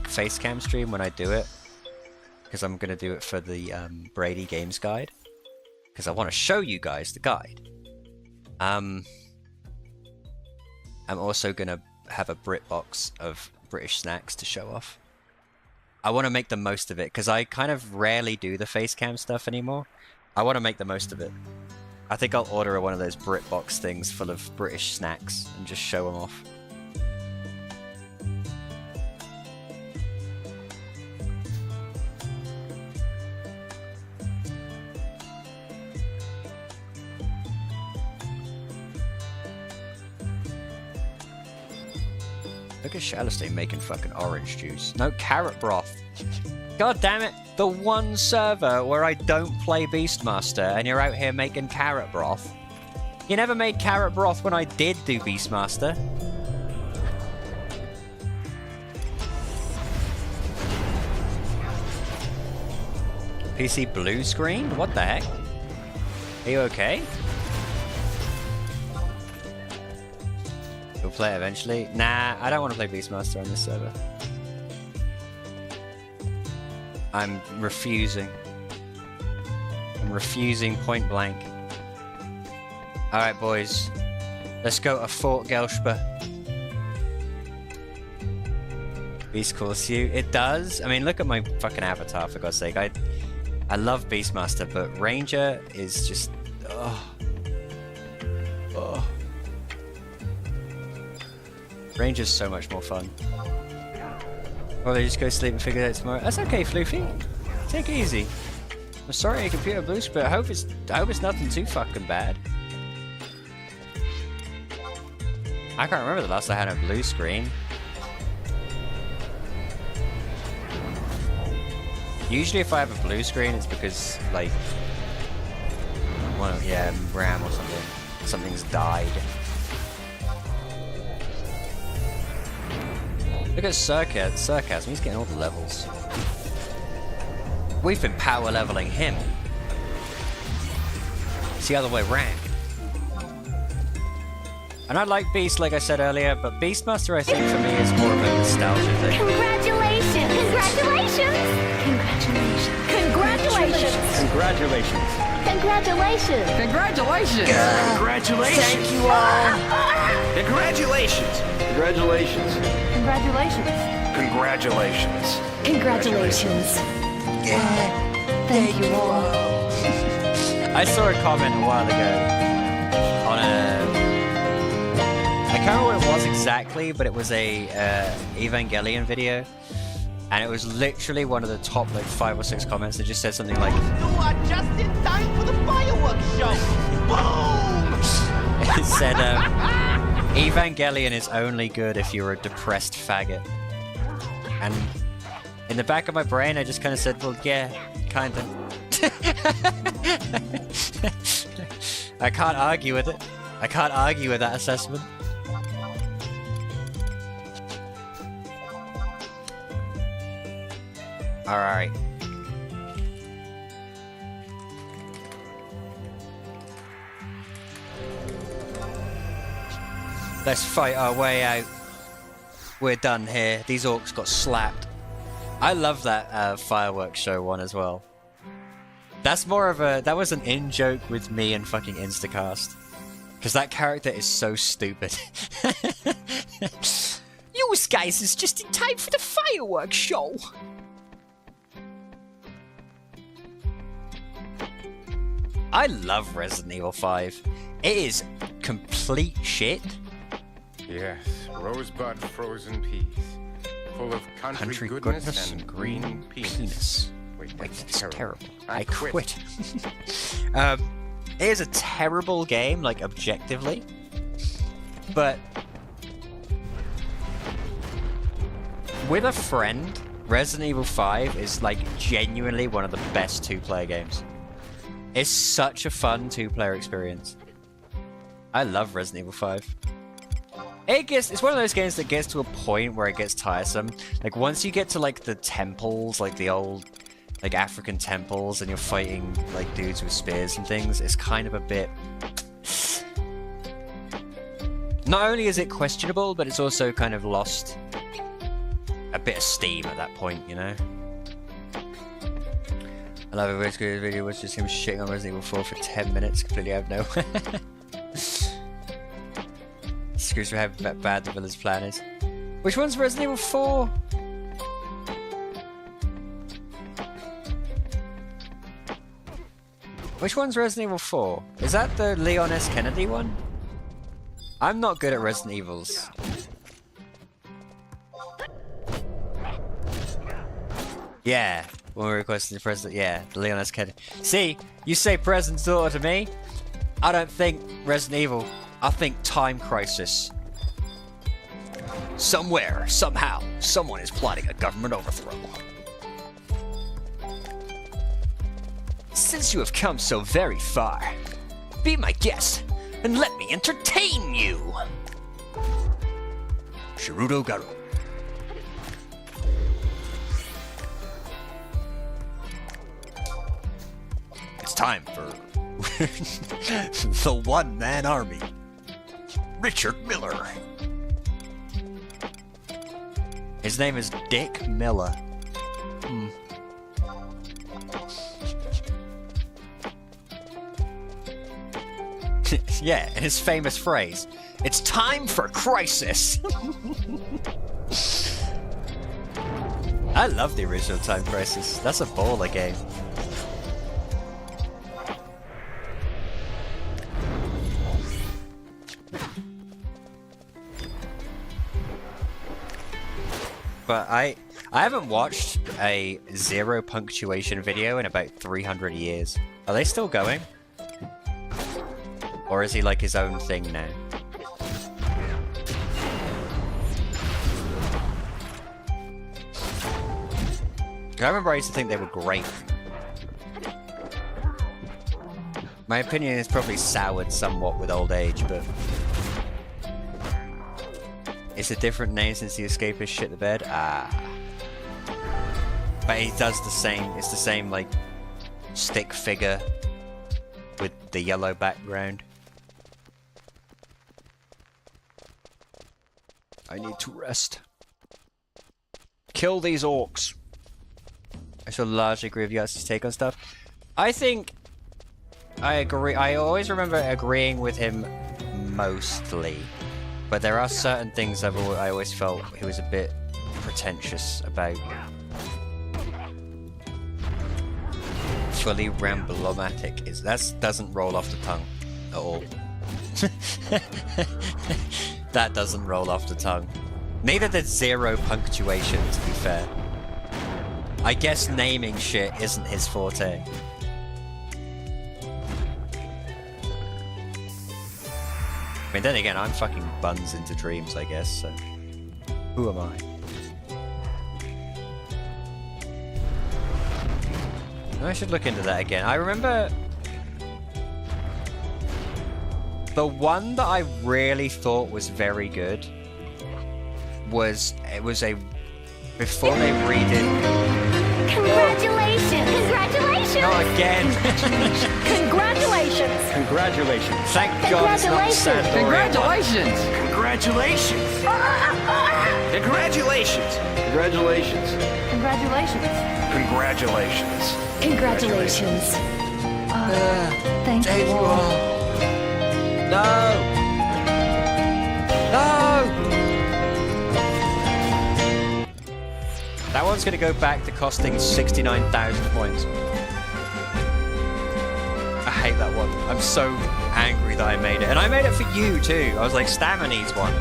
face cam stream when I do it, because I'm going to do it for the Brady Games Guide, because I want to show you guys the guide. I'm also going to have a Brit box of British snacks to show off. I want to make the most of it, because I kind of rarely do the face cam stuff anymore. I want to make the most of it. I think I'll order one of those Brit box things full of British snacks and just show them off. Look at Shalistay making fucking orange juice. No, carrot broth. God damn it. The one server where I don't play Beastmaster and you're out here making carrot broth. You never made carrot broth when I did do Beastmaster. PC blue screen? What the heck? Are you okay? We'll play it eventually. Nah, I don't want to play Beastmaster on this server. I'm refusing. I'm refusing point blank. Alright, boys. Let's go to Fort Gelsper. Beast calls you. It does? I mean, look at my fucking avatar, for God's sake. I love Beastmaster, but Ranger is just... Oh. Oh. Ranger's so much more fun. Or they just go sleep and figure it out tomorrow. That's okay, Floofy. Take it easy. I'm sorry your computer blue screen, but I hope it's nothing too fucking bad. I can't remember the last I had a blue screen. Usually if I have a blue screen, it's because, like... Well, yeah, RAM or something. Something's died. Look at Sarcasm, he's getting all the levels. We've been power leveling him. It's the other way round. And I like Beast, like I said earlier, but Beastmaster, I think, for me, is more of a nostalgia thing. Congratulations! Congratulations! Congratulations! Congratulations! Congratulations! Congratulations! Congratulations! Thank you all! Congratulations! Congratulations! Congratulations! Congratulations! Congratulations! Yeah. Thank you all. I saw a comment a while ago on a... I can't remember what it was exactly, but it was a Evangelion video. And it was literally one of the top like 5 or 6 comments that just said something like, You are just in time for the fireworks show! Boom! said, Evangelion is only good if you're a depressed faggot. And in the back of my brain, I just kind of said, well, yeah, kind of. I can't argue with it. I can't argue with that assessment. Alright. Let's fight our way out. We're done here. These orcs got slapped. I love that fireworks show one as well. That's more of a... That was an in-joke with me and fucking Instacast. Because that character is so stupid. You guys is just in time for the fireworks show. I love Resident Evil 5. It is complete shit. Yes, rosebud frozen peas. Full of country goodness and green penis. Wait, that's terrible. I quit. It is a terrible game, like, objectively. But with a friend, Resident Evil 5 is, like, genuinely one of the best two-player games. It's such a fun two-player experience. I love Resident Evil 5. It's one of those games that gets to a point where it gets tiresome. Like, once you get to, like, the temples, like the old, like, African temples, and you're fighting, like, dudes with spears and things, it's kind of a bit... Not only is it questionable, but it's also kind of lost a bit of steam at that point, you know? I love it. Very good video was just him shitting on Resident Evil 4 for 10 minutes, completely out of nowhere. Screws for how bad the villain's plan is. Which one's Resident Evil 4? Which one's Resident Evil 4? Is that the Leon S. Kennedy one? I'm not good at Resident Evils. Yeah, when we requested the president, yeah, the Leon S. Kennedy. See, you say President's daughter to me, I don't think Resident Evil, I think Time Crisis. Somewhere, somehow, someone is plotting a government overthrow. Since you have come so very far, be my guest and let me entertain you. Shirudo Garu. It's time for the one-man army. Richard Miller. His name is Dick Miller. Yeah, and his famous phrase, "It's time for crisis." I love the original Time Crisis. That's a baller game. But I haven't watched a zero punctuation video in about 300 years. Are they still going? Or is he like his own thing now? I remember I used to think they were great. My opinion is probably soured somewhat with old age, but... It's a different name since the escapist shit the bed. Ah. But he does the same, it's the same, like, stick figure with the yellow background. I need to rest. Kill these orcs. I shall largely agree with you guys' take on stuff. I think I agree. I always remember agreeing with him mostly. But there are certain things I always felt he was a bit pretentious about. Fully ramblomatic that doesn't roll off the tongue at all. That doesn't roll off the tongue. Neither did zero punctuation, to be fair. I guess naming shit isn't his forte. I mean, then again, I'm fucking buns into dreams, I guess, so... Who am I? I should look into that again. I remember... The one that I really thought was very good was... It was a... Before they redid... Congratulations! Congratulations! Not again! Congratulations! Congratulations. Thank God it's not sad. Congratulations. Congratulations! Congratulations. Congratulations. Congratulations! Congratulations. Congratulations! Thank There you you all. are. No! No! That one's gonna go back to costing 69,000 points. I hate that one. I'm so angry that I made it. And I made it for you too. I was like, Stammer needs one.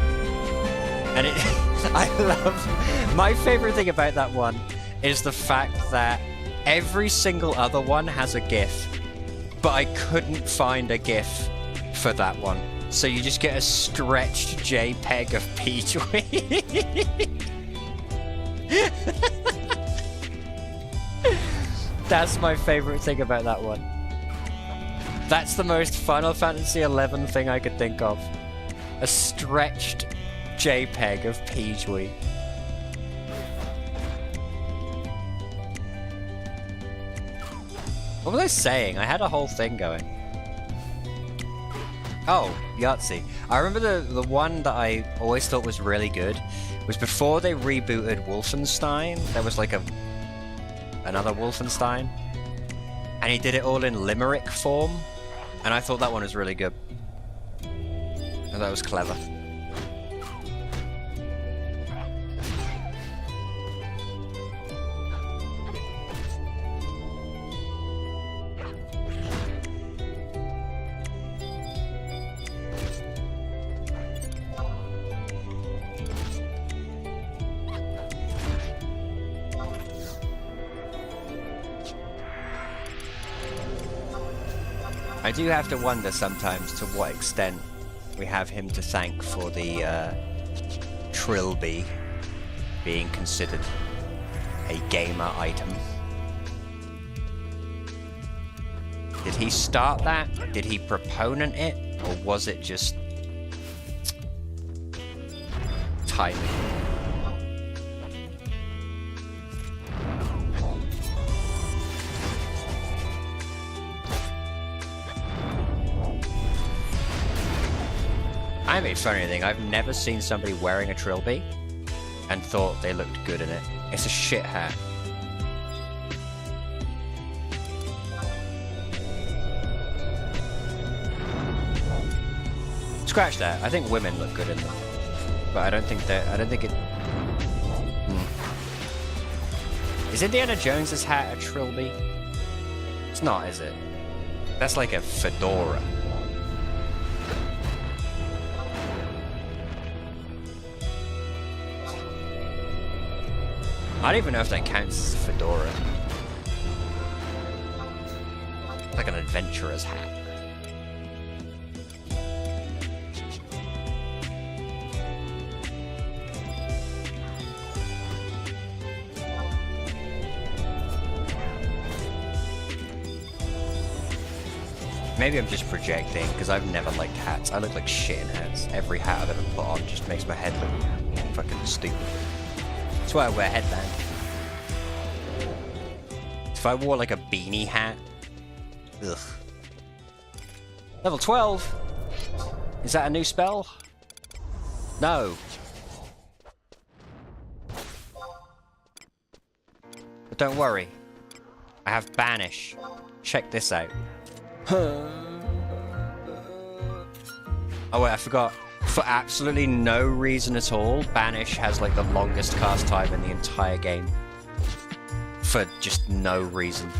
And it I love my favorite thing about that one is the fact that every single other one has a GIF. But I couldn't find a GIF for that one. So you just get a stretched JPEG of Peachwee. That's my favorite thing about that one. That's the most Final Fantasy XI thing I could think of. A stretched JPEG of Peachwee. What was I saying? I had a whole thing going. Oh, Yahtzee. I remember the one that I always thought was really good was before they rebooted Wolfenstein. There was like another Wolfenstein, and he did it all in limerick form, and I thought that one was really good. And that was clever. I do have to wonder sometimes to what extent we have him to thank for the Trilby being considered a gamer item. Did he start that? Did he proponent it? Or was it just timing? I mean, funny thing, I've never seen somebody wearing a Trilby and thought they looked good in it. It's a shit hat. Scratch that. I think women look good in them, but I don't think it. Is Indiana Jones's hat a Trilby? It's not, is it? That's like a fedora. I don't even know if that counts as a fedora. It's like an adventurer's hat. Maybe I'm just projecting, because I've never liked hats. I look like shit in hats. Every hat I've ever put on just makes my head look fucking stupid. That's why I wear a headband. If I wore like a beanie hat... Ugh. Level 12? Is that a new spell? No. But don't worry. I have Banish. Check this out. Oh wait, I forgot. For absolutely no reason at all, Banish has like the longest cast time in the entire game. For just no reason.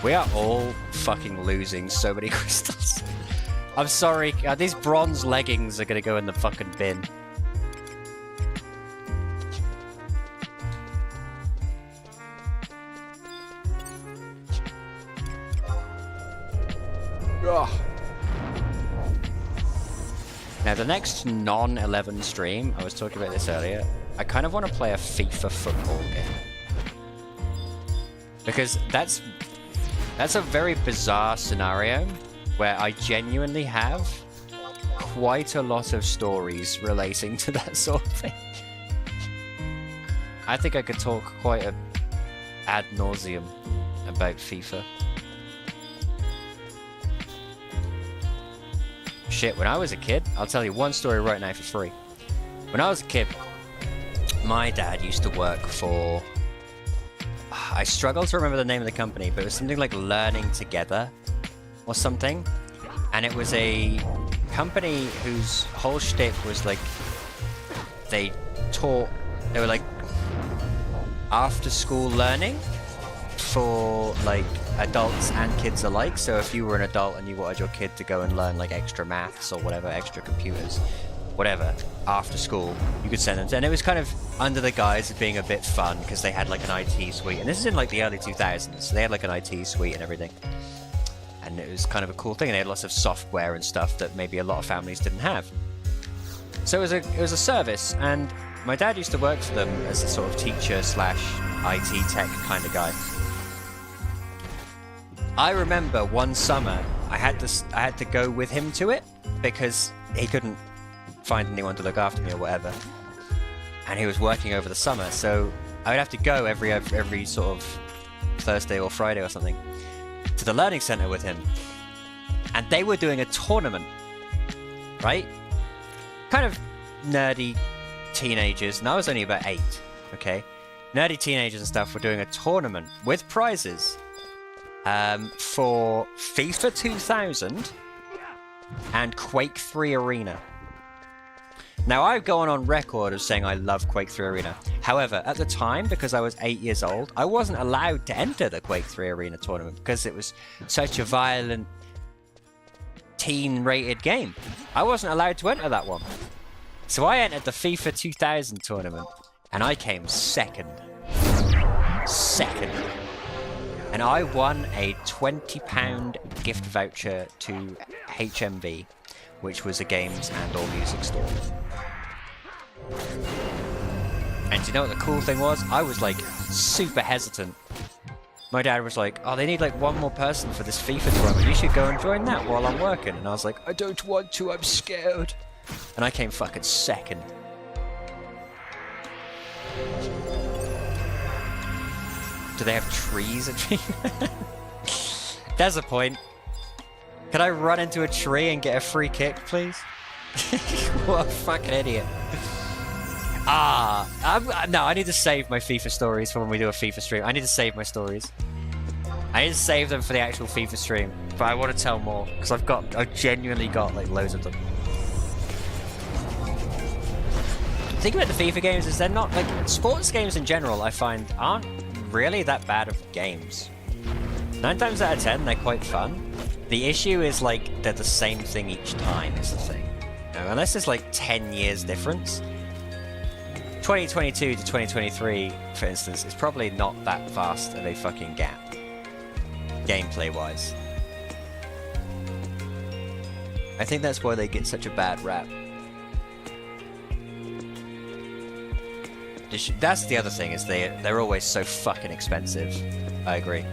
We are all fucking losing so many crystals. I'm sorry, these bronze leggings are gonna go in the fucking bin. Ugh. Now, the next non-11 stream, I was talking about this earlier, I kind of want to play a FIFA football game. Because that's a very bizarre scenario where I genuinely have quite a lot of stories relating to that sort of thing. I think I could talk quite ad nauseum about FIFA. Shit, when I was a kid, I'll tell you one story right now for free. When I was a kid, my dad used to work for... I struggle to remember the name of the company, but it was something like Learning Together or something. And it was a company whose whole shtick was like... They were like after-school learning for like adults and kids alike. So if you were an adult and you wanted your kid to go and learn like extra maths or whatever, extra computers, whatever, after school, you could send them to. And it was kind of under the guise of being a bit fun because they had like an IT suite. And this is in like the early 2000s. So they had like an IT suite and everything. And it was kind of a cool thing. And they had lots of software and stuff that maybe a lot of families didn't have. So it was a service, and my dad used to work for them as a sort of teacher slash IT tech kind of guy. I remember one summer I had to go with him to it because he couldn't find anyone to look after me or whatever, and he was working over the summer, so I would have to go every sort of Thursday or Friday or something to the learning center with him, and they were doing a tournament, right? Kind of nerdy teenagers, and I was only about 8, okay? Nerdy teenagers and stuff were doing a tournament with prizes for FIFA 2000 and Quake 3 Arena. Now, I've gone on record of saying I love Quake 3 Arena. However, at the time, because I was 8 years old, I wasn't allowed to enter the Quake 3 Arena tournament because it was such a violent, teen-rated game. I wasn't allowed to enter that one. So I entered the FIFA 2000 tournament, and I came second. Second. And I won a £20 gift voucher to HMV, which was a games and all music store. And do you know what the cool thing was? I was like super hesitant. My dad was like, oh, they need like one more person for this FIFA tournament. You should go and join that while I'm working. And I was like, I don't want to, I'm scared. And I came fucking second. Do they have trees at FIFA? There's a point. Can I run into a tree and get a free kick, please? What a fucking idiot. No, I need to save my FIFA stories for when we do a FIFA stream. I need to save my stories. I need to save them for the actual FIFA stream. But I want to tell more, because I've genuinely got like loads of them. The thing about the FIFA games is they're not, like, sports games in general, I find, aren't really that bad of games. 9 times out of 10, they're quite fun. The issue is, like, they're the same thing each time, is the thing. Now, unless there's, like, 10 years difference. 2022 to 2023, for instance, is probably not that vast of a fucking gap. Gameplay-wise. I think that's why they get such a bad rap. That's the other thing, is they're always so fucking expensive. I agree.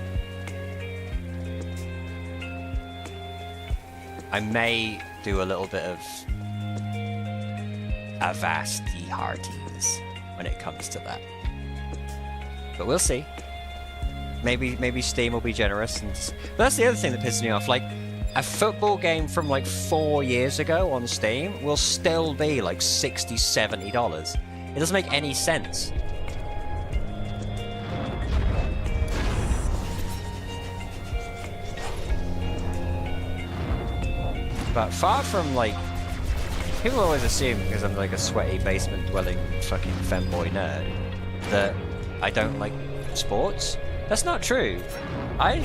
I may do a little bit of Avast ye hearties when it comes to that. But we'll see. Maybe Steam will be generous. But that's the other thing that pisses me off. Like, a football game from like 4 years ago on Steam will still be like $60, $70. It doesn't make any sense. But far from, like, people always assume because I'm like a sweaty basement dwelling fucking femboy nerd that I don't like sports. That's not true. I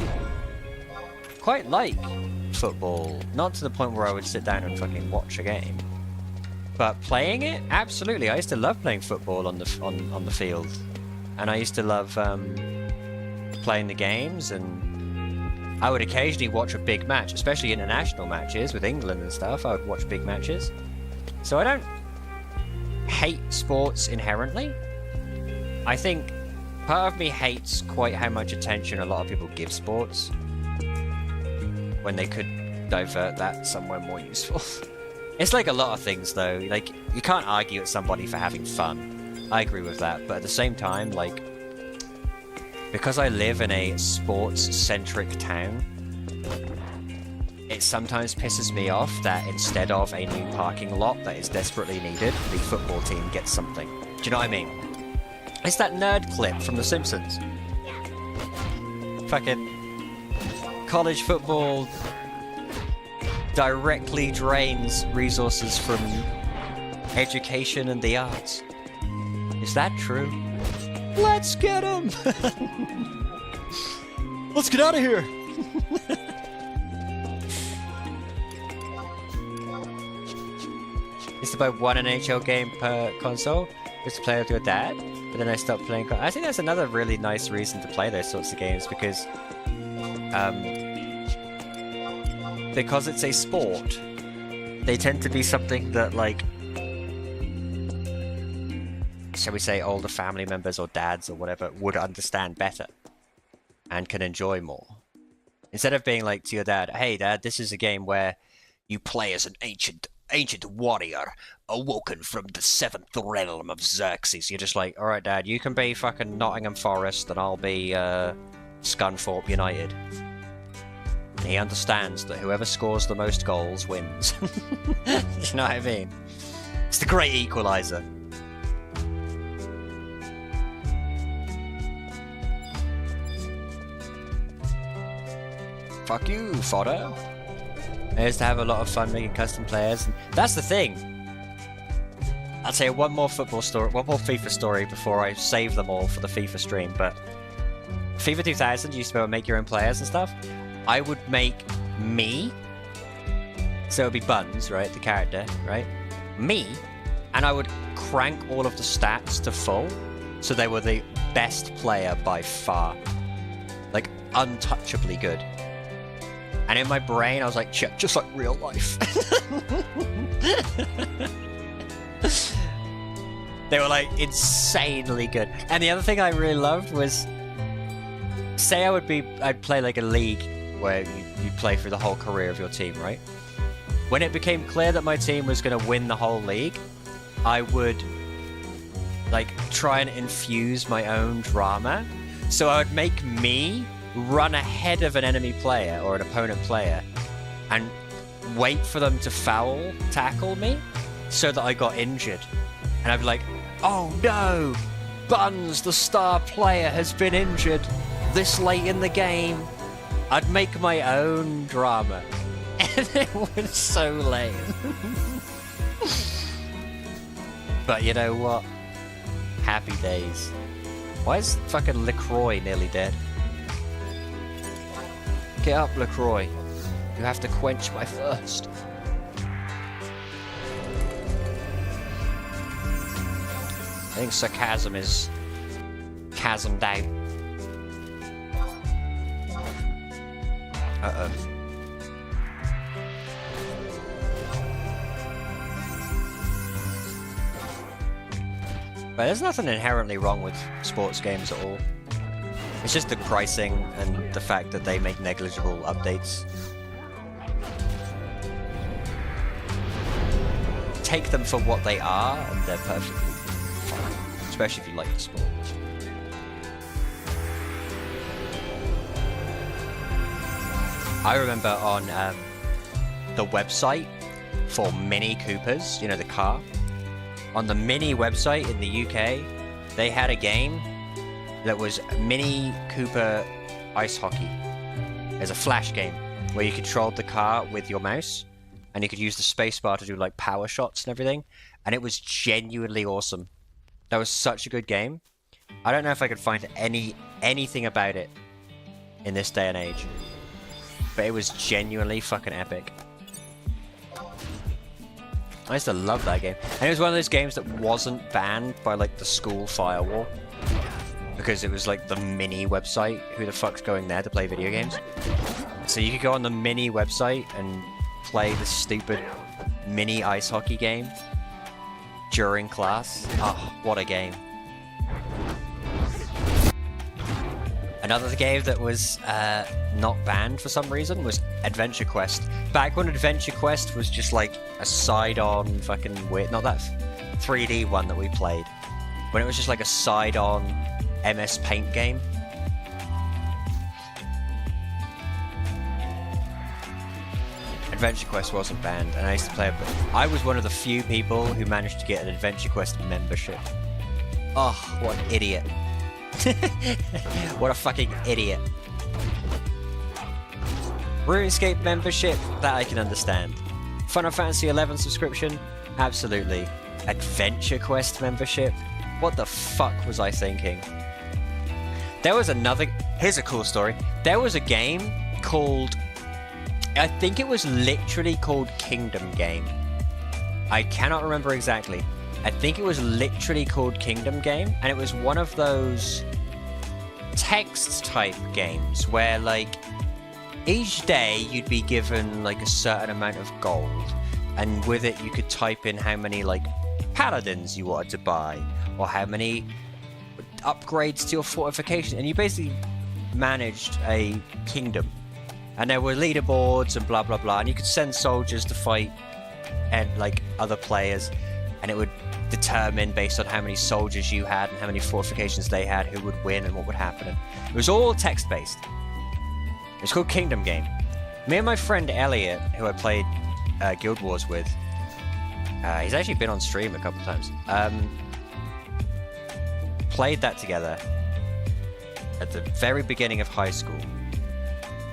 quite like football, not to the point where I would sit down and fucking watch a game. But playing it, absolutely. I used to love playing football on the field, and I used to love playing the games and I would occasionally watch a big match, especially international matches with England and stuff. I would watch big matches. So I don't hate sports inherently. I think part of me hates quite how much attention a lot of people give sports when they could divert that somewhere more useful. It's like a lot of things though, like you can't argue at somebody for having fun. I agree with that, but at the same time, like, because I live in a sports-centric town, it sometimes pisses me off that instead of a new parking lot that is desperately needed, the football team gets something. Do you know what I mean? It's that nerd clip from The Simpsons. Fucking college football directly drains resources from education and the arts. Is that true? Let's get him! Let's get out of here! Used to buy one NHL game per console, just to play with your dad, but then I stopped playing. I think that's another really nice reason to play those sorts of games, because it's a sport, they tend to be something that, like, shall we say, older family members or dads or whatever would understand better and can enjoy more. Instead of being like to your dad, hey dad, this is a game where you play as an ancient warrior awoken from the 7th realm of Xerxes. You're just like, alright dad, you can be fucking Nottingham Forest and I'll be Scunthorpe United. And he understands that whoever scores the most goals wins. You know what I mean? It's the great equalizer. Fuck you, fodder. I used to have a lot of fun making custom players, and that's the thing. I'll tell you one more FIFA story before I save them all for the FIFA stream, but FIFA 2000, you used to be able to make your own players and stuff. I would make me, so it would be Buns, right, the character, right? Me, and I would crank all of the stats to full, so they were the best player by far. Like, untouchably good. And in my brain, I was like, just like real life. They were like insanely good. And the other thing I really loved was, say I'd play like a league where you play through the whole career of your team, right? When it became clear that my team was going to win the whole league, I would like try and infuse my own drama. So I would make me run ahead of an enemy player or an opponent player and wait for them to foul tackle me so that I got injured. And I'd be like, oh no, Buns, the star player, has been injured this late in the game. I'd make my own drama. And it was so lame. But you know what? Happy days. Why is fucking LaCroix nearly dead? Get up, LaCroix. You have to quench my thirst. I think sarcasm is chasmed out. Uh-oh. But there's nothing inherently wrong with sports games at all. It's just the pricing and the fact that they make negligible updates. Take them for what they are, and they're perfectly fine. Especially if you like the sport. I remember on the website for Mini Coopers, you know, the car. On the Mini website in the UK, they had a game that was Mini Cooper Ice Hockey. There's a flash game where you controlled the car with your mouse and you could use the spacebar to do like power shots and everything, and it was genuinely awesome. That was such a good game. I don't know if I could find anything about it in this day and age, but it was genuinely fucking epic. I used to love that game. And it was one of those games that wasn't banned by like the school firewall. because it was like the mini website. Who the fuck's going there to play video games? So you could go on the mini website and play the stupid mini ice hockey game during class. Oh, what a game. Another game that was not banned for some reason was Adventure Quest. Back when Adventure Quest was just like a side-on fucking weird, not that 3D one that we played. When it was just like a side-on MS Paint game. Adventure Quest wasn't banned, and I used to play it, but I was one of the few people who managed to get an Adventure Quest membership. Oh, what an idiot. What a fucking idiot. RuneScape membership, that I can understand. Final Fantasy XI subscription, absolutely. Adventure Quest membership, what the fuck was I thinking? There was another... Here's a cool story. There was a game called... I think it was literally called Kingdom Game. I cannot remember exactly. I think it was literally called Kingdom Game, and it was one of those text type games where like each day you'd be given like a certain amount of gold, and with it you could type in how many like paladins you wanted to buy or how many upgrades to your fortification, and you basically managed a kingdom. And there were leaderboards and blah blah blah, and you could send soldiers to fight and like other players, and it would determine based on how many soldiers you had and how many fortifications they had who would win and what would happen. And it was all text based. It was called Kingdom Game. Me and my friend Elliot, who I played Guild Wars with, he's actually been on stream a couple times, played that together at the very beginning of high school.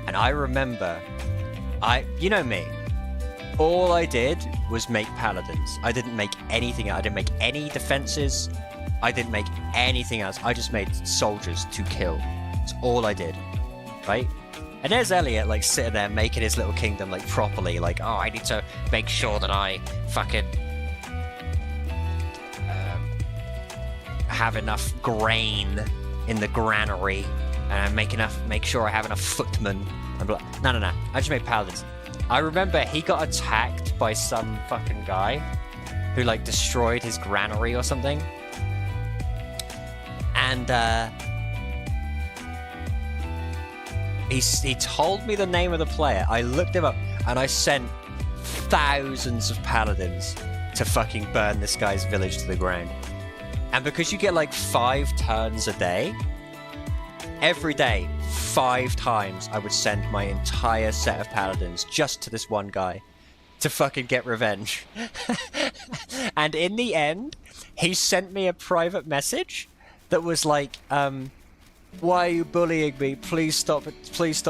And I remember, you know me, all I did was make paladins. I didn't make anything else. I didn't make any defenses. I didn't make anything else. I just made soldiers to kill. That's all I did, right? And there's Elliot, like, sitting there making his little kingdom, like, properly. Like, oh, I need to make sure that I fucking have enough grain in the granary. And I make sure I have enough footmen. And blah. No. I just made paladins. I remember he got attacked by some fucking guy who like destroyed his granary or something. And he told me the name of the player. I looked him up and I sent thousands of paladins to fucking burn this guy's village to the ground. And because you get like 5 turns a day, every day, 5 times, I would send my entire set of paladins just to this one guy to fucking get revenge. And in the end, he sent me a private message that was like, why are you bullying me? Please stop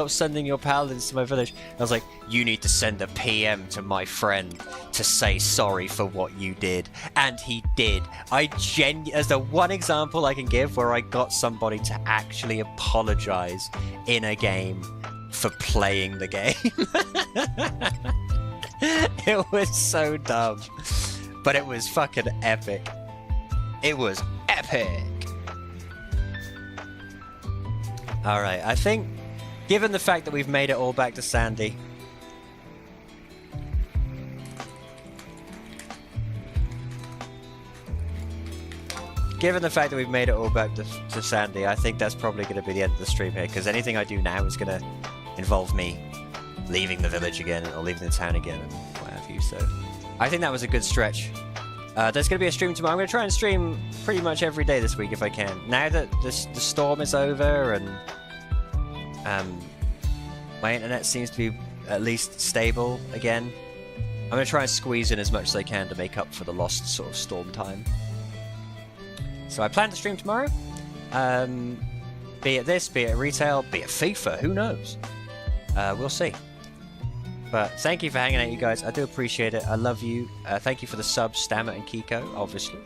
sending your paladins to my village. And I was like, you need to send a PM to my friend to say sorry for what you did. And he did. As the one example I can give where I got somebody to actually apologize in a game for playing the game. It was so dumb. But it was fucking epic. It was epic. Alright, I think, given the fact that we've made it all back to Sandy, to Sandy, I think that's probably going to be the end of the stream here, because anything I do now is going to involve me leaving the village again, or leaving the town again, and what have you, so I think that was a good stretch. There's going to be a stream tomorrow. I'm going to try and stream pretty much every day this week if I can. Now that the storm is over and my internet seems to be at least stable again, I'm going to try and squeeze in as much as I can to make up for the lost sort of storm time. So I plan to stream tomorrow. Be it this, be it retail, be it FIFA, who knows? We'll see. But thank you for hanging out, you guys. I do appreciate it. I love you. Thank you for the subs, Stammer and Kiko, obviously.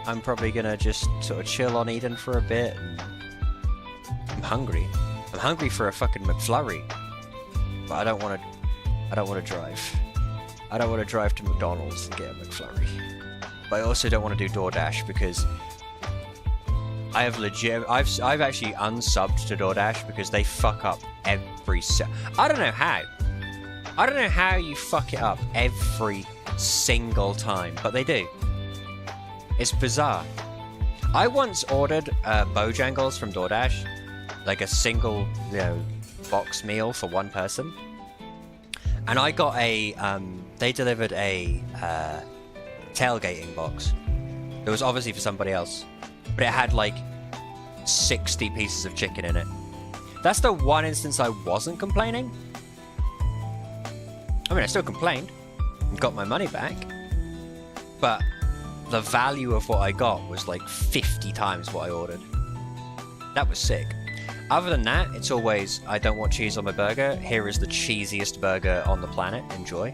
I'm probably gonna just sort of chill on Eden for a bit. And I'm hungry. I'm hungry for a fucking McFlurry. But I don't want to drive. I don't want to drive to McDonald's and get a McFlurry. but I also don't want to do DoorDash because I have I've actually unsubbed to DoorDash because they fuck up every I don't know how. I don't know how you fuck it up every single time, but they do. It's bizarre. I once ordered Bojangles from DoorDash, like a single, box meal for one person, and I got a. They delivered a tailgating box. It was obviously for somebody else, but it had like 60 pieces of chicken in it. That's the one instance I wasn't complaining. I mean, I still complained and got my money back, but the value of what I got was like 50 times what I ordered. That was sick. Other than that, it's always, I don't want cheese on my burger. Here is the cheesiest burger on the planet. Enjoy.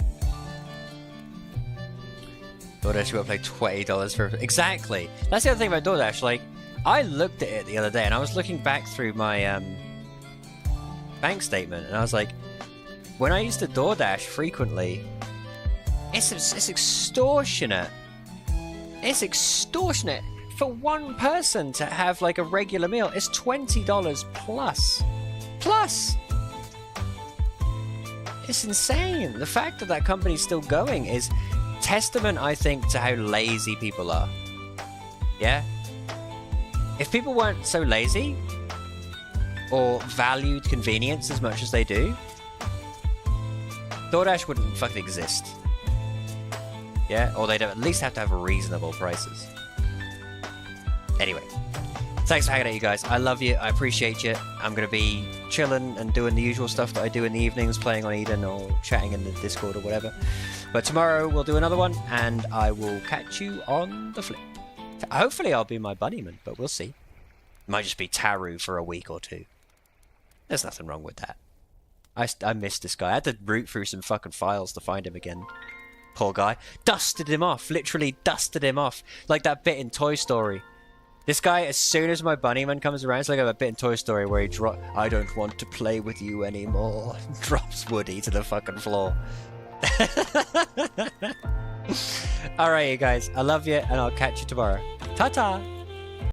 DoorDash, you got to pay $20 for... Exactly. That's the other thing about DoorDash. Like, I looked at it the other day, and I was looking back through my bank statement, and I was like, when I used to DoorDash frequently, it's extortionate. It's extortionate. For one person to have like a regular meal, it's $20 plus. Plus! It's insane. The fact that that company's still going is testament, I think, to how lazy people are. Yeah? If people weren't so lazy, or valued convenience as much as they do, DoorDash wouldn't fucking exist. Yeah? Or they'd at least have to have reasonable prices. Anyway, thanks for hanging out, you guys. I love you. I appreciate you. I'm going to be chilling and doing the usual stuff that I do in the evenings, playing on Eden or chatting in the Discord or whatever. But tomorrow we'll do another one, and I will catch you on the flip. Hopefully I'll be my bunnyman, but we'll see. Might just be Taru for a week or two. There's nothing wrong with that. I missed this guy. I had to root through some fucking files to find him again. Poor guy. Dusted him off. Literally dusted him off. Like that bit in Toy Story. This guy, as soon as my bunnyman comes around, it's like a bit in Toy Story where he I don't want to play with you anymore. Drops Woody to the fucking floor. Alright, you guys. I love you, and I'll catch you tomorrow. Ta-ta!